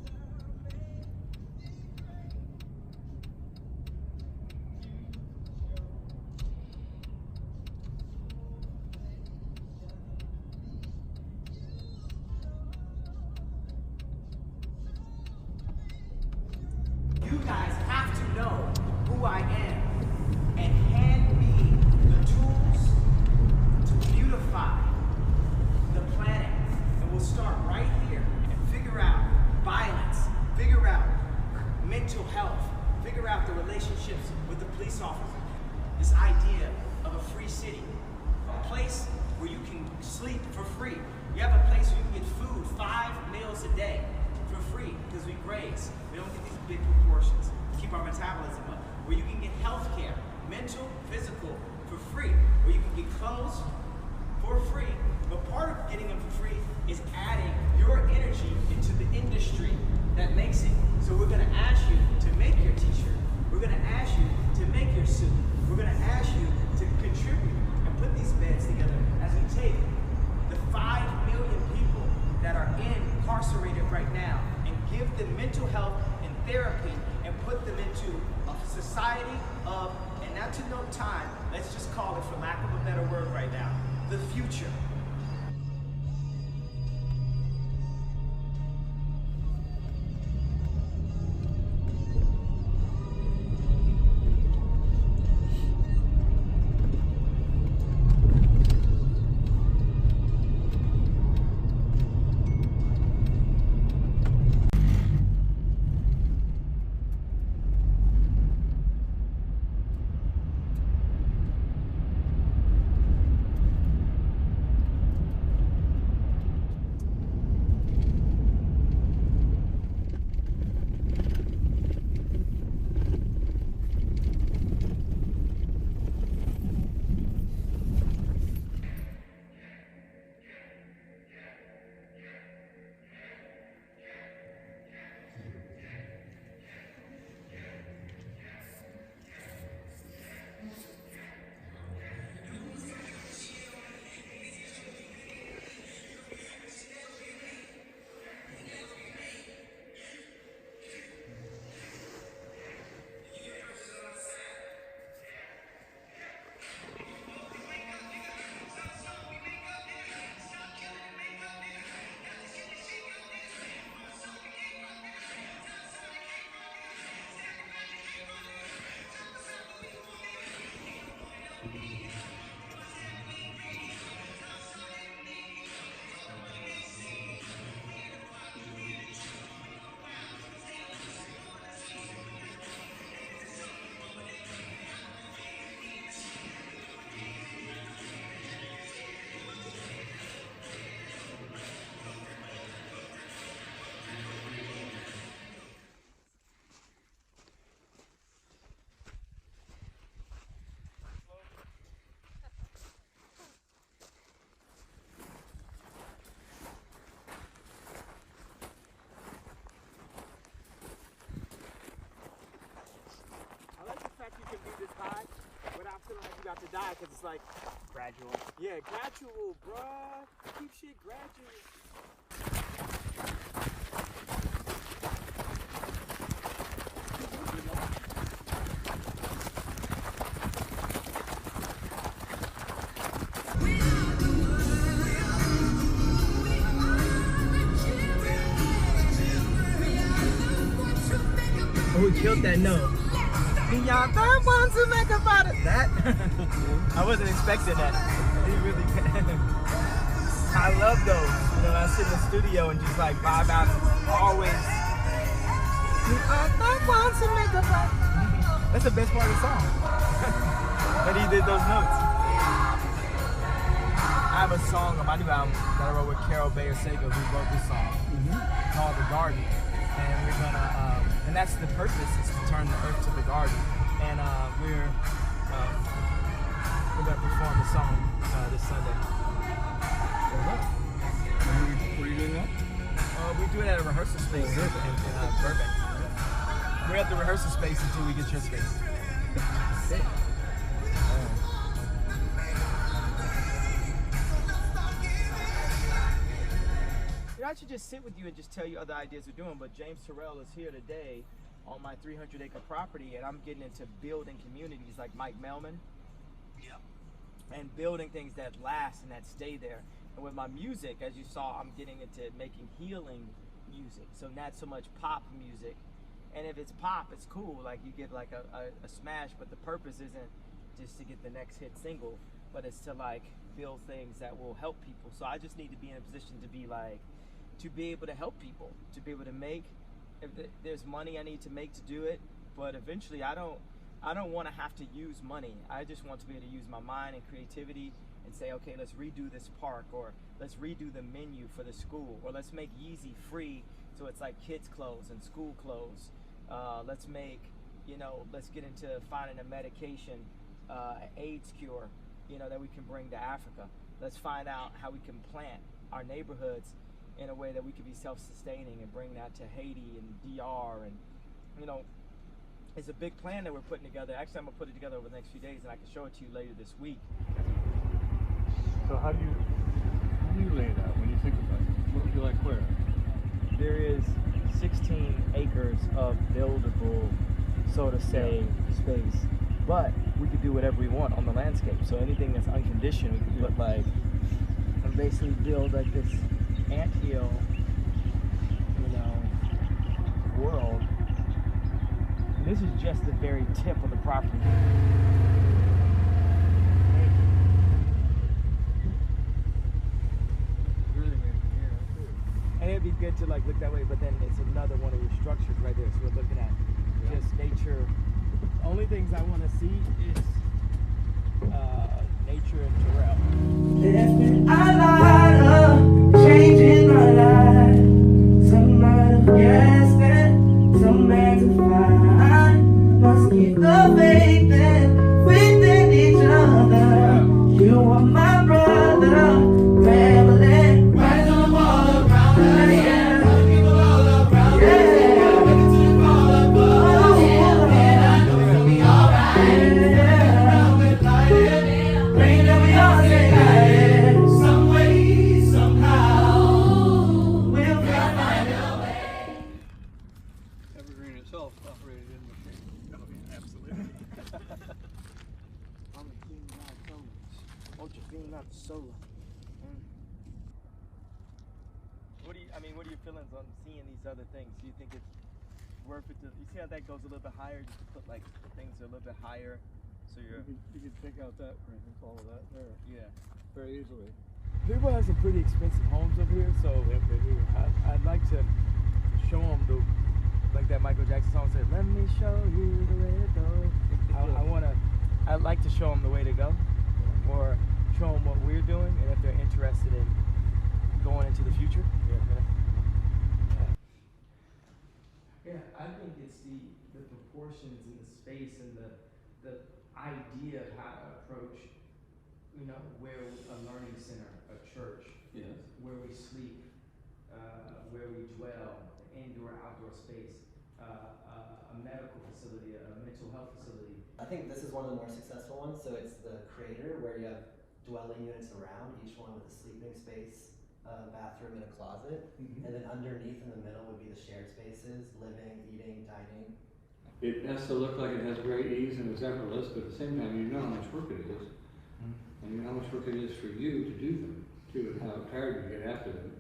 You guys have to know who I am and hand me the tools to beautify the planet. And we'll start right here and figure out violence, figure out mental health, figure out the relationships with the police officers. This idea of a free city, a place where you can sleep for free. You have a place where you can get food 5 meals a day for free because we graze. We don't get these big proportions. Keep our metabolism up. Where you can get health care, mental, physical, for free. Where you can get clothes for free. But part of getting them for free is adding your energy into the industry that makes it. So we're going to ask you to make your t-shirt. We're going to ask you to make your suit. We're going to ask you to contribute and put these beds together as we take the 5 million people that are incarcerated right now and give them mental health and therapy and put them into a society of, and not to note time, let's just call it, for lack of a better word right now, the future. You can be this high without feeling like you got to die, because it's like gradual. Yeah, gradual, bruh. Keep shit gradual. Oh, we killed that note. Y'all the ones who make about it. That I wasn't expecting that. He really I love those. You know, I sit in the studio and just like vibe out and always. That's the best part of the song. That he did those notes. I have a song on my new album that I wrote with Carol Bayer Sager, who wrote this song, called The Garden. And we're gonna, and that's the purpose, is to turn the earth to the garden. And we're gonna perform the song this Sunday. Where are you doing that? We do it at a rehearsal space in Burbank. We're at the rehearsal space until we get your space. I should just sit with you and just tell you other ideas we're doing, but James Terrell is here today on my 300-acre property, and I'm getting into building communities like Mike Melman. And building things that last and that stay there. And with my music, as you saw, I'm getting into making healing music. So not so much pop music. And if it's pop, it's cool. Like you get like a smash, but the purpose isn't just to get the next hit single, but it's to like build things that will help people. So I just need to be in a position to be like, to be able to help people, to be able to make, if there's money I need to make to do it, but eventually I don't want to have to use money. I just want to be able to use my mind and creativity and say, okay, let's redo this park, or let's redo the menu for the school, or let's make Yeezy free so it's like kids clothes and school clothes. Let's make, you know, let's get into finding a medication, an AIDS cure, you know, that we can bring to Africa. Let's find out how we can plant our neighborhoods in a way that we can be self-sustaining and bring that to Haiti and DR. And, you know, it's a big plan that we're putting together. Actually, I'm going to put it together over the next few days, and I can show it to you later this week. So how do you lay it out when you think about it? What would you like where? There is 16 acres of buildable, so to say, space. But we could do whatever we want on the landscape. So anything that's unconditioned, we could put like, and basically build like this anthill, you know, world. And this is just the very tip of the property. And it'd be good to like look that way, but then it's another one of your structures right there. So we're looking at just nature. The only things I want to see is nature and Terrell. There's been a lot of change in my life. Some might have guessed it, some had to find. Must keep the faith within each other. You are my brother, family. Rise on the wall around us. Yeah. People all around us. Yeah. What are your feelings on seeing these other things? Do you think it's worth it to, you see how that goes a little bit higher, just to put like things a little bit higher, so you can take out that, for instance, all of that there. Yeah. Very easily. People have some pretty expensive homes up here, so yep, they do. I'd like to show them the, like that Michael Jackson song said, let me show you the way to go. I'd like to show them the way to go, or show them what we're doing, and if they're interested in going into the future. Yeah, I think it's the proportions and the space and the idea of how to approach, you know, where a learning center, a church, where we sleep, where we dwell, indoor-outdoor space, a medical facility, a mental health facility. I think this is one of the more successful ones. So it's the Creator, where you have dwelling units around, each one with a sleeping space, a bathroom, and a closet. And then underneath in the middle would be the shared spaces, living, eating, dining. It has to look like it has great ease and it's effortless, but at the same time, you know how much work it is. And you know how much work it is for you to do them, too, and how tired you get after them.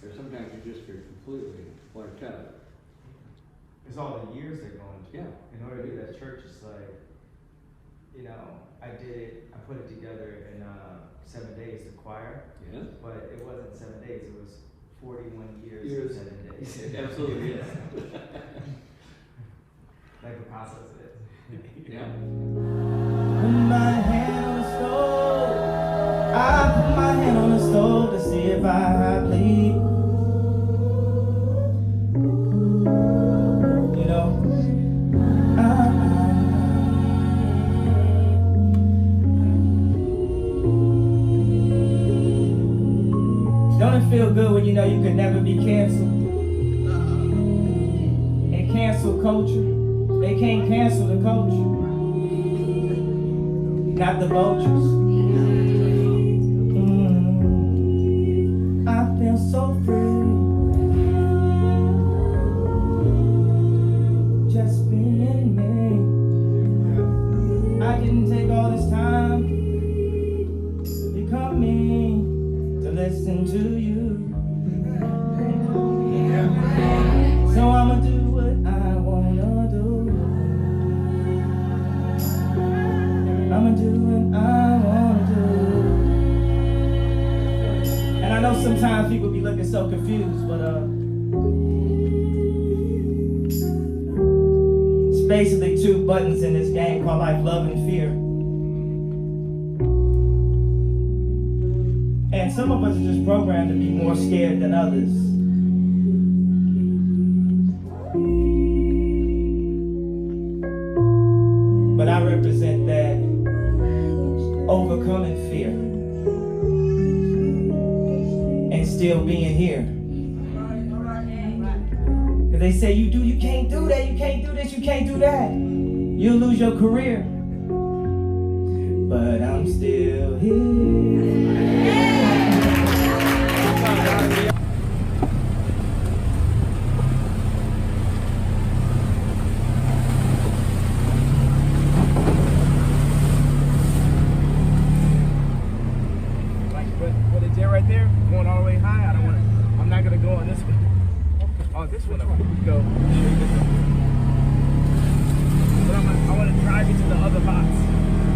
Or sometimes you just get completely wiped out. It's all the years they're going to. Yeah. In order to do that church, it's like, you know, I did it, I put it together in 7 days, the choir. Yes. But it wasn't 7 days, it was 41 years and 7 days. Absolutely, yes. Like Picasso said. Yeah. Put my hand on the stove. I put my hand on the stove to see if I bleed. You know, don't it feel good when you know you could never be canceled? And cancel culture, they can't cancel the culture. Not the vultures. I feel so free. Just being me. I didn't take all this time to become me, to listen to you. So I'ma do what I wanna do. I'ma do what I wanna do. And I know sometimes people be looking so confused, but it's basically 2 buttons in this game called life, love, and fear. And some of us are just programmed to be more scared than others. But I represent that overcoming fear and still being here. Cause they say you can't do that, you can't do this, you can't do that. You'll lose your career. But I'm still here. What is there right there? Going all the way high? I'm not gonna go on this one. Oh, this one. Go. But I want to drive you to the other box.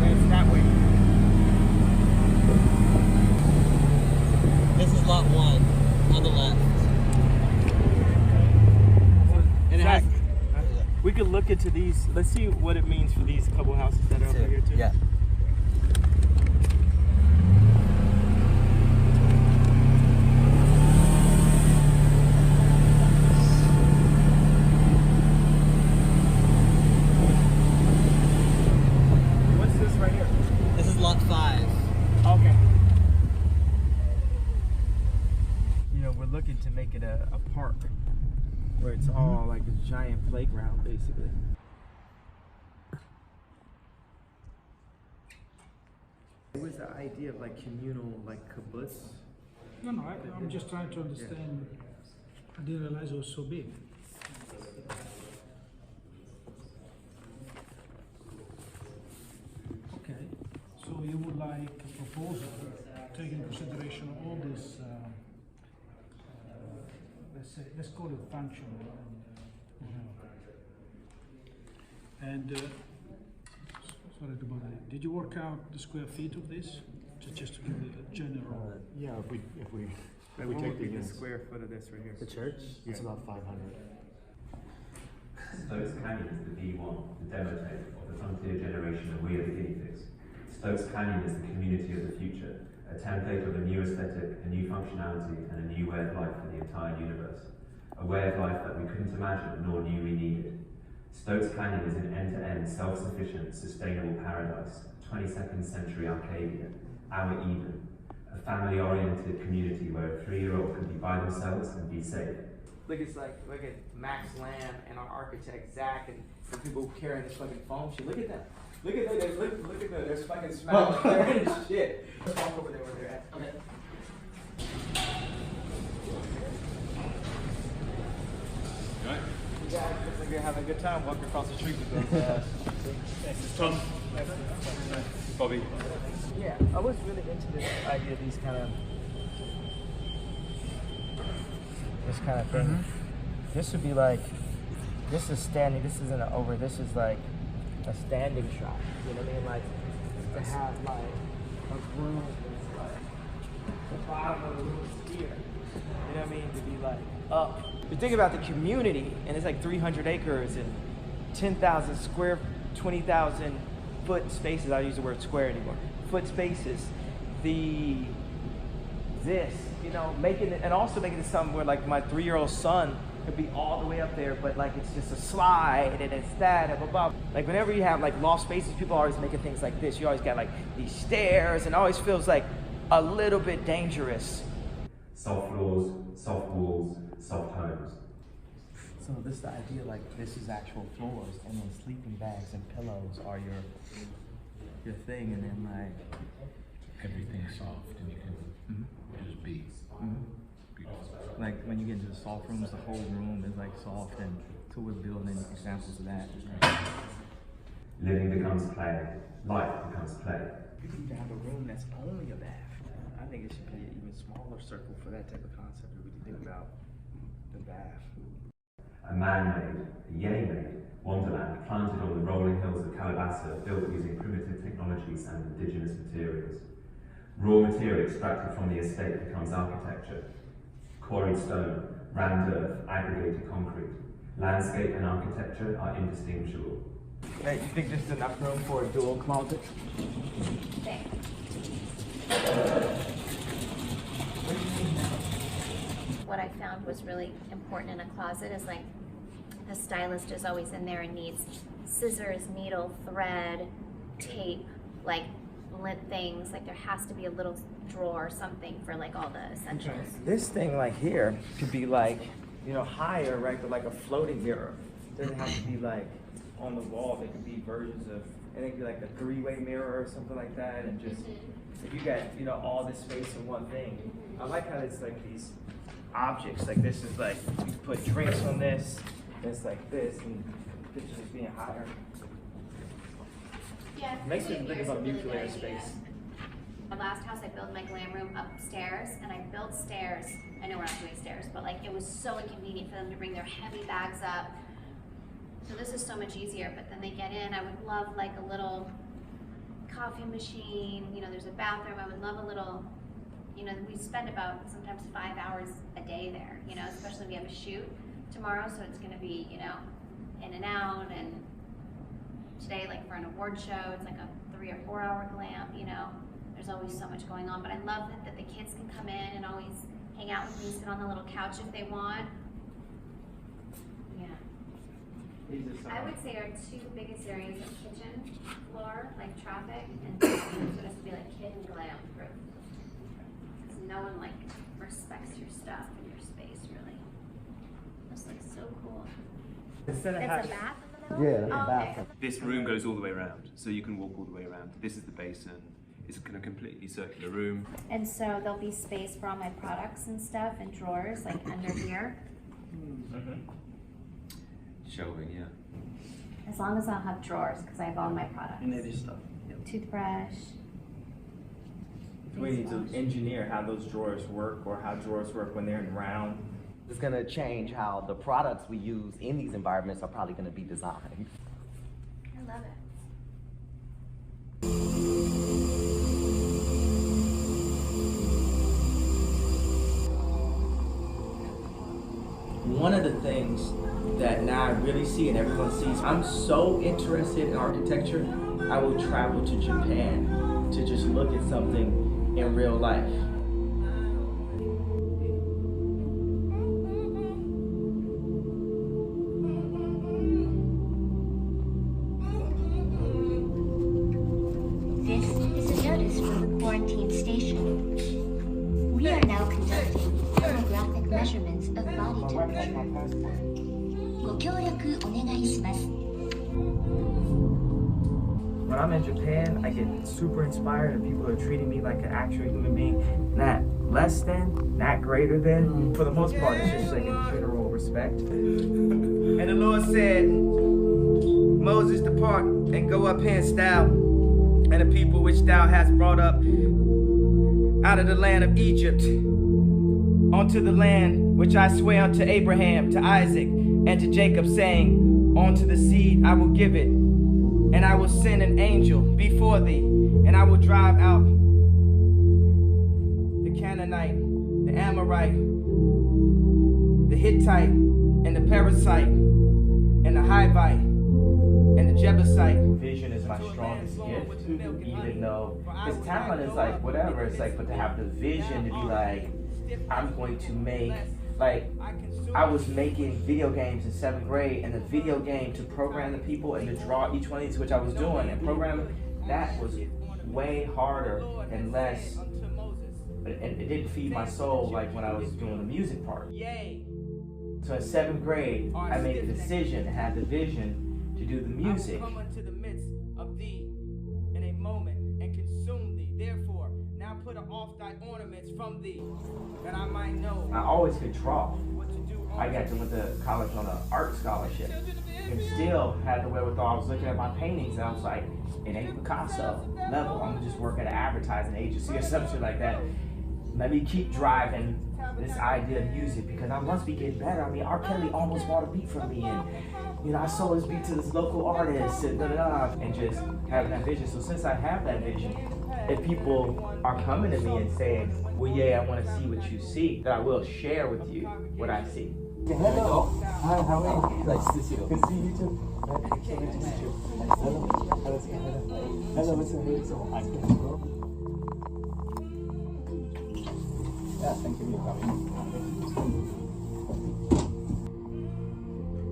It's that way. This is lot 1 on the left. And it has, we could look into these. Let's see what it means for these couple houses that are over here too. Yeah. Lot 5. Okay. You know, we're looking to make it a park where it's all like a giant playground, basically. What was the idea of like communal, like kibbutz? No, I'm just trying to understand. I didn't realize it was so big. Okay. So you would like a proposal taking into consideration all this, let's call it functional. And sorry about that. Did you work out the square feet of this? Just to give it a general. Yeah, if we What would be the square foot of this right here? The church? It's about 500. Stokes Canyon is the V1, the demo tape of the frontier generation of We Are the Guinea Pigs. Stokes Canyon is the community of the future, a template of a new aesthetic, a new functionality, and a new way of life for the entire universe. A way of life that we couldn't imagine nor knew we needed. Stokes Canyon is an end-to-end, self-sufficient, sustainable paradise, 22nd century Arcadia, our Eden, a family-oriented community where a 3-year-old can be by themselves and be safe. Look, it's like, look at Max Lamb and our architect Zach and the people carrying this fucking foam shit. Look at them. Look at them. They're fucking smiling. They're in shit. Let's walk over there where they're at. Okay. Right. You guys look like you're having a good time walking across the street with those. Tom. Bobby. Yeah, I was really into this idea of these kind of. This kind of thing. This would be like, this is standing, this isn't an over, this is like a standing shot. You know what I mean? Like to have like a room that's like the bottom of the room is here. You know what I mean? To be like up. You think about the community, and it's like 300 acres and 10,000 square, 20,000 foot spaces. I don't use the word square anymore. Foot spaces. You know, making it, and also making it something where like my 3-year-old son could be all the way up there, but like it's just a slide and it's that and blah, blah. Like whenever you have like loft spaces, people are always making things like this. You always got like these stairs, and it always feels like a little bit dangerous. Soft floors, soft walls, soft homes. So this is the idea, like this is actual floors, and then sleeping bags and pillows are your thing, and then like everything's soft and you can just be. Like when you get into the soft rooms, the whole room is like soft, and so we're building examples of that. Living becomes play, life becomes play. You can even have a room that's only a bath. I think it should be an even smaller circle for that type of concept if we think about the bath. A man-made, a yay-made wonderland planted on the rolling hills of Calabasas, built using primitive technologies and indigenous materials. Raw material extracted from the estate becomes architecture. Quarried stone, rammed earth, aggregated concrete. Landscape and architecture are indistinguishable. Hey, you think there's enough room for a dual closet? What I found was really important in a closet is like the stylist is always in there and needs scissors, needle, thread, tape, like lint things. Like there has to be a little drawer or something for like all the essentials. This thing like here could be like, you know, higher, right? But like a floating mirror. It doesn't have to be like on the wall. There could be versions of, and it could be like a 3-way mirror or something like that. And just, if you got, you know, all this space in one thing. I like how it's like these objects, like this is like, you put drinks on this, it's like this, and pictures is being higher. Yeah, Makes me think about nuclear space. The last house I built my glam room upstairs, and I built stairs. I know we're not doing stairs, but like it was so inconvenient for them to bring their heavy bags up. So this is so much easier, but then they get in. I would love like a little coffee machine, you know, there's a bathroom. I would love a little, you know, we spend about sometimes 5 hours a day there, you know, especially if we have a shoot tomorrow, so it's gonna be, you know, in and out, and today, like for an award show, it's like a 3 or 4 hour glam, you know, there's always so much going on, but I love that the kids can come in and always hang out with me, sit on the little couch if they want. Yeah. I would say our 2 biggest areas of kitchen floor, like traffic, and so it has to be like kid and glam proof. Because no one like respects your stuff and your space really. This looks so cool. It's a bath in the middle? Yeah, oh, bathroom. This room goes all the way around, so you can walk all the way around. This is the basin. It's a completely circular room. And so there'll be space for all my products and stuff and drawers, like under here. Shelving, yeah. As long as I'll have drawers, because I have all my products. And maybe stuff. Yep. Toothbrush. We need to engineer how those drawers work, or how drawers work when they're in round. It's gonna change how the products we use in these environments are probably gonna be designed. I love it. One of the things that now I really see and everyone sees, I'm so interested in architecture, I will travel to Japan to just look at something in real life. This is a notice from the quarantine station. We are now conducting thermographic measurements of body temperature. ご協力お願いします。 When I'm in Japan, I get super inspired and people are treating me like an actual human being. Not less than, not greater than. For the most part, it's just like in general respect. And the Lord said, Moses, depart and go up hence thou, and the people which thou hast brought up out of the land of Egypt, unto the land which I swear unto Abraham, to Isaac, and to Jacob, saying, unto the seed I will give it, and I will send an angel before thee, and I will drive out the Canaanite, the Amorite, the Hittite, and the Parasite, and the Hivite, and the Jebusite. Vision is my strongest gift, even though his talent is like whatever. It's like, but to have the vision to be like, I'm going to make, like, I was making video games in 7th grade, and the video game to program the people and to draw each one of these, which I was doing, and programming, that was way harder and less, and it didn't feed my soul like when I was doing the music part. So in 7th grade, I made the decision, had the vision to do the music. I will come unto the midst of thee in a moment and consume thee. Therefore, now put off thy ornaments from thee, that I might know. I always could draw. I went to college on an art scholarship and still had the wherewithal. I was looking at my paintings and I was like, it ain't Picasso level. I'm gonna just work at an advertising agency or something like that. Let me keep driving this idea of music because I must be getting better. I mean, R. Kelly almost bought a beat from me, and you know, I sold this beat to this local artist, and and just having that vision. So since I have that vision, if people are coming to me and saying, well, yeah, I want to see what you see, then I will share with you what I see. Hello. Hi, how are you? Nice to see you. Good to see you too. Nice to meet you. Hello. Hello, Mr. Yeah, thank you for coming.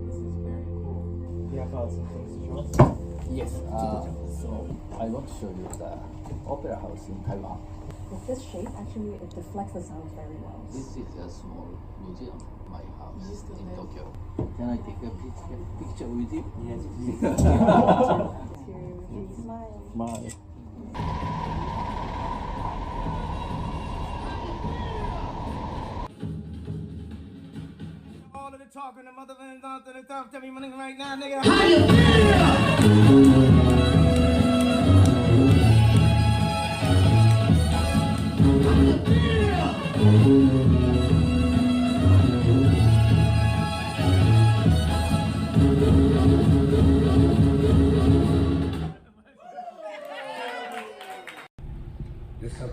This is very cool. Do you have some things to show us? Yes. So I want to show you the opera house in Taiwan. With this shape, actually, it deflects the sound very well. This is a small museum, my house in Tokyo. Can I take a picture with you? Yes, please. Smile. Smile. All of the talking, the motherfuckers on to the top. Tell me money right now, nigga. How you feel?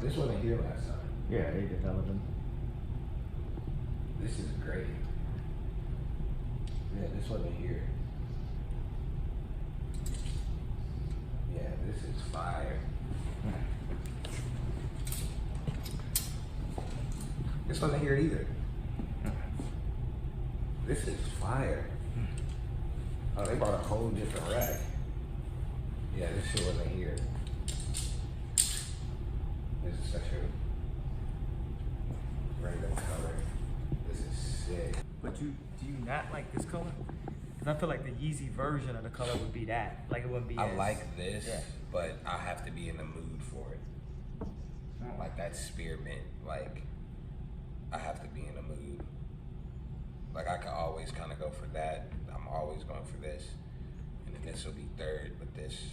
This wasn't here last time. Yeah, they developed them. This is great. Yeah, this wasn't here. Yeah, this is fire. This wasn't here either. This is fire. Oh, they brought a whole different rack. Yeah, this shit wasn't here. This is such a random color. This is sick. But do you not like this color? Because I feel like the Yeezy version of the color would be that. Like it wouldn't be I like this, but I have to be in the mood for it. Like that spearmint, like I have to be in the mood. Like I could always kind of go for that. I'm always going for this. And then this will be third, but this,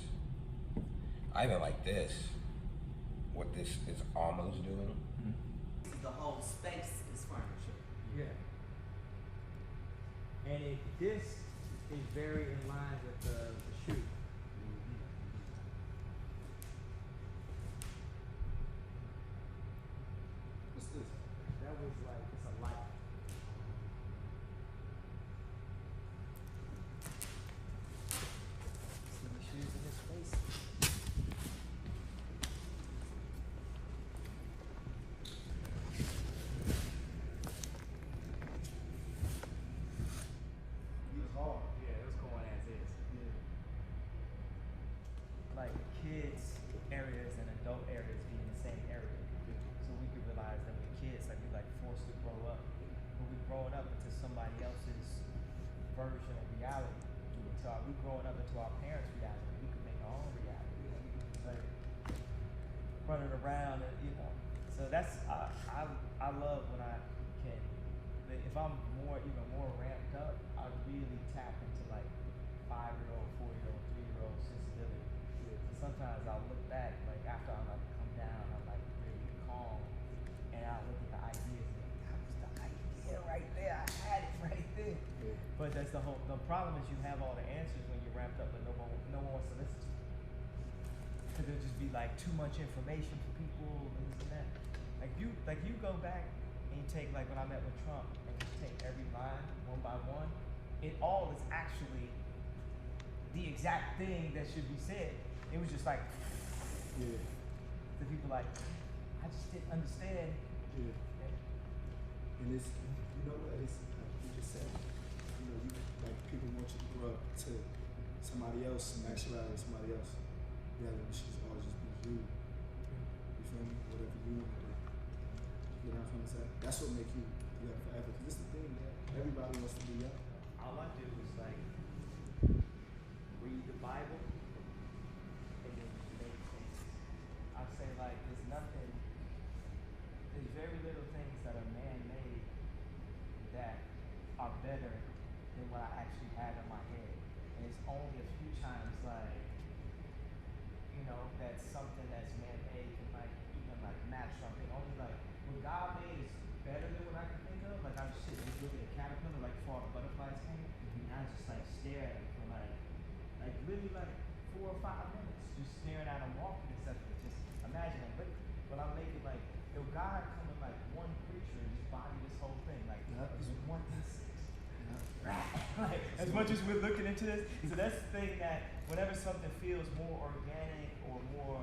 I even like this. What this is almost doing. The whole space is furniture. Yeah. And this is very in line with the shoe. What's this? That was like, it's a light. Some of the shoes in this space. Like kids areas and adult areas be in the same area. So we could realize that with kids, like we like forced to grow up. But we growing up into somebody else's version of reality. So we growing up into our parents' reality. We could make our own reality. Like running around and So that's I love when I can, if I'm even more ramped up, I really tap into like 5-year-old, 4-year-old, 3-year-old sensibility. So sometimes I'll look back, like after I'm like come down, I'm like really calm, and I look at the ideas and that was the idea right there. I had it right there. But that's the problem is you have all the answers when you're wrapped up, but no one wants to listen to you. Because there'll just be like too much information for people and this and that. Like you go back and you take like when I met with Trump and you take every line one by one, it all is actually the exact thing that should be said. It was just like the people like, I just didn't understand. Yeah. And it's, you know what, it's like you just said, you know, you like people want you to grow up to somebody else, and actuality somebody else. Yeah, it should always just be you. You feel me? Whatever you want to do. You know what I'm saying? That's what makes you young forever. Because it's the thing that everybody wants to be young. All I do is like read the Bible and then make things. I say like there's very little things that are man-made that are better than what I actually have in my head. And it's only a few times like, you know, that something that's man-made can like even like match something. Only like what God made is better than what I can think of. Like I was sitting just looking at a caterpillar like before all the butterflies came, and I just like stare at it for like really like 4 or 5 minutes, just staring at them walking and stuff. Just imagine it. But when I'm making like, yo, God come in like one creature and just body this whole thing, like this one insect. Like as much as we're looking into this, so that's the thing that whenever something feels more organic or more,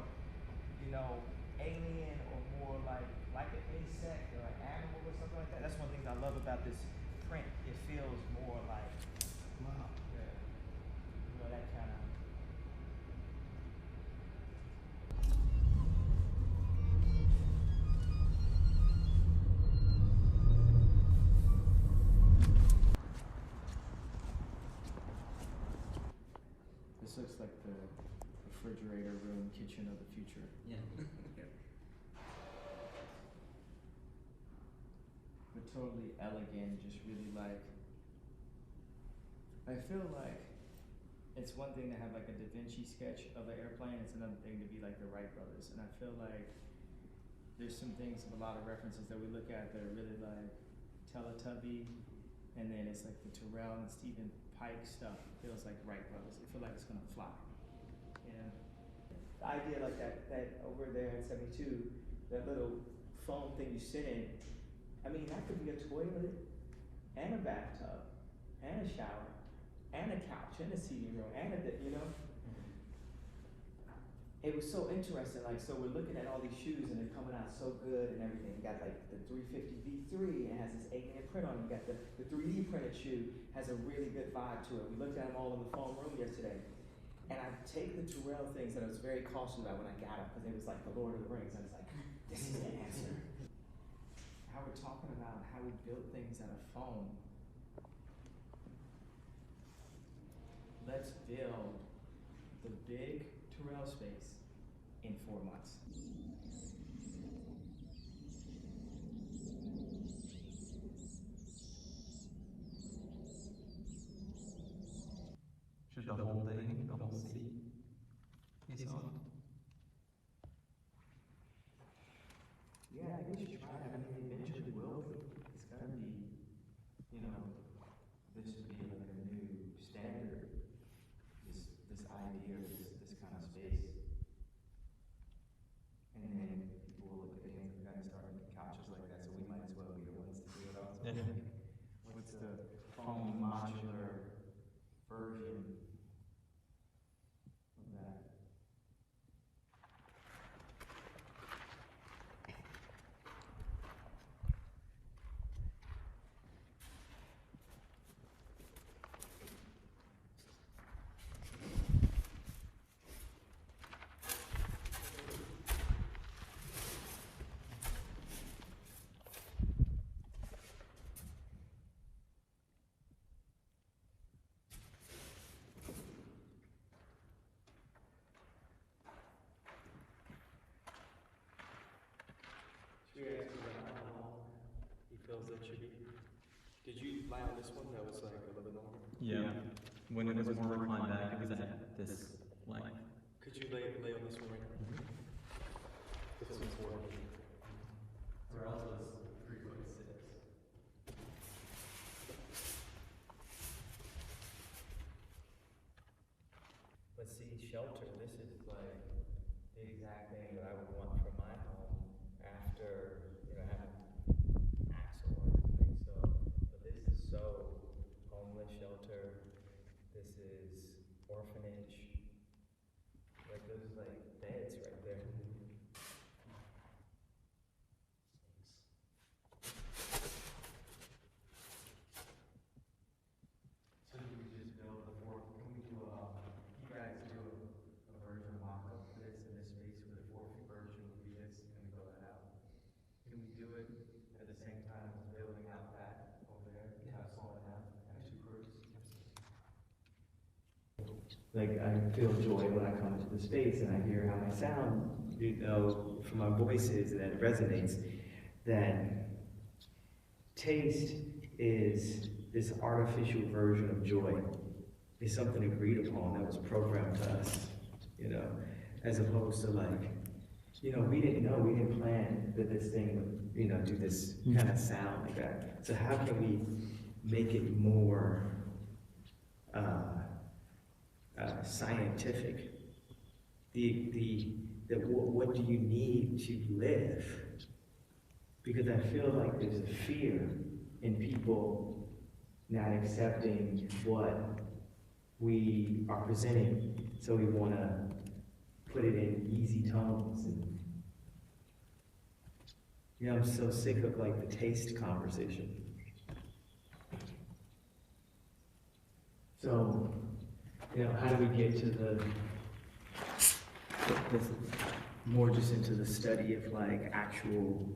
you know, alien or more like an insect or an animal or something like that, that's one of the things I love about this print. It feels more like, wow, yeah, you know, that kind of. This looks like the refrigerator room kitchen of the future. Yeah. But totally elegant, just really like, I feel like it's one thing to have like a Da Vinci sketch of an airplane, it's another thing to be like the Wright brothers. And I feel like there's some things of a lot of references that we look at that are really like Teletubby, and then it's like the Terrell and Stephen Pike stuff. It feels like Wright brothers. It feels like it's gonna fly. You know? The idea like that over there at 72, that little foam thing you sit in, I mean, that could be a toilet, and a bathtub, and a shower, and a couch, and a seating room, and you know? It was so interesting, like, so we're looking at all these shoes and they're coming out so good and everything. You got like the 350 V3 and it has this alien print on it. You got the 3D printed shoe, has a really good vibe to it. We looked at them all in the foam room yesterday. And I take the Terrell things that I was very cautious about when I got them, because it was like the Lord of the Rings. I was like, this is the answer. How we're talking about how we built things out of foam. Let's build the big Terrell space in 4 months. Should the whole thing, the whole city is on? Yeah, I guess you should try it. I mean, eventually will be. It's gotta be, you know, this would be like a new standard. This idea of this kind of space. And then people will look at things like that and start making couches like that, so we might as well be the ones to do it also. What's the foam modular version of that? He feels that should be. Did you lie on this one that was like a little bit longer? Yeah. When it was more reclined back, it was at this length. Could you lay on this one right now? This one's 4. Or else it was 3'6". shelter. This is like the exact thing that I would want for my home after, you know, having Axel or everything. So this is so homeless shelter. This is orphanage. Like those like beds right there. So do we just build the four? Can we do you guys do a version mock-up for this in this space where the 4 feet version would be this? Can we build that out? Can we do it at the same time as building out that over there? Kind of slowing down, have 2 crews? Like I feel joy when I come into the space and I hear how my sound, you know, from my voice is, and it resonates. That taste is this artificial version of joy. It's something agreed upon that was programmed to us, you know, as opposed to like, you know, we didn't plan that this thing would, you know, do this kind of sound like that. So how can we make it more scientific? What do you need to live? Because I feel like there's a fear in people not accepting what we are presenting, so we want to put it in easy tones. And you know, I'm so sick of like the taste conversation. So, you know, how do we get to the more just into the study of like actual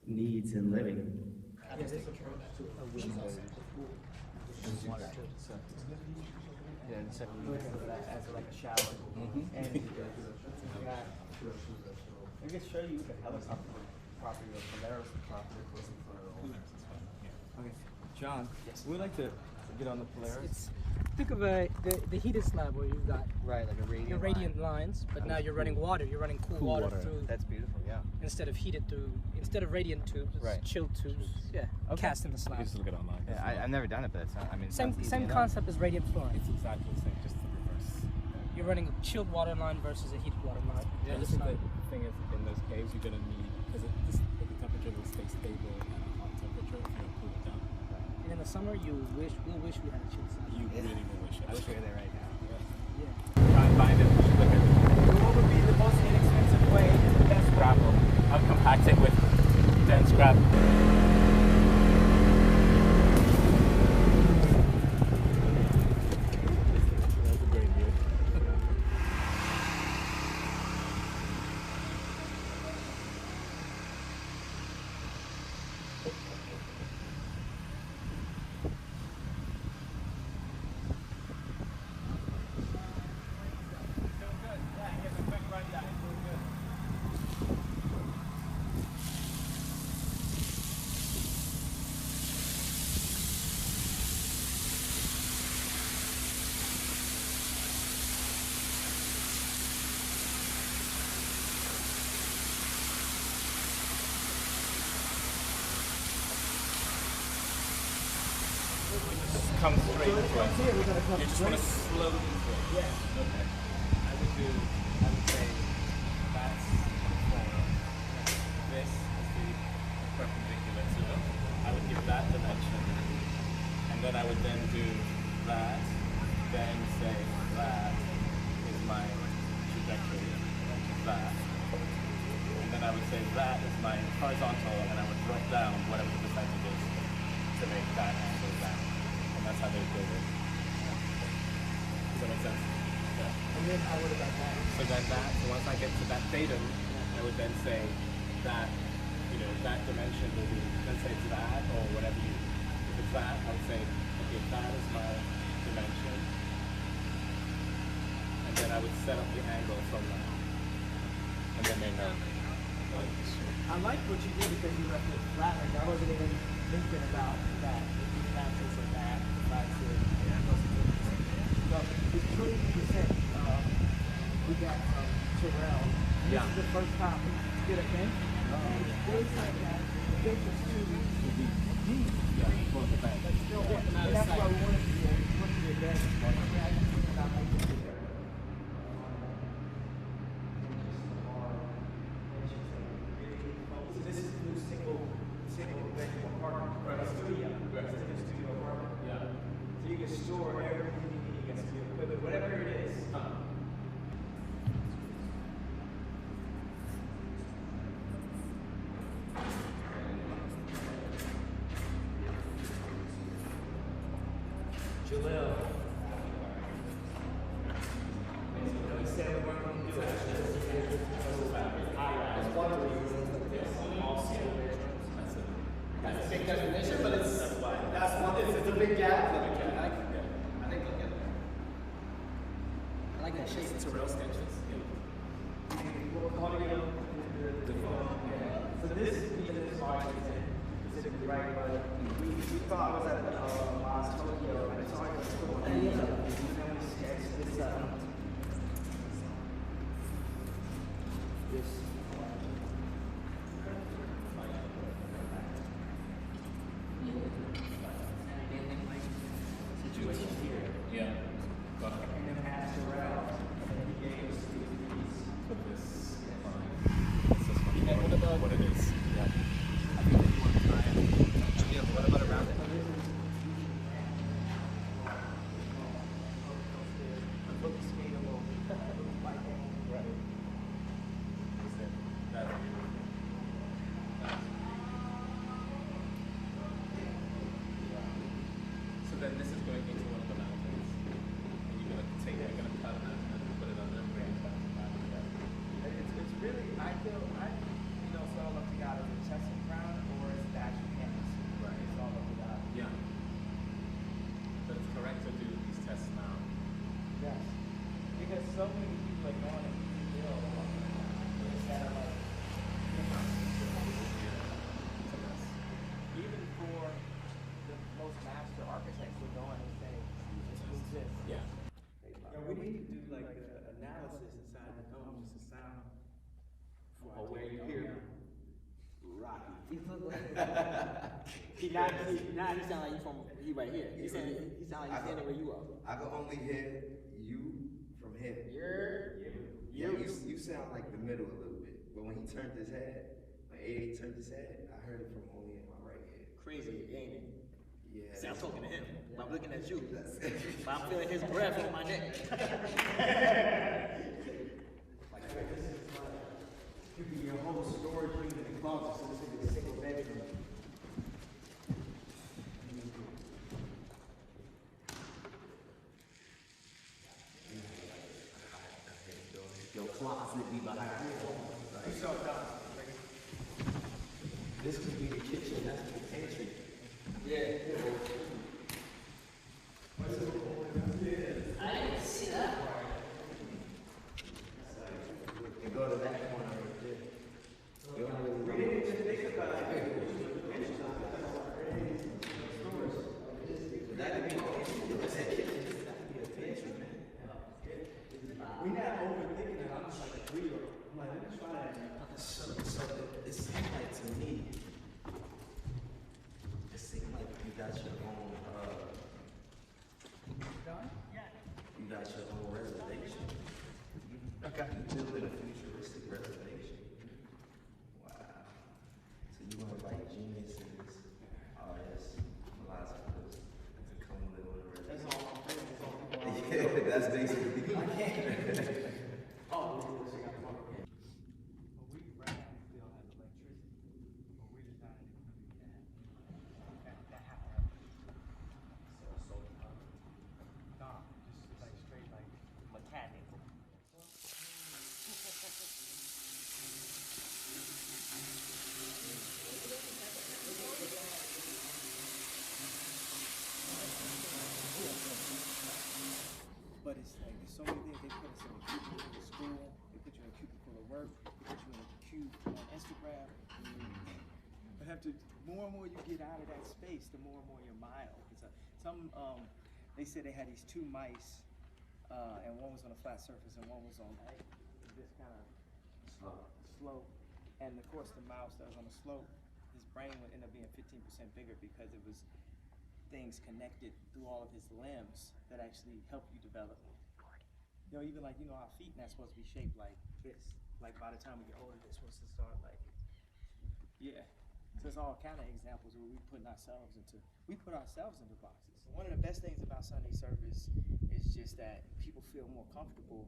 needs in living? Yeah, this approach to a window. Yeah, and so we look at that as like a shower. And we got, I can show you the helicopter property or Polaris property. Okay, John, we'd like to get on the Polaris. Think of the heated slab where you've got like a radiant lines, but now you're running water. You're running cool water through. That's beautiful, yeah. Instead of radiant tubes, it's chilled tubes. Yeah, cast in the slab. Just look it online. Yeah, I've never done it, but it's not, I mean, same concept as radiant flooring. It's exactly the same, just the reverse. You're running a chilled water line versus a heated water line. Yeah, I think the thing is, in those caves, you're gonna need, because the temperature will stay stable at a hot temperature if you don't cool it down. And in the summer, we'll wish we had a chilled slab. You really will wish it. I wish we were there right now. Yeah. Try and find it. So what would be the most inexpensive way to best scrap them? I'll compact it with dense scrap. That's a great view. Come straight into it. You just want to slow into it. Yeah. Okay. I would say that's this is the perpendicular to them. I would give that dimension. And then I would then do that. Then say that is my trajectory. That. And then I would say that is my horizontal, and I would drop down whatever the percentage is to make that angle down. That's how they build it. Does that make sense? Yeah. And then I would have got that. So then so once I get to that datum, I would then say that, you know, that dimension will be, let's say it's that, or whatever you, if it's that, I would say, okay, that is my dimension. And then I would set up the angle from that. And then they know. I like what you did because you left it flat. Like I wasn't even thinking about that. If you have to say that, if I said, so it's 20% we got from Terrell. This is the first time we did a thing. And they said that the bench was too deep. Yeah, and that's why we wanted to do that. a studio. It's like a studio apartment. Yeah. So you can store everything you need against the equipment, whatever it is. Jalil. He said we weren't going to do it. It's one of the reasons that this also. That's a big definition, but it's that's one. It's a big gap. I think look at it. I like that shape. It's a real sketch. So this is the art specifically, right? But we thought it was at Mars Tokyo, and it's already a school. And then we sketched this this situation here. Yeah. And then passed around, and then he gave us these. For this. And what about what it is? Yeah. I think that one time. Yeah, what about around it? So then this is going into one of the mountains, and you're gonna cut it and put it on the range mountain. It's really, I feel, so all up to God is the chest and crown, or is the actual canvas? Right. It's all up to God. Yeah. But it's correct to do these tests now. Yes. Because so many people are going and instead of like, even for the most master architects who go in and say, this was this. Yeah. Yeah, we need to do like an analysis inside the dome, just a sound. Oh, where you hear Rocky. Now he sound like you from right here. He sound like he's standing where you are. I can only hear you from here. You sound like the middle a little bit, but when he turned his head, when 88 turned his head, I heard it from only in my right ear. Crazy, ain't it? Yeah. See, I'm talking to him, but I'm looking at you. But I'm feeling his breath on my neck. You can get a whole storage unit and closet, so this is a single bedroom. Your closet be behind you. This could be the kitchen, that's the pantry. Yeah. I didn't see that. And go to that corner right there. You don't really We didn't even think about it. That could be a pantry, man. We're not overthinking it. I'm just like, I'm like, let me try that. So it seemed like to me, it seemed like you got your own, you got your own reservation. Okay. You building a futuristic reservation. Wow. So you want to like geniuses, artists, philosophers to come live on a reservation. That's all I'm doing. That's all people are. Yeah, that's basically. I can't. Oh, we right now we still have electricity, but we're just not in the community that have to happen. So no, just like straight like mechanical. But it's like there's so many things. They put us in a cubicle in school. They put you in a cubicle at work. They put you in a cube on Instagram. But have to more and more you get out of that space, the more and more you're mild. They said they had these two mice, and one was on a flat surface and one was on this kind of slope. And of course, the mouse that was on the slope, his brain would end up being 15% bigger because it was things connected through all of his limbs that actually help you develop. You know, even like, our feet not supposed to be shaped like this. Like by the time we get older, they're supposed to start like, yeah. So it's all kind of examples where we put ourselves into boxes. One of the best things about Sunday service is just that people feel more comfortable.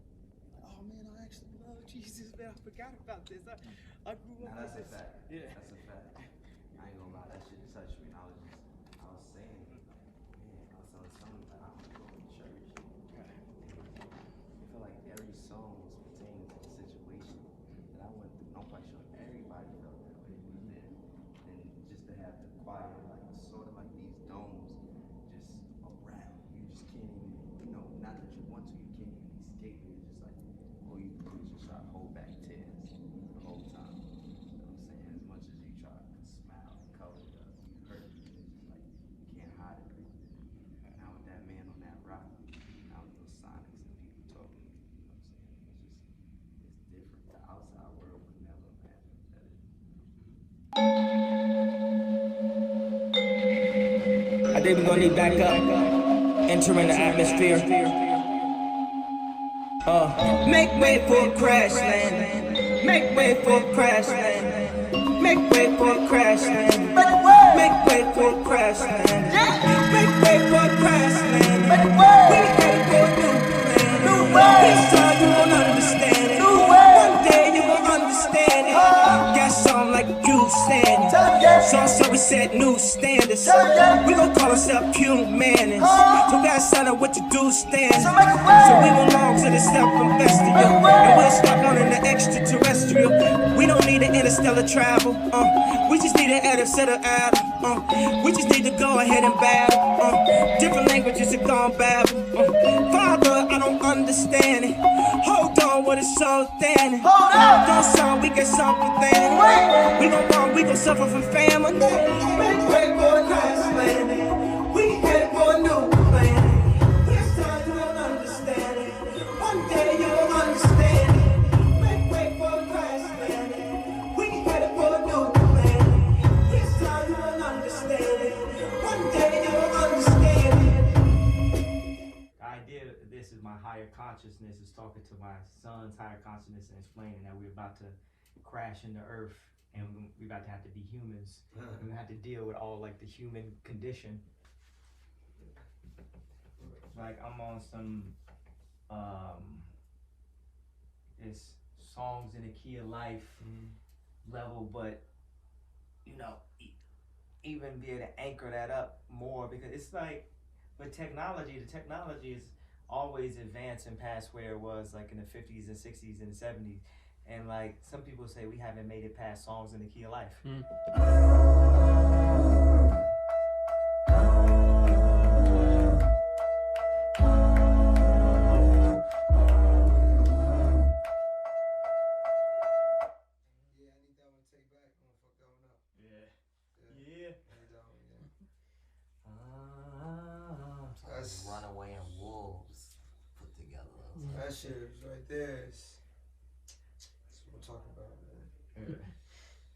Like, oh man, I actually love Jesus, man. I forgot about this. I grew up with this. Fact. Yeah. That's a fact. I ain't gonna lie, that shit touched me. I was saying, man, I was telling someone, like, I want to go to church. I feel like every song was pertaining to the situation that I went through. I'm quite sure everybody felt that way. And just to have the choir, like, sort of like these domes just around. You just can't even, not that you want to, you can't even escape it. It's just like, all you do is just try to hold back tears the whole time. You know what I'm saying? As much as you try to smile and cover it up, you hurt. It's just like, you can't hide it. Now with that man on that rock, now with those sonics and people talking, you know what I'm saying? It's different. The outside world would never imagine that I think we're gonna need back up, entering the atmosphere. Make way for a crash landing. Make way for a crash landing. Make way for a crash landing. Make way for a crash landing. Make way for a crash landing. We headed for a new plan. This time you won't understand it. One day you won't understand it. Got something like you standing. So we set new standards. We gon' call ourselves humanists. So we gotta sign up with the due standards. So we belong to the self-investial. And we'll stop wanting the extraterrestrial. We don't need an interstellar travel. We just need an edit set of atom. We just need to go ahead and battle. Different languages have gone babble. Father, I don't understand it. Hold on, what is so thin? Don't sound we get something thin. We gon' want, we gon' suffer from famine. Make way for a crash landing. We head for a new planet. This time you don't understand it. One day you'll understand it. Make way for a crash landing. We headed for a new planet. This time you don't understand it. One day you'll understand it. The idea of this is my higher consciousness is talking to my son's higher consciousness and explaining that we're about to crash into Earth and we're about to have to be humans. And we have to deal with all like the human condition. Like I'm on some it's songs in the key of life level, but even be able to anchor that up more, because it's like with technology, the technology is always advancing past where it was like in the 50s and 60s and 70s. And like some people say we haven't made it past songs in the key of life. Runaway and Wolves put together. That shit is right there. That's what I'm talking about, man.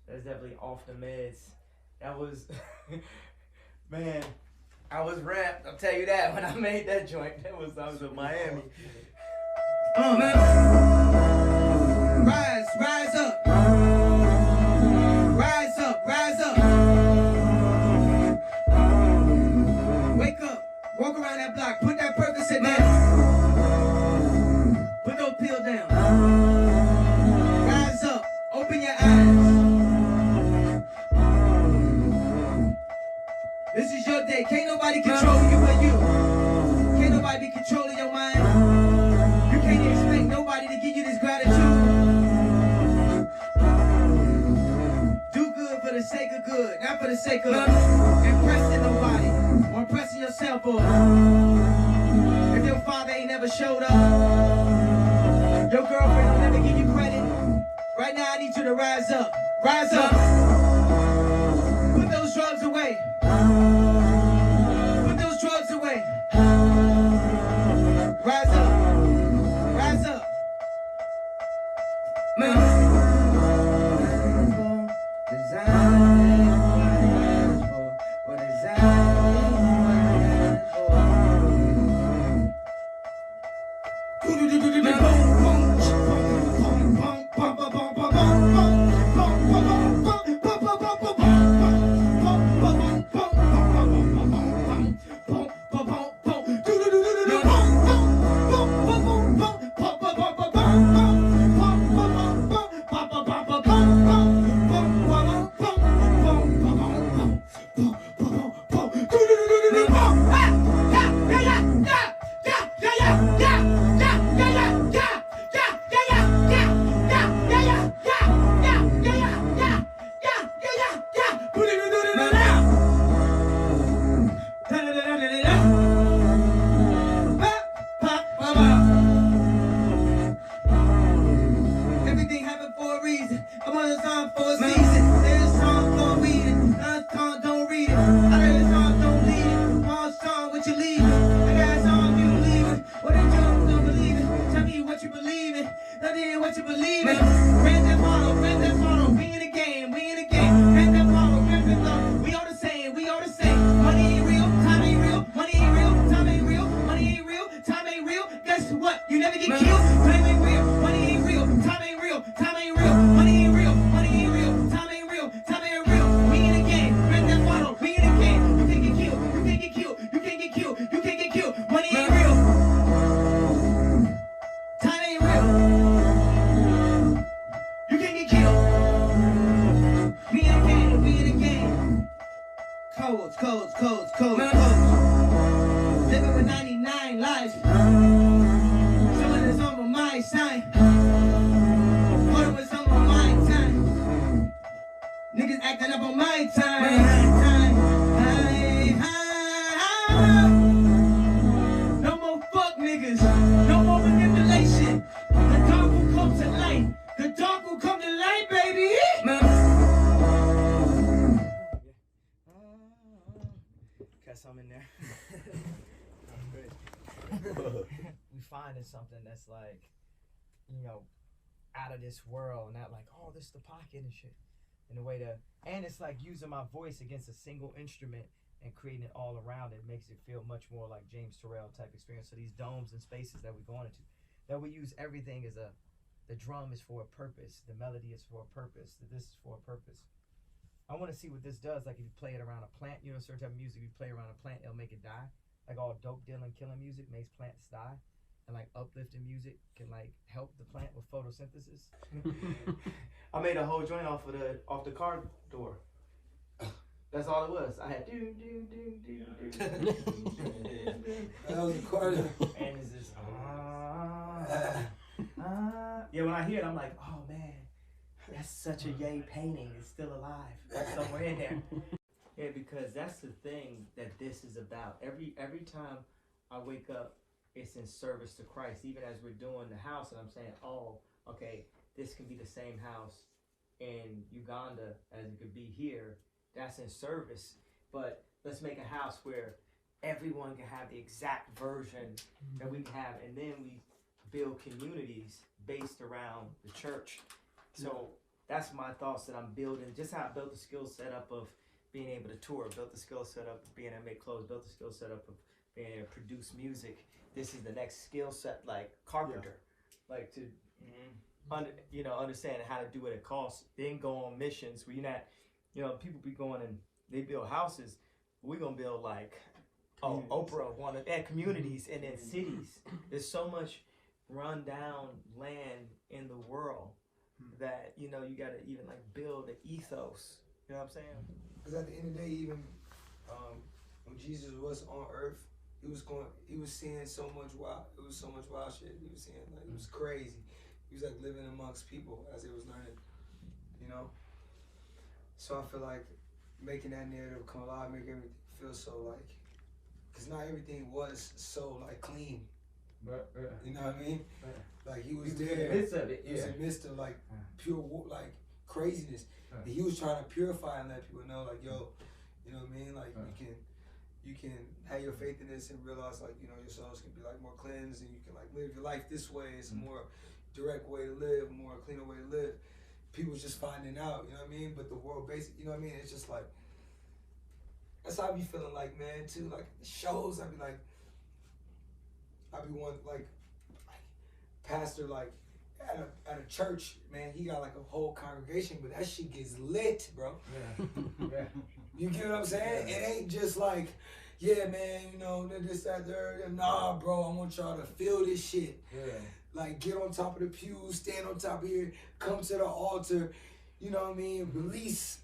That's definitely off the meds. That was, man, I was ramped. I'll tell you that when I made that joint. I was in Miami. Rise up. Rise up, rise up. Wake up, walk around that block, put that Percocet down. Put those pills down. Rise up, open your eyes. This is your day. Can't nobody control you but you. Can't nobody be controlling your mind. You can't expect nobody to give you this gratitude. Do good for the sake of good, not for the sake of impressing nobody or impressing yourself. Or if your father ain't never showed up, your girlfriend will never give you credit. Right now I need you to rise up. Rise up. Put those drugs away. Put those drugs away. Rise up. Rise up. Man. Other songs don't lead it. One song, what you leaving? I got songs you leaving. What the jokes don't believe it. Tell me what you believe in. Tell me what you believe in. Grand Theft Auto, we in the game, we in the game. Grand Theft Auto, Grand Theft Auto, we all the same, we all the same. Money ain't real, time ain't real, money ain't real, time ain't real, money ain't real, time ain't real. Guess what? You never get killed. Time ain't real, money ain't real, time ain't real, time ain't real, money ain't real, money ain't real, time ain't real, time ain't real. We in the game, Grand Theft Auto, we in the game. You can't get killed, you can't get killed, you can't get killed, you can't get killed. Money ain't real, time ain't real. You can't get killed. We in the game, we in the game. Codes. Living with 99 lives. Some of this on my sign. Hold up with some on my time. Niggas acting up on my time. No more fuck niggas. No more manipulation. The dark will come to light. The dark will come to light, baby. Got some in there. We finding something that's like, you know, out of this world, not like, oh, this is the pocket and shit. In a way to, and it's like using my voice against a single instrument and creating it all around it makes it feel much more like James Terrell type experience. So these domes and spaces that we're going into, that we use everything as a, the drum is for a purpose, the melody is for a purpose, this is for a purpose. I want to see what this does. Like if you play it around a plant, you know, certain type of music, you play around a plant, it'll make it die. Like all dope dealing, killing music makes plants die. And like uplifting music can like help the plant with photosynthesis. I made a whole joint off the car door. That's all it was. I had do. That was the car door. And it's just yeah, when I hear it, I'm like, oh man, that's such a yay painting. It's still alive. That's somewhere in there. Yeah, because that's the thing that this is about. Every time I wake up, it's in service to Christ. Even as we're doing the house, and I'm saying, oh, okay, this can be the same house in Uganda as it could be here. That's in service. But let's make a house where everyone can have the exact version that we can have, and then we build communities based around the church. So that's my thoughts that I'm building. Just how I built the skill set up of being able to tour, built the skill set up of being able to make clothes, built the skill set up of being able to produce music. This is the next skill set, like carpenter, like to understand how to do what it costs. Then go on missions where you're not, people be going and they build houses. We're gonna build like Oprah wanted communities and then cities. There's so much run down land in the world that you gotta even like build an ethos. You know what I'm saying? Because at the end of the day, even when Jesus was on earth, he was seeing so much wild. It was so much wild shit. He was seeing like it was crazy. He was like living amongst people as they was learning, So I feel like making that narrative come alive, make everything feel so like, because not everything was so like clean. You know what I mean? Like he was there. In the midst of it. He was in the midst of like pure like craziness. And he was trying to purify and let people know like, yo, you know what I mean? Like you can have your faith in this and realize like, your souls can be like more cleansed and you can like live your life this way. It's a more direct way to live, a more cleaner way to live. People's just finding out, you know what I mean? But the world basic, you know what I mean? It's just like, that's how I be feeling like, man, too. Like the shows, I be one like pastor like at a church, man, he got like a whole congregation, but that shit gets lit, bro. Yeah. You get what I'm saying? It ain't just like, yeah, man, this, that, there. Nah, bro, I want y'all to feel this shit. Yeah. Like, get on top of the pews, stand on top of here, come to the altar, you know what I mean? Release,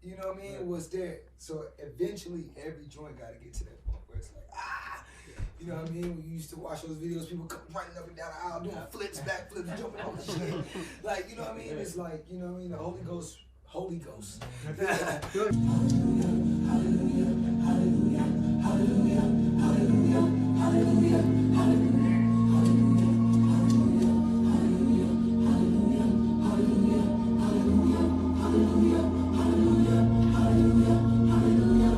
you know what I mean? What's there. So eventually, every joint got to get to that point where it's like, you know what I mean? When you used to watch those videos, people come running up and down the aisle, doing flips, backflips, jumping on the shit. Like, you know what I mean? It's like, you know what I mean? The Holy Ghost. Hallelujah, hallelujah, hallelujah, hallelujah, hallelujah, hallelujah. Hallelujah, hallelujah, hallelujah, hallelujah, hallelujah.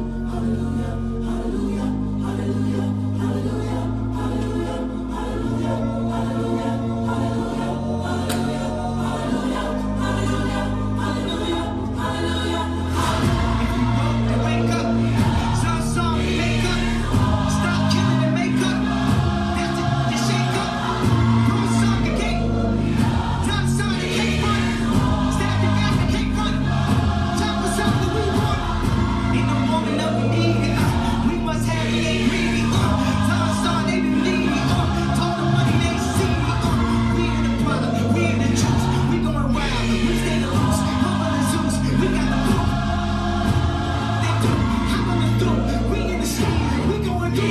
3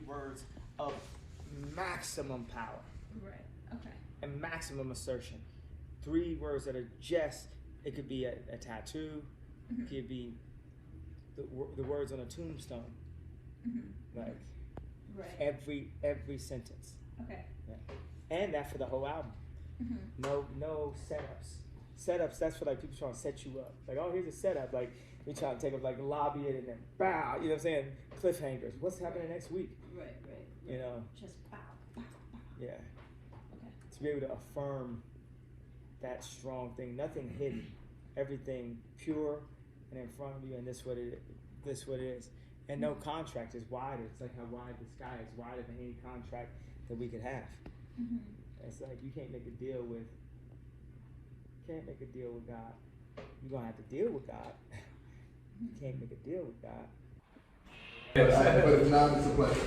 words of maximum power. Right. Okay. And maximum assertion. 3 words that are just, it could be a tattoo, it could be the words on a tombstone. Like every sentence. Okay. Yeah. And that for the whole album. No setups. Setups, that's for like people trying to set you up. Like, oh, here's a setup. Like, we trying to take up, like, lobby it and then bow. You know what I'm saying? Cliffhangers. What's happening next week? Right. You know? Just bow. Yeah. Okay. To be able to affirm that strong thing. Nothing hidden. Everything pure and in front of you, and this what it is. And no contract is wider. It's like how wide the sky is, wider than any contract that we could have. It's like you can't make a deal with God. You're gonna have to deal with God. You can't make a deal with God. But if not, it's a pleasure.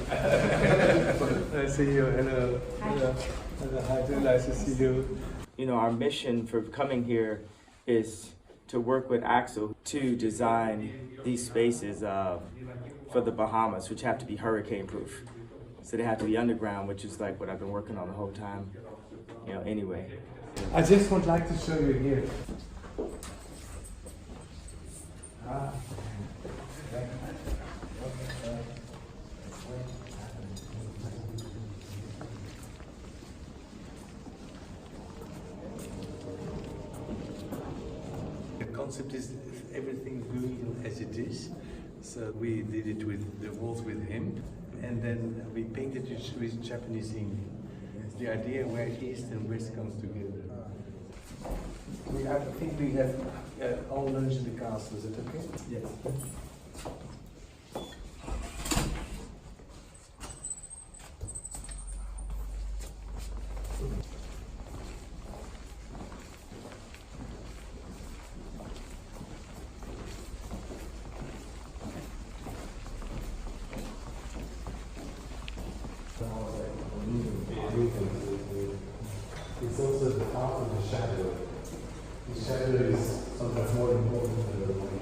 Nice to see you. Hello. Hello. Nice to see you. You know, our mission for coming here is to work with Axel to design these spaces for the Bahamas, which have to be hurricane proof. So they have to be underground, which is like what I've been working on the whole time. You know, anyway. I just would like to show you here. The concept is everything real as it is. So we did it with the walls with him, and then we painted it with Japanese ink. The idea where East and West comes together. I think we have all lunch in the castle. Is it okay? Yes. It's also the part of the shadow. The shadow is sometimes more important than the light.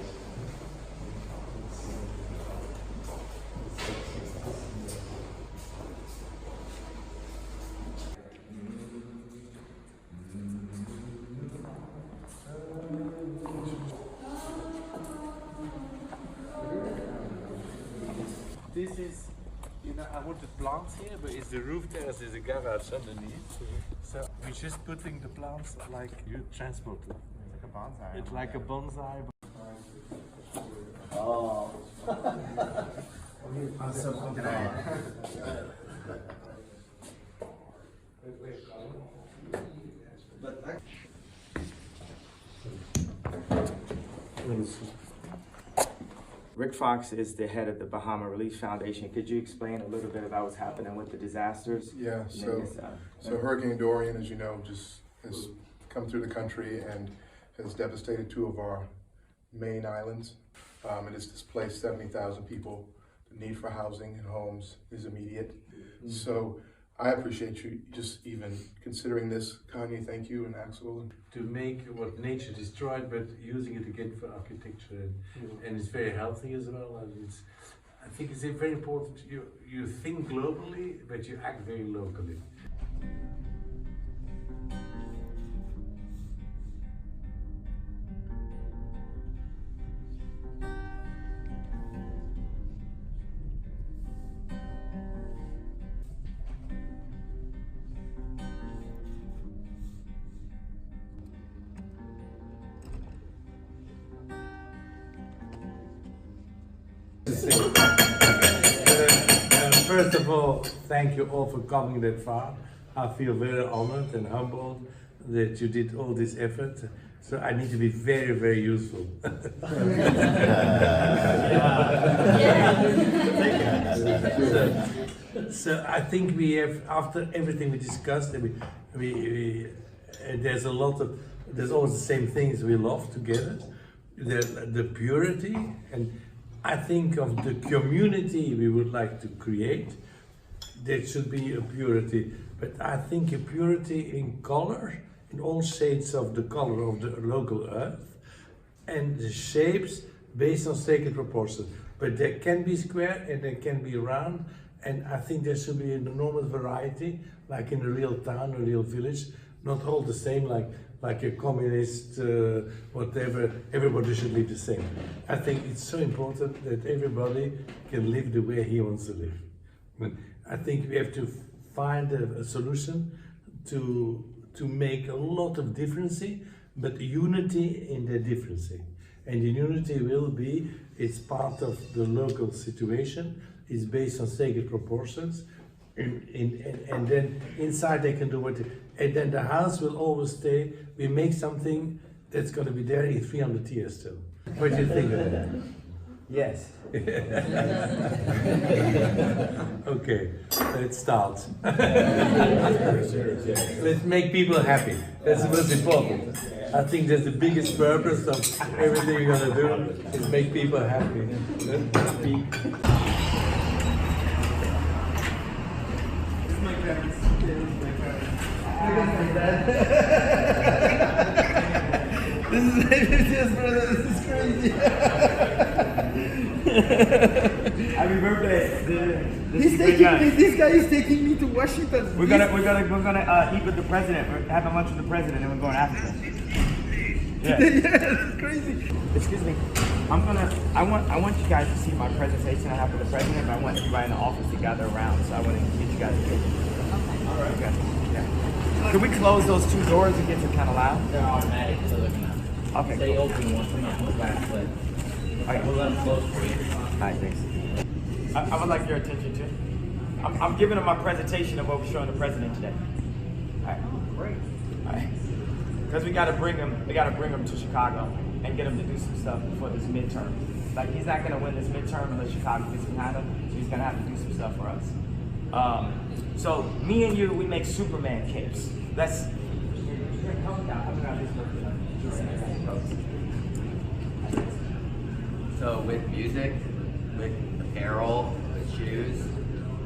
This is, you know, I wanted plants here, but it's the roof terrace, there's a garage underneath. So we're just putting the plants like you transport them. Like a bonsai. It's like a bonsai. Oh. I'm so Rick Fox is the head of the Bahama Relief Foundation. Could you explain a little bit about what's happening with the disasters? Yeah, so Hurricane Dorian, as you know, just has come through the country and has devastated 2 of our main islands. It has displaced 70,000 people. The need for housing and homes is immediate. So I appreciate you just even considering this. Kanye, thank you, and Axel. To make what nature destroyed, but using it again for architecture, and it's very healthy as well. And I think it's very important. You think globally, but you act very locally. First of all, thank you all for coming that far. I feel very honored and humbled that you did all this effort. So I need to be very, very useful. So I think we have, after everything we discussed, there's always the same things we love together. The purity, and I think of the community we would like to create. There should be a purity, but I think a purity in color, in all shades of the color of the local earth, and the shapes based on sacred proportions. But they can be square and they can be round, and I think there should be an enormous variety, like in a real town, a real village, not all the same, like a communist, whatever, everybody should live the same. I think it's so important that everybody can live the way he wants to live. I think we have to find a solution to make a lot of difference, but unity in the difference. And the unity will be, it's part of the local situation, it's based on sacred proportions, and then inside they can do what, and then the house will always stay, we make something that's going to be there in 300 years still. What do you think of that? Yes. Okay, let's start. Let's make people happy. That's the most important. I think that's the biggest purpose of everything you're gonna do is make people happy. This is brother. This is crazy. Happy birthday. This guy is taking me to Washington. We're gonna eat with the president. We're having lunch with the president, and we're going to Africa. Yeah. Yeah, that's crazy. Excuse me. I want you guys to see my presentation I have for the president, but I want everybody in the office to gather around, so I want to get you guys a picture. All right. Okay. Yeah. Can we close those two doors? It gets kind of loud. They're automatic, so they're gonna. Okay. They open once I'm not back, but we'll let them close for you. All right, thanks. I would like your attention too. I'm giving them my presentation of what we're showing the president today. All right. Great. All right. Because we got to bring him to Chicago and get him to do some stuff before this midterm. Like, he's not going to win this midterm unless Chicago gets behind him, so he's going to have to do some stuff for us. So me and you, we make Superman capes. Let's So with music, with apparel, with shoes,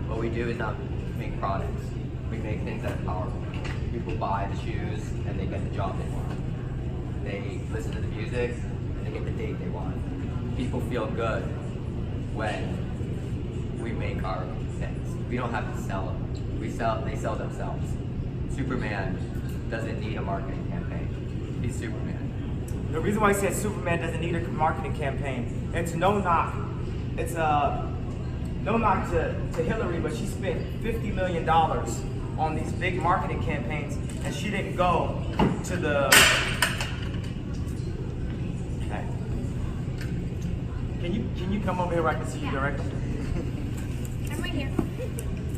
what we do is not make products. We make things that are powerful. People buy the shoes and they get the job they want. They listen to the music and they get the date they want. People feel good when we make our things. We don't have to sell them. They sell themselves. Superman doesn't need a marketing campaign. He's Superman. The reason why I said Superman doesn't need a marketing campaign, it's no knock. It's no knock to Hillary, but she spent $50 million on these big marketing campaigns, and she didn't go to the. Okay. Can you come over here where I can see you directly? I'm right here.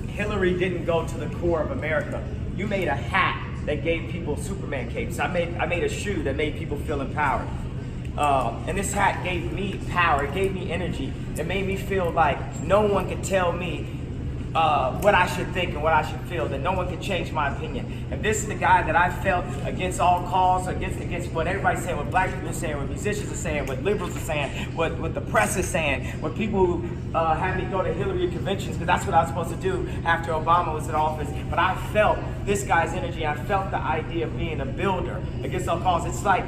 Hillary didn't go to the core of America. You made a hat that gave people Superman capes. I made a shoe that made people feel empowered. And this hat gave me power, it gave me energy. It made me feel like no one could tell me what I should think and what I should feel, that no one can change my opinion. And this is the guy that I felt against all calls, against what everybody's saying, what black people are saying, what musicians are saying, what liberals are saying, what the press is saying, what people who had me go to Hillary conventions, because that's what I was supposed to do after Obama was in office. But I felt this guy's energy. I felt the idea of being a builder against all calls. It's like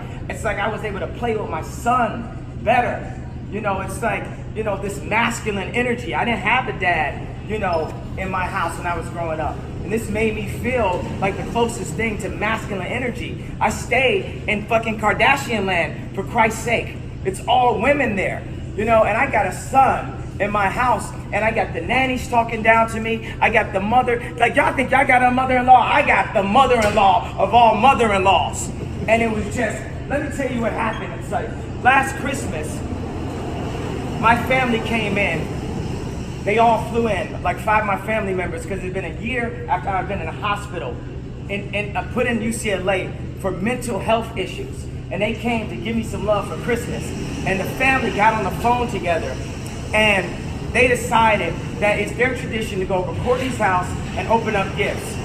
I was able to play with my son better. You know, it's like, you know, this masculine energy. I didn't have a dad, you know, in my house when I was growing up. And this made me feel like the closest thing to masculine energy. I stay in fucking Kardashian land, for Christ's sake. It's all women there, you know, and I got a son in my house, and I got the nannies talking down to me. I got the mother, like y'all think y'all got a mother-in-law? I got the mother-in-law of all mother-in-laws. And it was just, let me tell you what happened. It's like, last Christmas, my family came in. They all flew in, like 5 of my family members, because it's been a year after I've been in a hospital and put in UCLA for mental health issues. And they came to give me some love for Christmas. And the family got on the phone together, and they decided that it's their tradition to go over Courtney's house and open up gifts.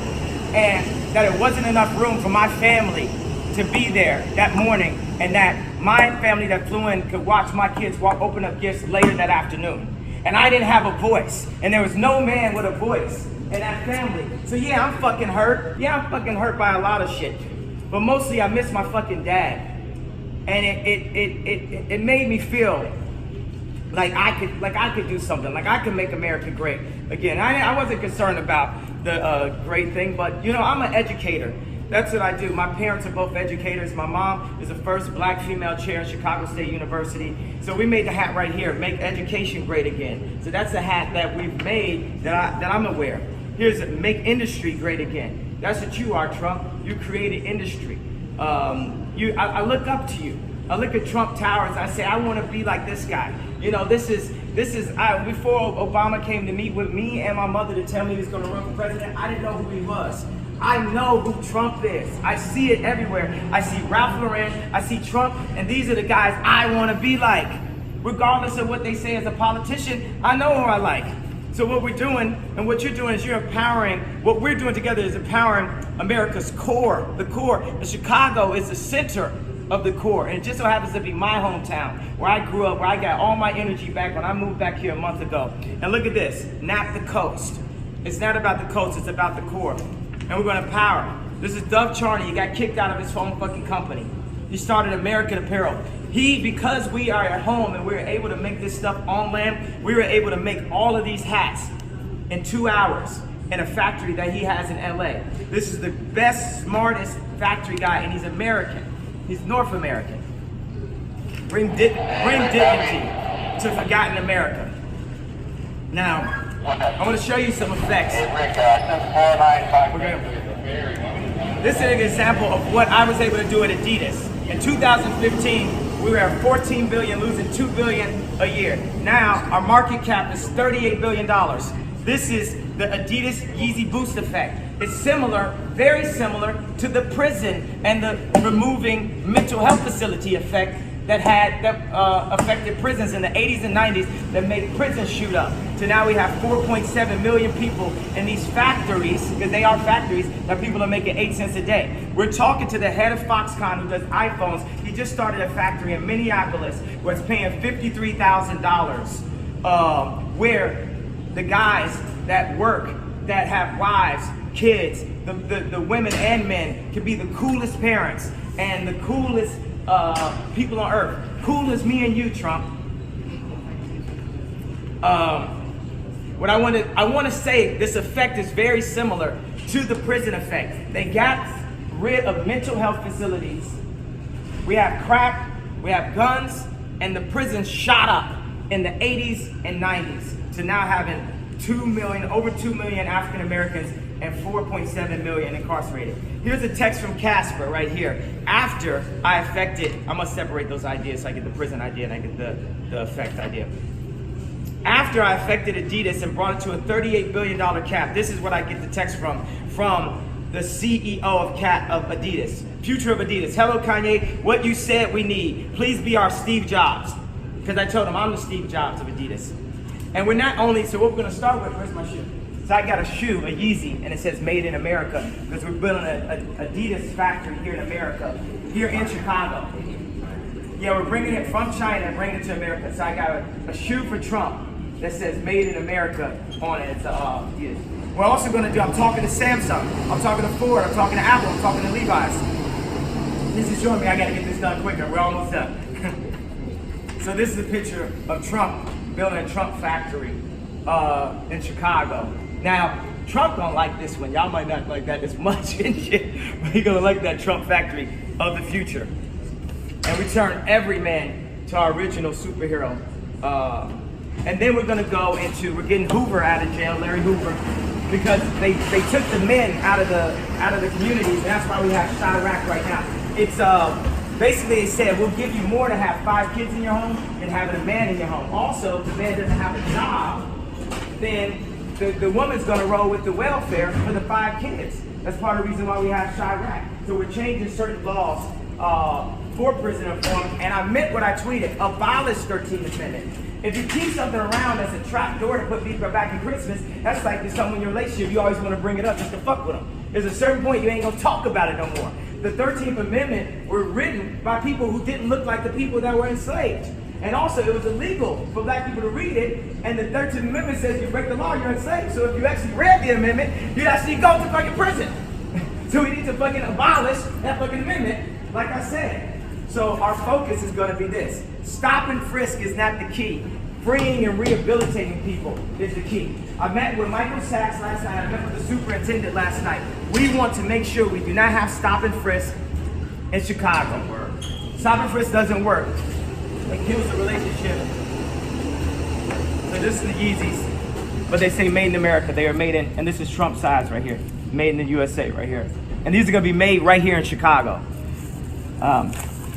And that it wasn't enough room for my family to be there that morning, and that my family that flew in could watch my kids open up gifts later that afternoon. And I didn't have a voice, and there was no man with a voice in that family. So yeah, I'm fucking hurt. Yeah, I'm fucking hurt by a lot of shit. But mostly I miss my fucking dad. and it made me feel like I could do something, like I could make America great again. I wasn't concerned about the great thing, but you know, I'm an educator. That's what I do. My parents are both educators. My mom is the first black female chair in Chicago State University. So we made the hat right here, make education great again. So that's a hat that we've made that I'm aware. Here's a, make industry great again. That's what you are, Trump. You created industry. I look up to you. I look at Trump Towers. I say, I want to be like this guy. You know, this is before Obama came to meet with me and my mother to tell me he was going to run for president, I didn't know who he was. I know who Trump is. I see it everywhere. I see Ralph Lauren, I see Trump, and these are the guys I want to be like. Regardless of what they say as a politician, I know who I like. So what we're doing, and what you're doing is you're empowering, what we're doing together is empowering America's core, the core. And Chicago is the center of the core. And it just so happens to be my hometown, where I grew up, where I got all my energy back when I moved back here a month ago. And look at this, not the coast. It's not about the coast, it's about the core. And we're going to empower. This is Dove Charney. He got kicked out of his own fucking company. He started American Apparel. Because we are at home and we were able to make this stuff on land, we were able to make all of these hats in 2 hours in a factory that he has in LA. This is the best, smartest factory guy, and he's American. He's North American. Bring dignity to forgotten America. Now, I want to show you some effects. This is an example of what I was able to do at Adidas. In 2015, we were at 14 billion, losing 2 billion a year. Now, our market cap is $38 billion. This is the Adidas Yeezy Boost effect. It's similar, very similar to the prison and the removing mental health facility effect that affected prisons in the 80s and 90s that made prisons shoot up. So now we have 4.7 million people in these factories, because they are factories, that people are making 8 cents a day. We're talking to the head of Foxconn who does iPhones. He just started a factory in Minneapolis where it's paying $53,000, where the guys that work, that have wives, kids, the women and men can be the coolest parents and the coolest people on earth. Cool as me and you, Trump. What I want to say, this effect is very similar to the prison effect. They got rid of mental health facilities. We have crack, we have guns, and the prisons shot up in the 80s and 90s to now having over 2 million African Americans and 4.7 million incarcerated. Here's a text from Casper right here. After I affected, I must separate those ideas so I get the prison idea and I get the effect idea. After I affected Adidas and brought it to a $38 billion cap, this is what I get the text from the CEO of Adidas. Future of Adidas. Hello, Kanye. What you said we need. Please be our Steve Jobs. Because I told him I'm the Steve Jobs of Adidas. And we're not only, so what we're going to start with, where's my shoe? So I got a shoe, a Yeezy, and it says Made in America, because we're building an Adidas factory here in America, here in Chicago. Yeah, we're bringing it from China and bringing it to America. So I got a shoe for Trump that says Made in America on it. It's Adidas. We're also going to do, I'm talking to Samsung, I'm talking to Ford, I'm talking to Apple, I'm talking to Levi's. This is showing me I got to get this done quicker. We're almost done. So this is a picture of Trump building a Trump factory in Chicago. Now, Trump don't like this one. Y'all might not like that as much and shit, but he's gonna like that Trump factory of the future. And we turn every man to our original superhero. And then we're gonna go into, we're getting Hoover out of jail, Larry Hoover, because they took the men out of the communities, and that's why we have Chirac right now. It's basically they said we'll give you more to have 5 kids in your home than having a man in your home. Also, if the man doesn't have a job, then the woman's gonna roll with the welfare for the 5 kids. That's part of the reason why we have Chirac. So we're changing certain laws for prison reform, and I meant what I tweeted, abolish 13th Amendment. If you keep something around as a trap door to put people back in Christmas, that's like there's something in your relationship, you always wanna bring it up just to fuck with them. There's a certain point you ain't gonna talk about it no more. The 13th Amendment were written by people who didn't look like the people that were enslaved. And also, it was illegal for black people to read it, and the 13th Amendment says if you break the law, you're enslaved. So if you actually read the amendment, you'd actually go to fucking prison. So we need to fucking abolish that fucking amendment, like I said. So our focus is going to be this. Stop and frisk is not the key. Freeing and rehabilitating people is the key. I met with Michael Sachs last night. I met with the superintendent last night. We want to make sure we do not have stop and frisk in Chicago. Stop and frisk doesn't work. It kills the relationship. So this is the Yeezys. But they say made in America. They are made in, and this is Trump size right here. Made in the USA right here. And these are going to be made right here in Chicago.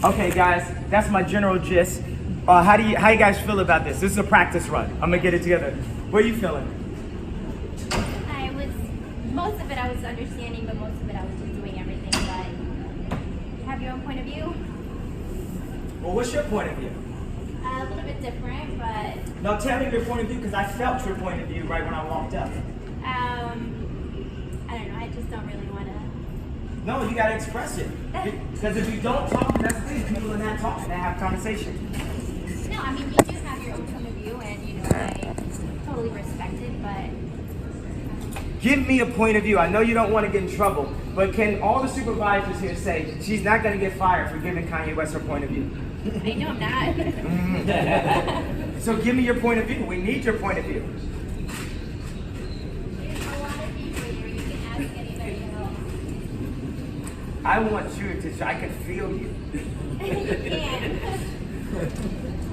Okay, guys, that's my general gist. How you guys feel about this? This is a practice run. I'm gonna get it together. What are you feeling? Most of it I was understanding, but most of it I was just doing everything. But you have your own point of view. Well, what's your point of view? A little bit different, but. No, tell me your point of view, because I felt your point of view right when I walked up. I don't know. I just don't really want to. No, you gotta express it. Because if you don't talk, that's the thing. People are not talking. They have conversation. No, I mean, you do have your own point of view, and, you know, I totally respect it, but... Give me a point of view. I know you don't want to get in trouble, but can all the supervisors here say she's not going to get fired for giving Kanye West her point of view? I know I'm not. So give me your point of view. We need your point of view. There's a lot of people here. You can ask anybody else. I want you to, I can feel you. You can.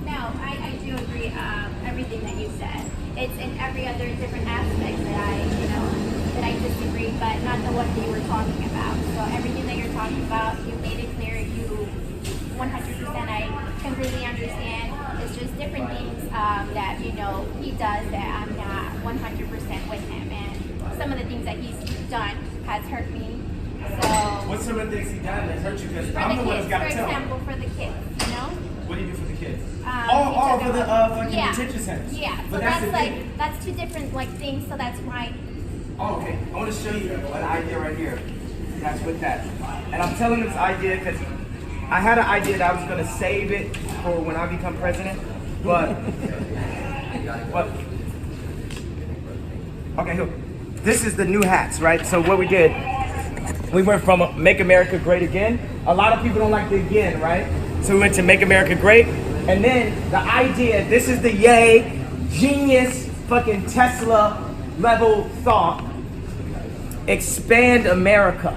No, I do agree, everything that you said. It's in every other different aspect that I disagree, but not the one that you were talking about. So everything that you're talking about, you made it clear, you 100% I completely understand. It's just different things that, you know, he does that I'm not 100% with him. And some of the things that he's done has hurt me. So What's some of the things he done that hurt you? Because for I'm the the one kids, who's got for to tell example, for the kids, you know? What do you do for the kids? For the fucking detention centers. Yeah, But so that's the that's thing. like, that's two different like things, so that's why. Oh, okay, I want to show you an idea right here. That's with that. And I'm telling this idea because I had an idea that I was going to save it for when I become president, but okay, look, this is the new hats, right? So what we did, we went from Make America Great Again. A lot of people don't like the again, right? So we went to Make America Great, and then the idea, this is the yay, genius, fucking Tesla level thought, expand America.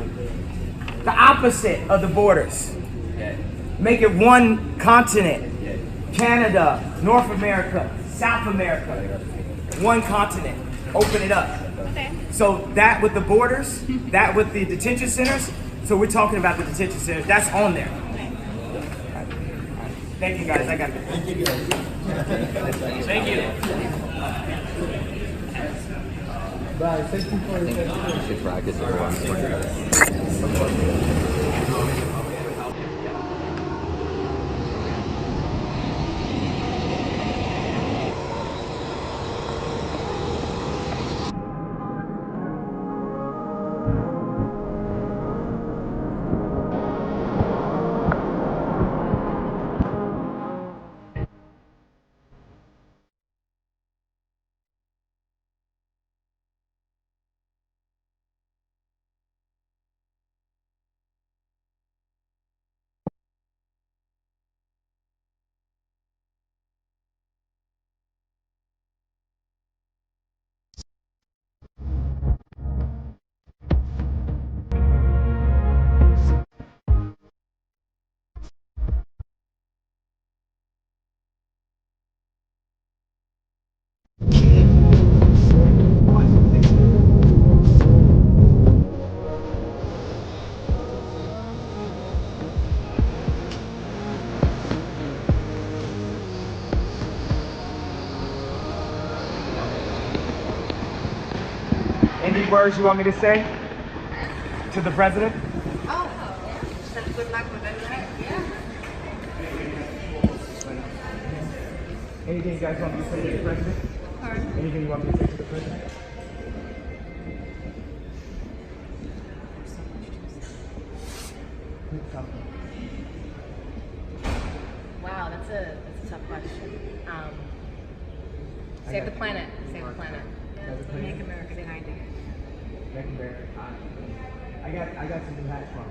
The opposite of the borders. Make it one continent. Canada, North America, South America, one continent. Open it up. Okay. So that with the borders, that with the detention centers, so we're talking about the detention centers, that's on there. Thank you guys, I got it. Thank you guys. Thank you. Bye, thank you for your I should practice everyone. Any words you want me to say to the president? Good luck with everything. Anything you guys want me to say to the president? Anything you want me to say to the president? Wow, that's a tough question. Save the planet. Save the planet. Make America behind you. Make America. I got some new hats from.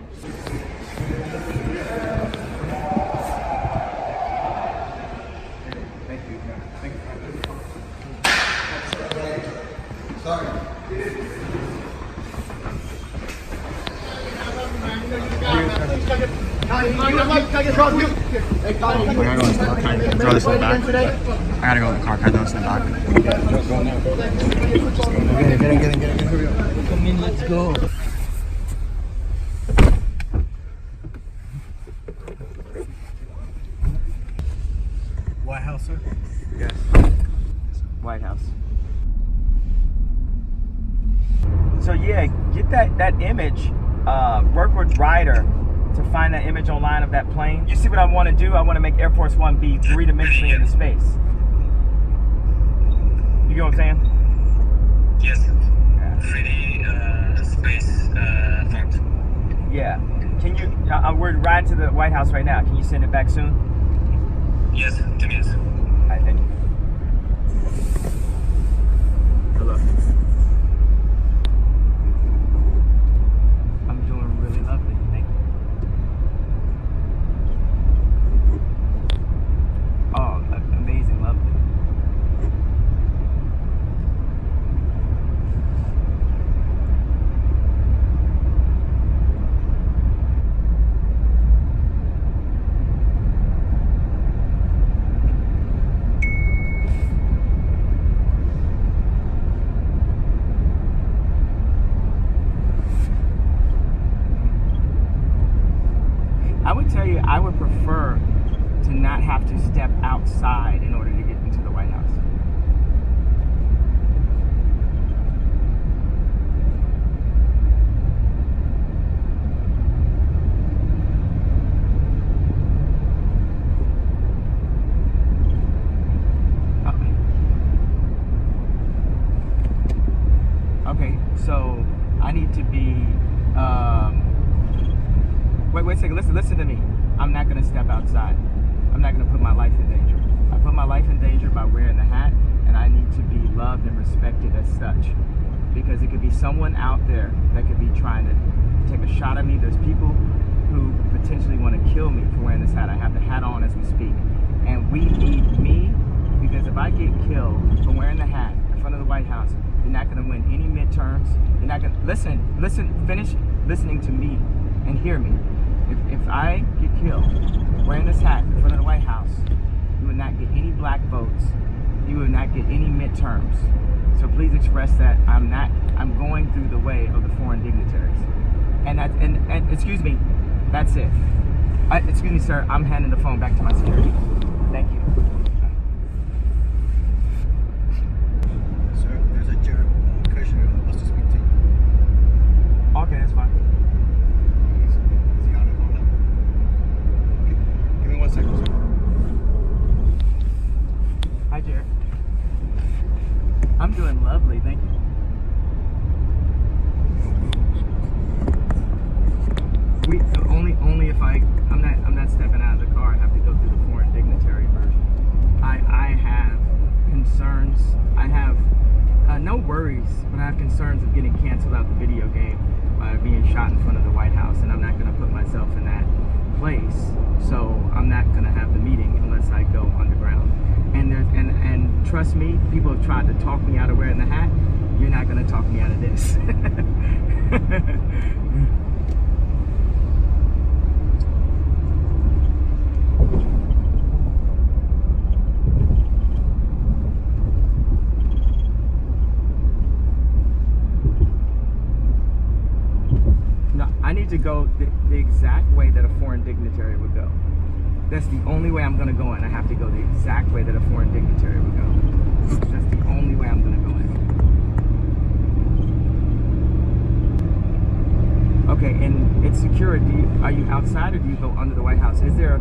I gotta go in the car. Can I throw this in the back? I gotta go in the car. Can I throw this in the back? Yeah, go now. Get in. Here we go. Come in, let's go. White House, sir? Yes. White House. So yeah, get that image. Work with Ryder to find that image online of that plane. You see what I want to do? I want to make Air Force One be three-dimensionally into space. You get what I'm saying? Yes. Yeah. 3D space font. Yeah. Can you? We're riding to the White House right now. Can you send it back soon? Yes, 10 minutes. All right, thank you. Hello. I'm doing really lovely. Thank you. Oh, amazing, lovely. I would tell you, I would prefer to not have to step outside in order to get into the White House. Okay, so I need to be, wait a second, listen to me. I'm not gonna step outside. I'm not gonna put my life in danger. I put my life in danger by wearing the hat, and I need to be loved and respected as such. Because it could be someone out there that could be trying to take a shot at me. There's people who potentially want to kill me for wearing this hat. I have the hat on as we speak. And we need me, because if I get killed for wearing the hat in front of the White House, you're not gonna win any midterms. You're not gonna, finish listening to me and hear me. If I get killed wearing this hat in front of the White House, you would not get any black votes. You would not get any midterms. So please express that I'm going through the way of the foreign dignitaries. And excuse me, that's it. Excuse me, sir, I'm handing the phone back to my security. Thank you. Sir, there's a Jared Kushner who wants to speak to you. Okay, that's fine. Is he on the phone now? Okay. Give me 1 second, sir. Hi, Jared. I'm doing lovely, thank you. Only if I'm not stepping out of the car. I have to go through the foreign dignitary version. I have concerns. I have no worries, but I have concerns of getting canceled out the video game by being shot in front of the White House, and I'm not going to put myself in that place. So I'm not going to have the meeting unless I go underground. And trust me, people have tried to talk me out of wearing the hat. You're not going to talk me out of this. No, I need to go the exact way that a foreign dignitary would go. That's the only way I'm going to go in. I have to go the exact way that a foreign dignitary would go. That's the only way I'm going to go in. Okay, and it's secure. Are you outside or do you go under the White House? Is there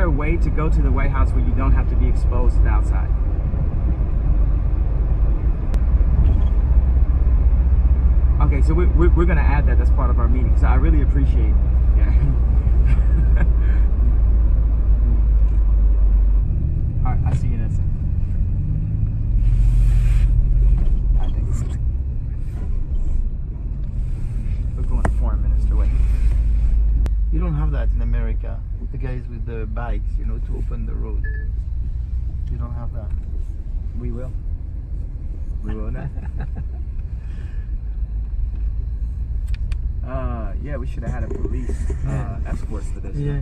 a way to go to the White House where you don't have to be exposed to the outside? Okay, so we're going to add that as part of our meeting. So I really appreciate it. Yeah. All right, I'll see you in a second. All right, thanks. We're going to foreign minister way. You don't have that in America. The guys with the bikes, you know, to open the road. You don't have that. We will. We will now. Yeah, we should have had a police escort for this. Yeah.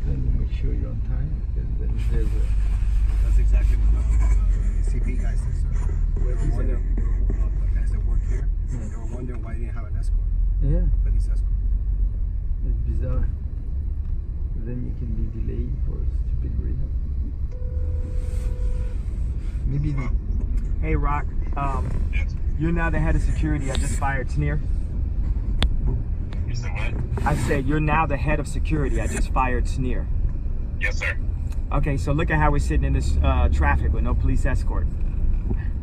Then you make sure you're on time. Then there's a. That's exactly what the CP guys said, sir. We were wondering, the guys that work here, they were wondering why you didn't have an escort. Yeah. Police escort. It's bizarre. Then you can be delayed for a stupid reason. Maybe the. Hey, Rock. You're now the head of security. I just fired Sneer. You said what? I said you're now the head of security. I just fired Sneer. Yes, sir. Okay, so look at how we're sitting in this traffic with no police escort.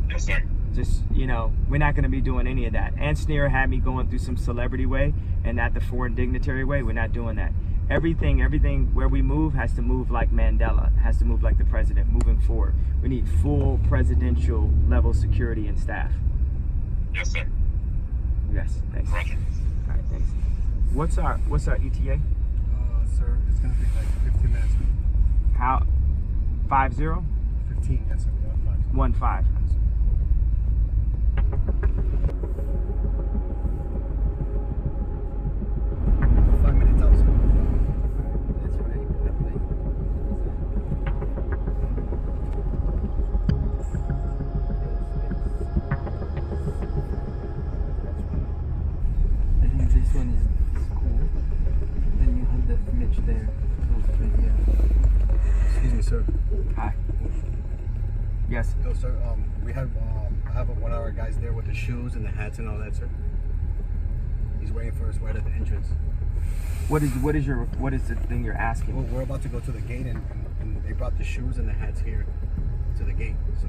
Yes, sir. Just, you know, we're not going to be doing any of that. And Sneer had me going through some celebrity way and not the foreign dignitary way. We're not doing that. Everything where we move has to move like Mandela, has to move like the president moving forward. We need full presidential level security and staff. Yes, sir. Yes, thanks. Roger. All right, thanks. What's our ETA? Sir, it's gonna be like 15 minutes. How? 50? 15, yes, sir. 15. 15. Excuse me, sir. Hi. Yes. No, sir. We have I have one of our guys there with the shoes and the hats and all that, sir. He's waiting for us right at the entrance. What is the thing you're asking? Well, we're about to go to the gate, and they brought the shoes and the hats here to the gate. So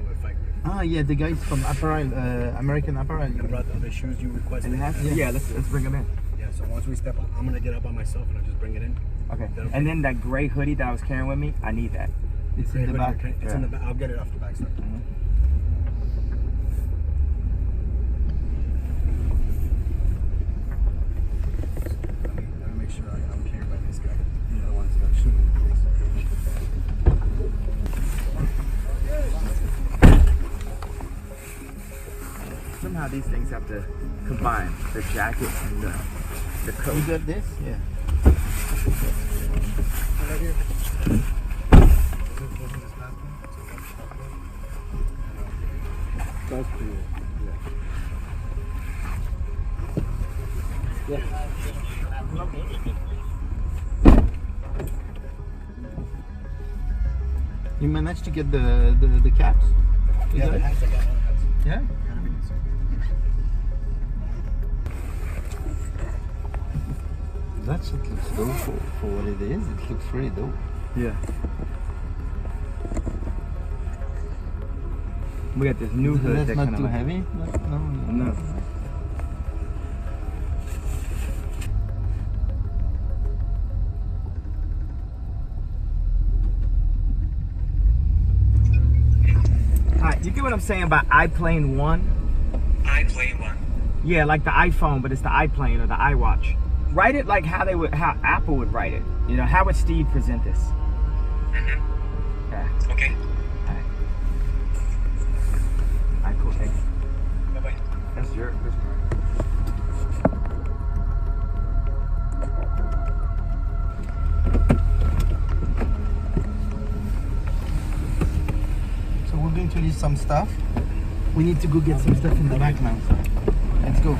Yeah, the guys from Apparel, American Apparel. You brought the other shoes you requested. And the hats? Yeah, let's bring them in. Yeah. So once we step up, I'm gonna get up on myself and I'll just bring it in. Okay. And then that gray hoodie that I was carrying with me, I need that. It's in the back. It's in the back. I'll get it off the back, sir. Let me make sure I'm carried by this guy. You're the one's gonna shoot me. Somehow these things have to combine, the jacket and the coat. You got this? Yeah. Right here. That's cool. Yeah. You managed to get the caps? Yeah, the hats. I got all the hats. Yeah? That shit looks dope for what it is. It looks pretty dope. Yeah. We got this new hood that's that not kind of too like, heavy? No. Alright, you get what I'm saying about iPlane 1? iPlane 1. Yeah, like the iPhone, but it's the iPlane or the iWatch. Write it like how Apple would write it. You know, how would Steve present this? Mm-hmm. Yeah. Okay. Alright. Alright, cool, thanks. Bye-bye. That's your part. So we're going to list some stuff. We need to go get some stuff in the back now. Let's go.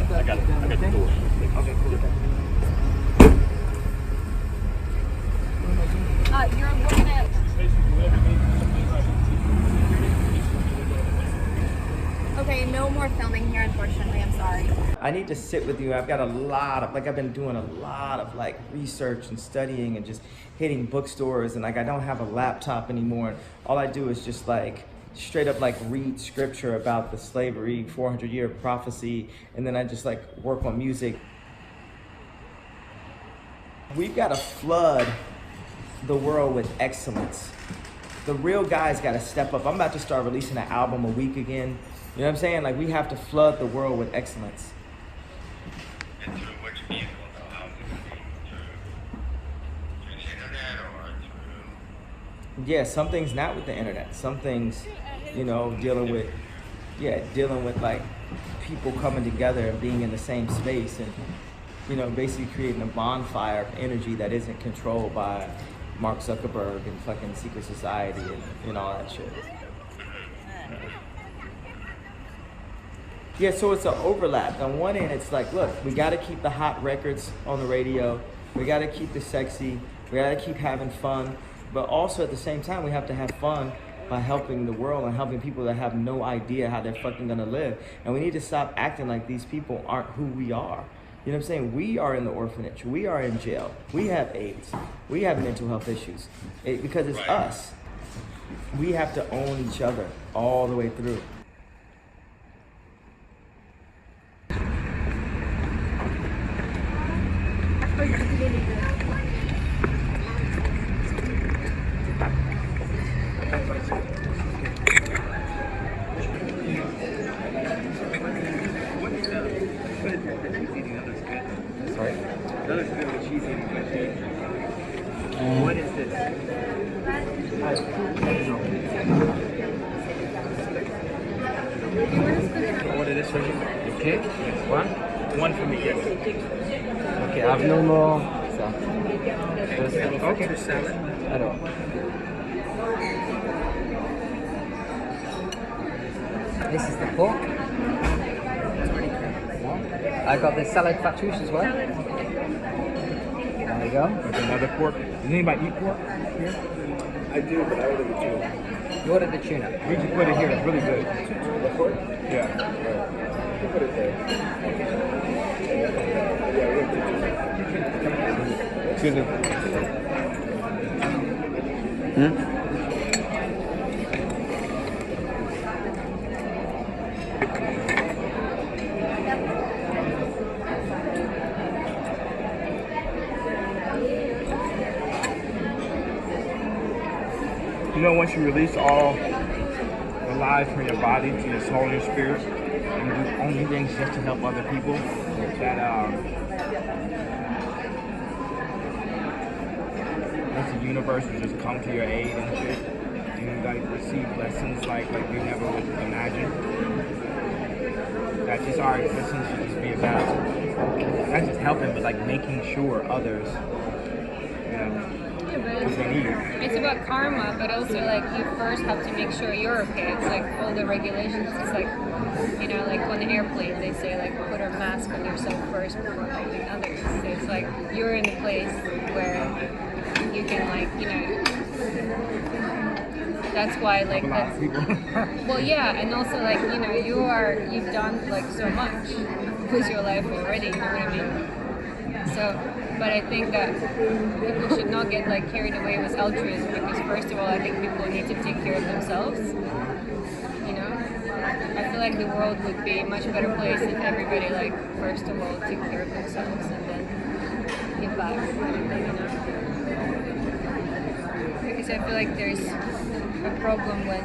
I got the door. Okay, cool. You're looking at. Okay, no more filming here, unfortunately. I'm sorry. I need to sit with you. I've got a lot of, I've been doing a lot of research and studying and just hitting bookstores, and I don't have a laptop anymore. All I do is just straight up read scripture about the slavery, 400-year prophecy, and then I just work on music. We've got to flood the world with excellence. The real guys got to step up. I'm about to start releasing an album a week again. You know what I'm saying? We have to flood the world with excellence. And through what you mean, how through the internet or through yeah, some things not with the internet. Some things, you know, dealing with like people coming together and being in the same space and, you know, basically creating a bonfire of energy that isn't controlled by Mark Zuckerberg and fucking secret society and all that shit. Yeah, so it's an overlap. On one end, it's like, look, we got to keep the hot records on the radio. We got to keep the sexy. We got to keep having fun. But also at the same time, we have to have fun by helping the world and helping people that have no idea how they're fucking gonna live. And we need to stop acting like these people aren't who we are. You know what I'm saying? We are in the orphanage. We are in jail. We have AIDS. We have mental health issues. Because it's us. We have to own each other all the way through. Sorry? That looks good, but she's eating good. What is this? What is this for you? Okay. One? One for me, yes. Okay, I have no more. Ça. Okay. Alors. This is the pork. I got the salad fattoush as well. There you go. There's another pork. Does anybody eat pork here? I do, but I ordered the tuna. You ordered the tuna. We just put it here. It's really good. The pork? Yeah. You put it there. Yeah, we have Excuse me. You know, once you release all the lies from your body to your soul and your spirit, and do only things just to help other people, that the universe will just come to your aid and shit, and like receive blessings like you never would imagine. That just our existence should just be about not just helping, but like making sure others, you know. It's about karma, but also like you first have to make sure you're okay. It's like all the regulations. It's like, you know, like on the airplane they say like put a mask on yourself first before helping others. So it's like you're in a place where you can like, you know, that's why like that's well, yeah, and also like, you know, you've done like so much with your life already. You know what I mean? So. But I think that people should not get like carried away with altruism because first of all, I think people need to take care of themselves. You know, I feel like the world would be a much better place if everybody like first of all took care of themselves and then give back. You know, because I feel like there's a problem when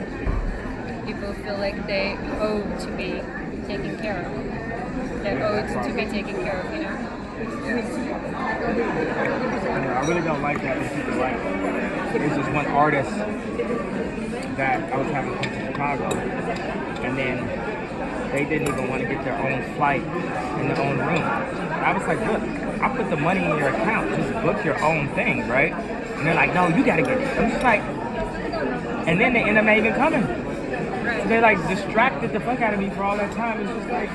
people feel like they owe to be taken care of. They're owed to be taken care of. You know. I really don't like that when people like there's this one artist that I was having come to Chicago and then they didn't even want to get their own flight in their own room. I was like, look, I put the money in your account, just book your own thing, right? And they're like, no, you gotta get it. I'm just like, and then they end up not even coming. So they like distracted the fuck out of me for all that time. It's just like,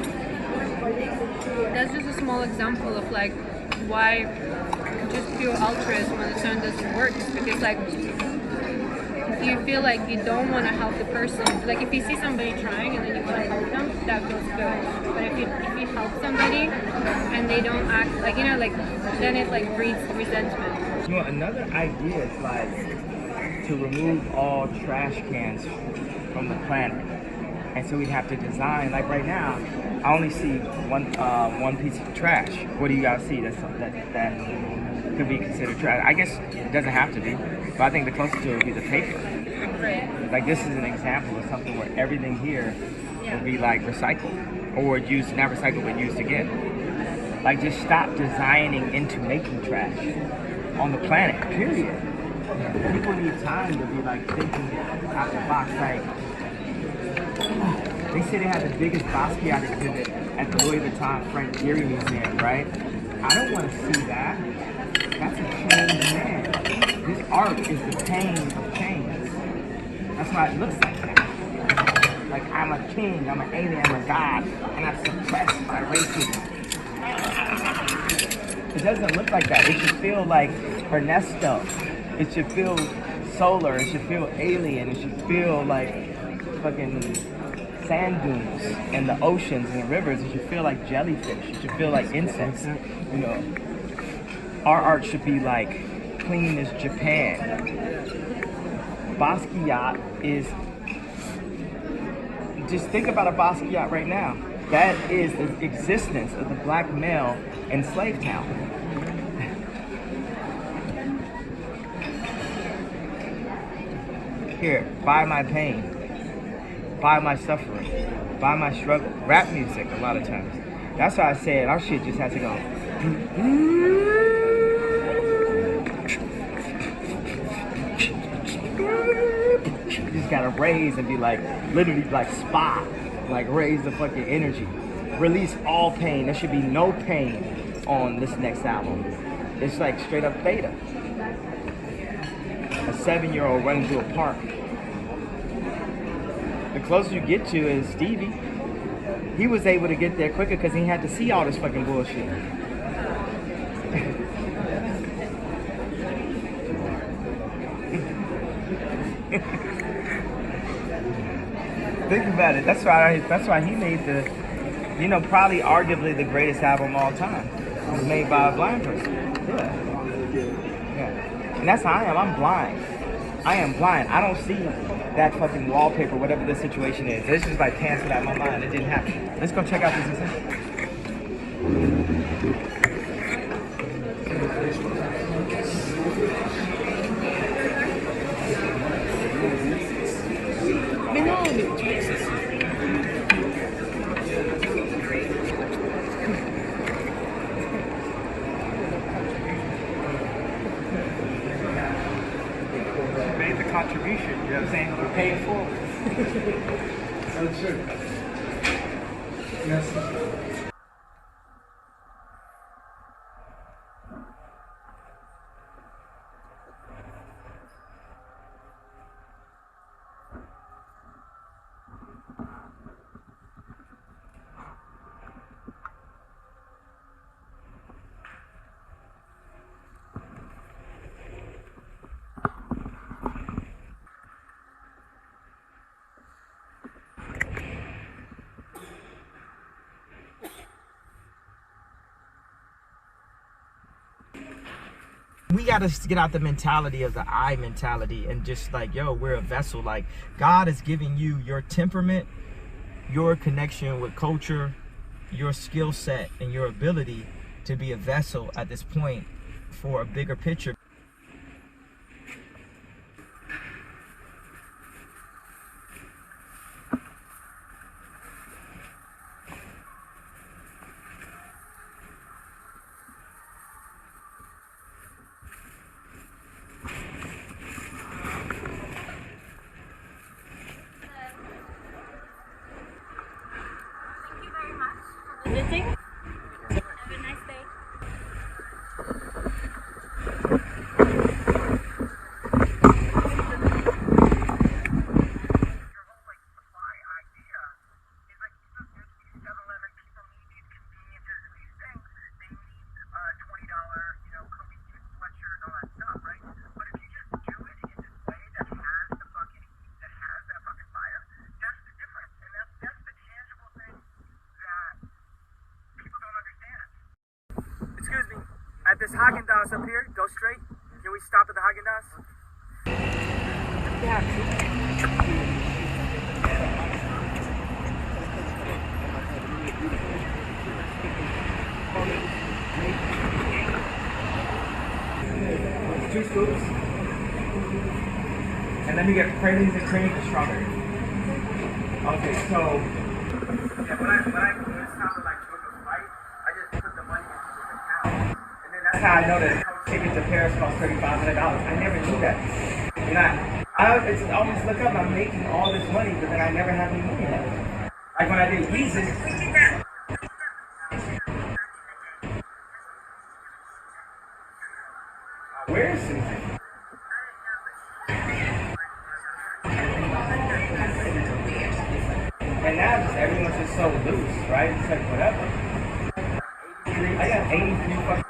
that's just a small example of like why just pure altruism on its own doesn't work. It's because like if you feel like you don't want to help the person, like if you see somebody trying and then you want to help them, that feels good. But if you help somebody and they don't act like, you know, like then it like breeds resentment. You know, another idea is like to remove all trash cans from the planet. And so we'd have to design, like right now, I only see one piece of trash. What do you guys see that could be considered trash? I guess it doesn't have to be, but I think the closest to it would be the paper. Right. Like this is an example of something where everything here would be like recycled, or used, not recycled, but used again. Like just stop designing into making trash on the planet, period. People need time to be like thinking out the box. Like, they say they have the biggest Basquiat exhibit at the Louis Vuitton Frank Gehry Museum, right? I don't want to see that. That's a changed man. This art is the pain of change. That's why it looks like that. Like, I'm a king, I'm an alien, I'm a god, and I'm suppressed by racism. It doesn't look like that. It should feel like Ernesto. It should feel solar. It should feel alien. It should feel like fucking sand dunes and the oceans and the rivers. It should feel like jellyfish. It should feel like insects. You know, our art should be like clean as Japan. Basquiat is, just think about a Basquiat right now. That is the existence of the black male in Slave Town. Here, buy my pain, buy my suffering, buy my struggle. Rap music a lot of times. That's why I said our shit just has to go. You just gotta raise and be like, literally like spa, like raise the fucking energy. Release all pain. There should be no pain on this next album. It's like straight up theta. A 7-year-old running through a park. The closer you get to is Stevie. He was able to get there quicker because he had to see all this fucking bullshit. Think about it. That's why he made the, you know, probably arguably the greatest album of all time. It was made by a blind person. Yeah. And that's how I am. I'm blind. I am blind. I don't see that fucking wallpaper, whatever the situation is. It's just like canceled out my mind. It didn't happen. Let's go check out this exhibit. Made the contribution, you know what I'm saying? We're paying for it. That's true. Yes. We gotta get out the mentality of the I mentality and just like, yo, we're a vessel. Like, God is giving you your temperament, your connection with culture, your skill set, and your ability to be a vessel at this point for a bigger picture. Visiting. Have a nice day. Excuse me, at this Haagen-Dazs up here, go straight. Can we stop at the Haagen-Dazs? Yeah. Two scoops. And then we get pralines and cream and strawberry. Okay, so yeah, when it's time to like book a flight, I just put the money into the account. And then that's how I know that ticket to Paris costs $3,500. I never knew that. And I it's always look up, I'm making all this money, but then I never have any money left. Like when I did Jesus. Where is Susan? And now just everyone's just so loose, right? It's like whatever. I got 83 fucking.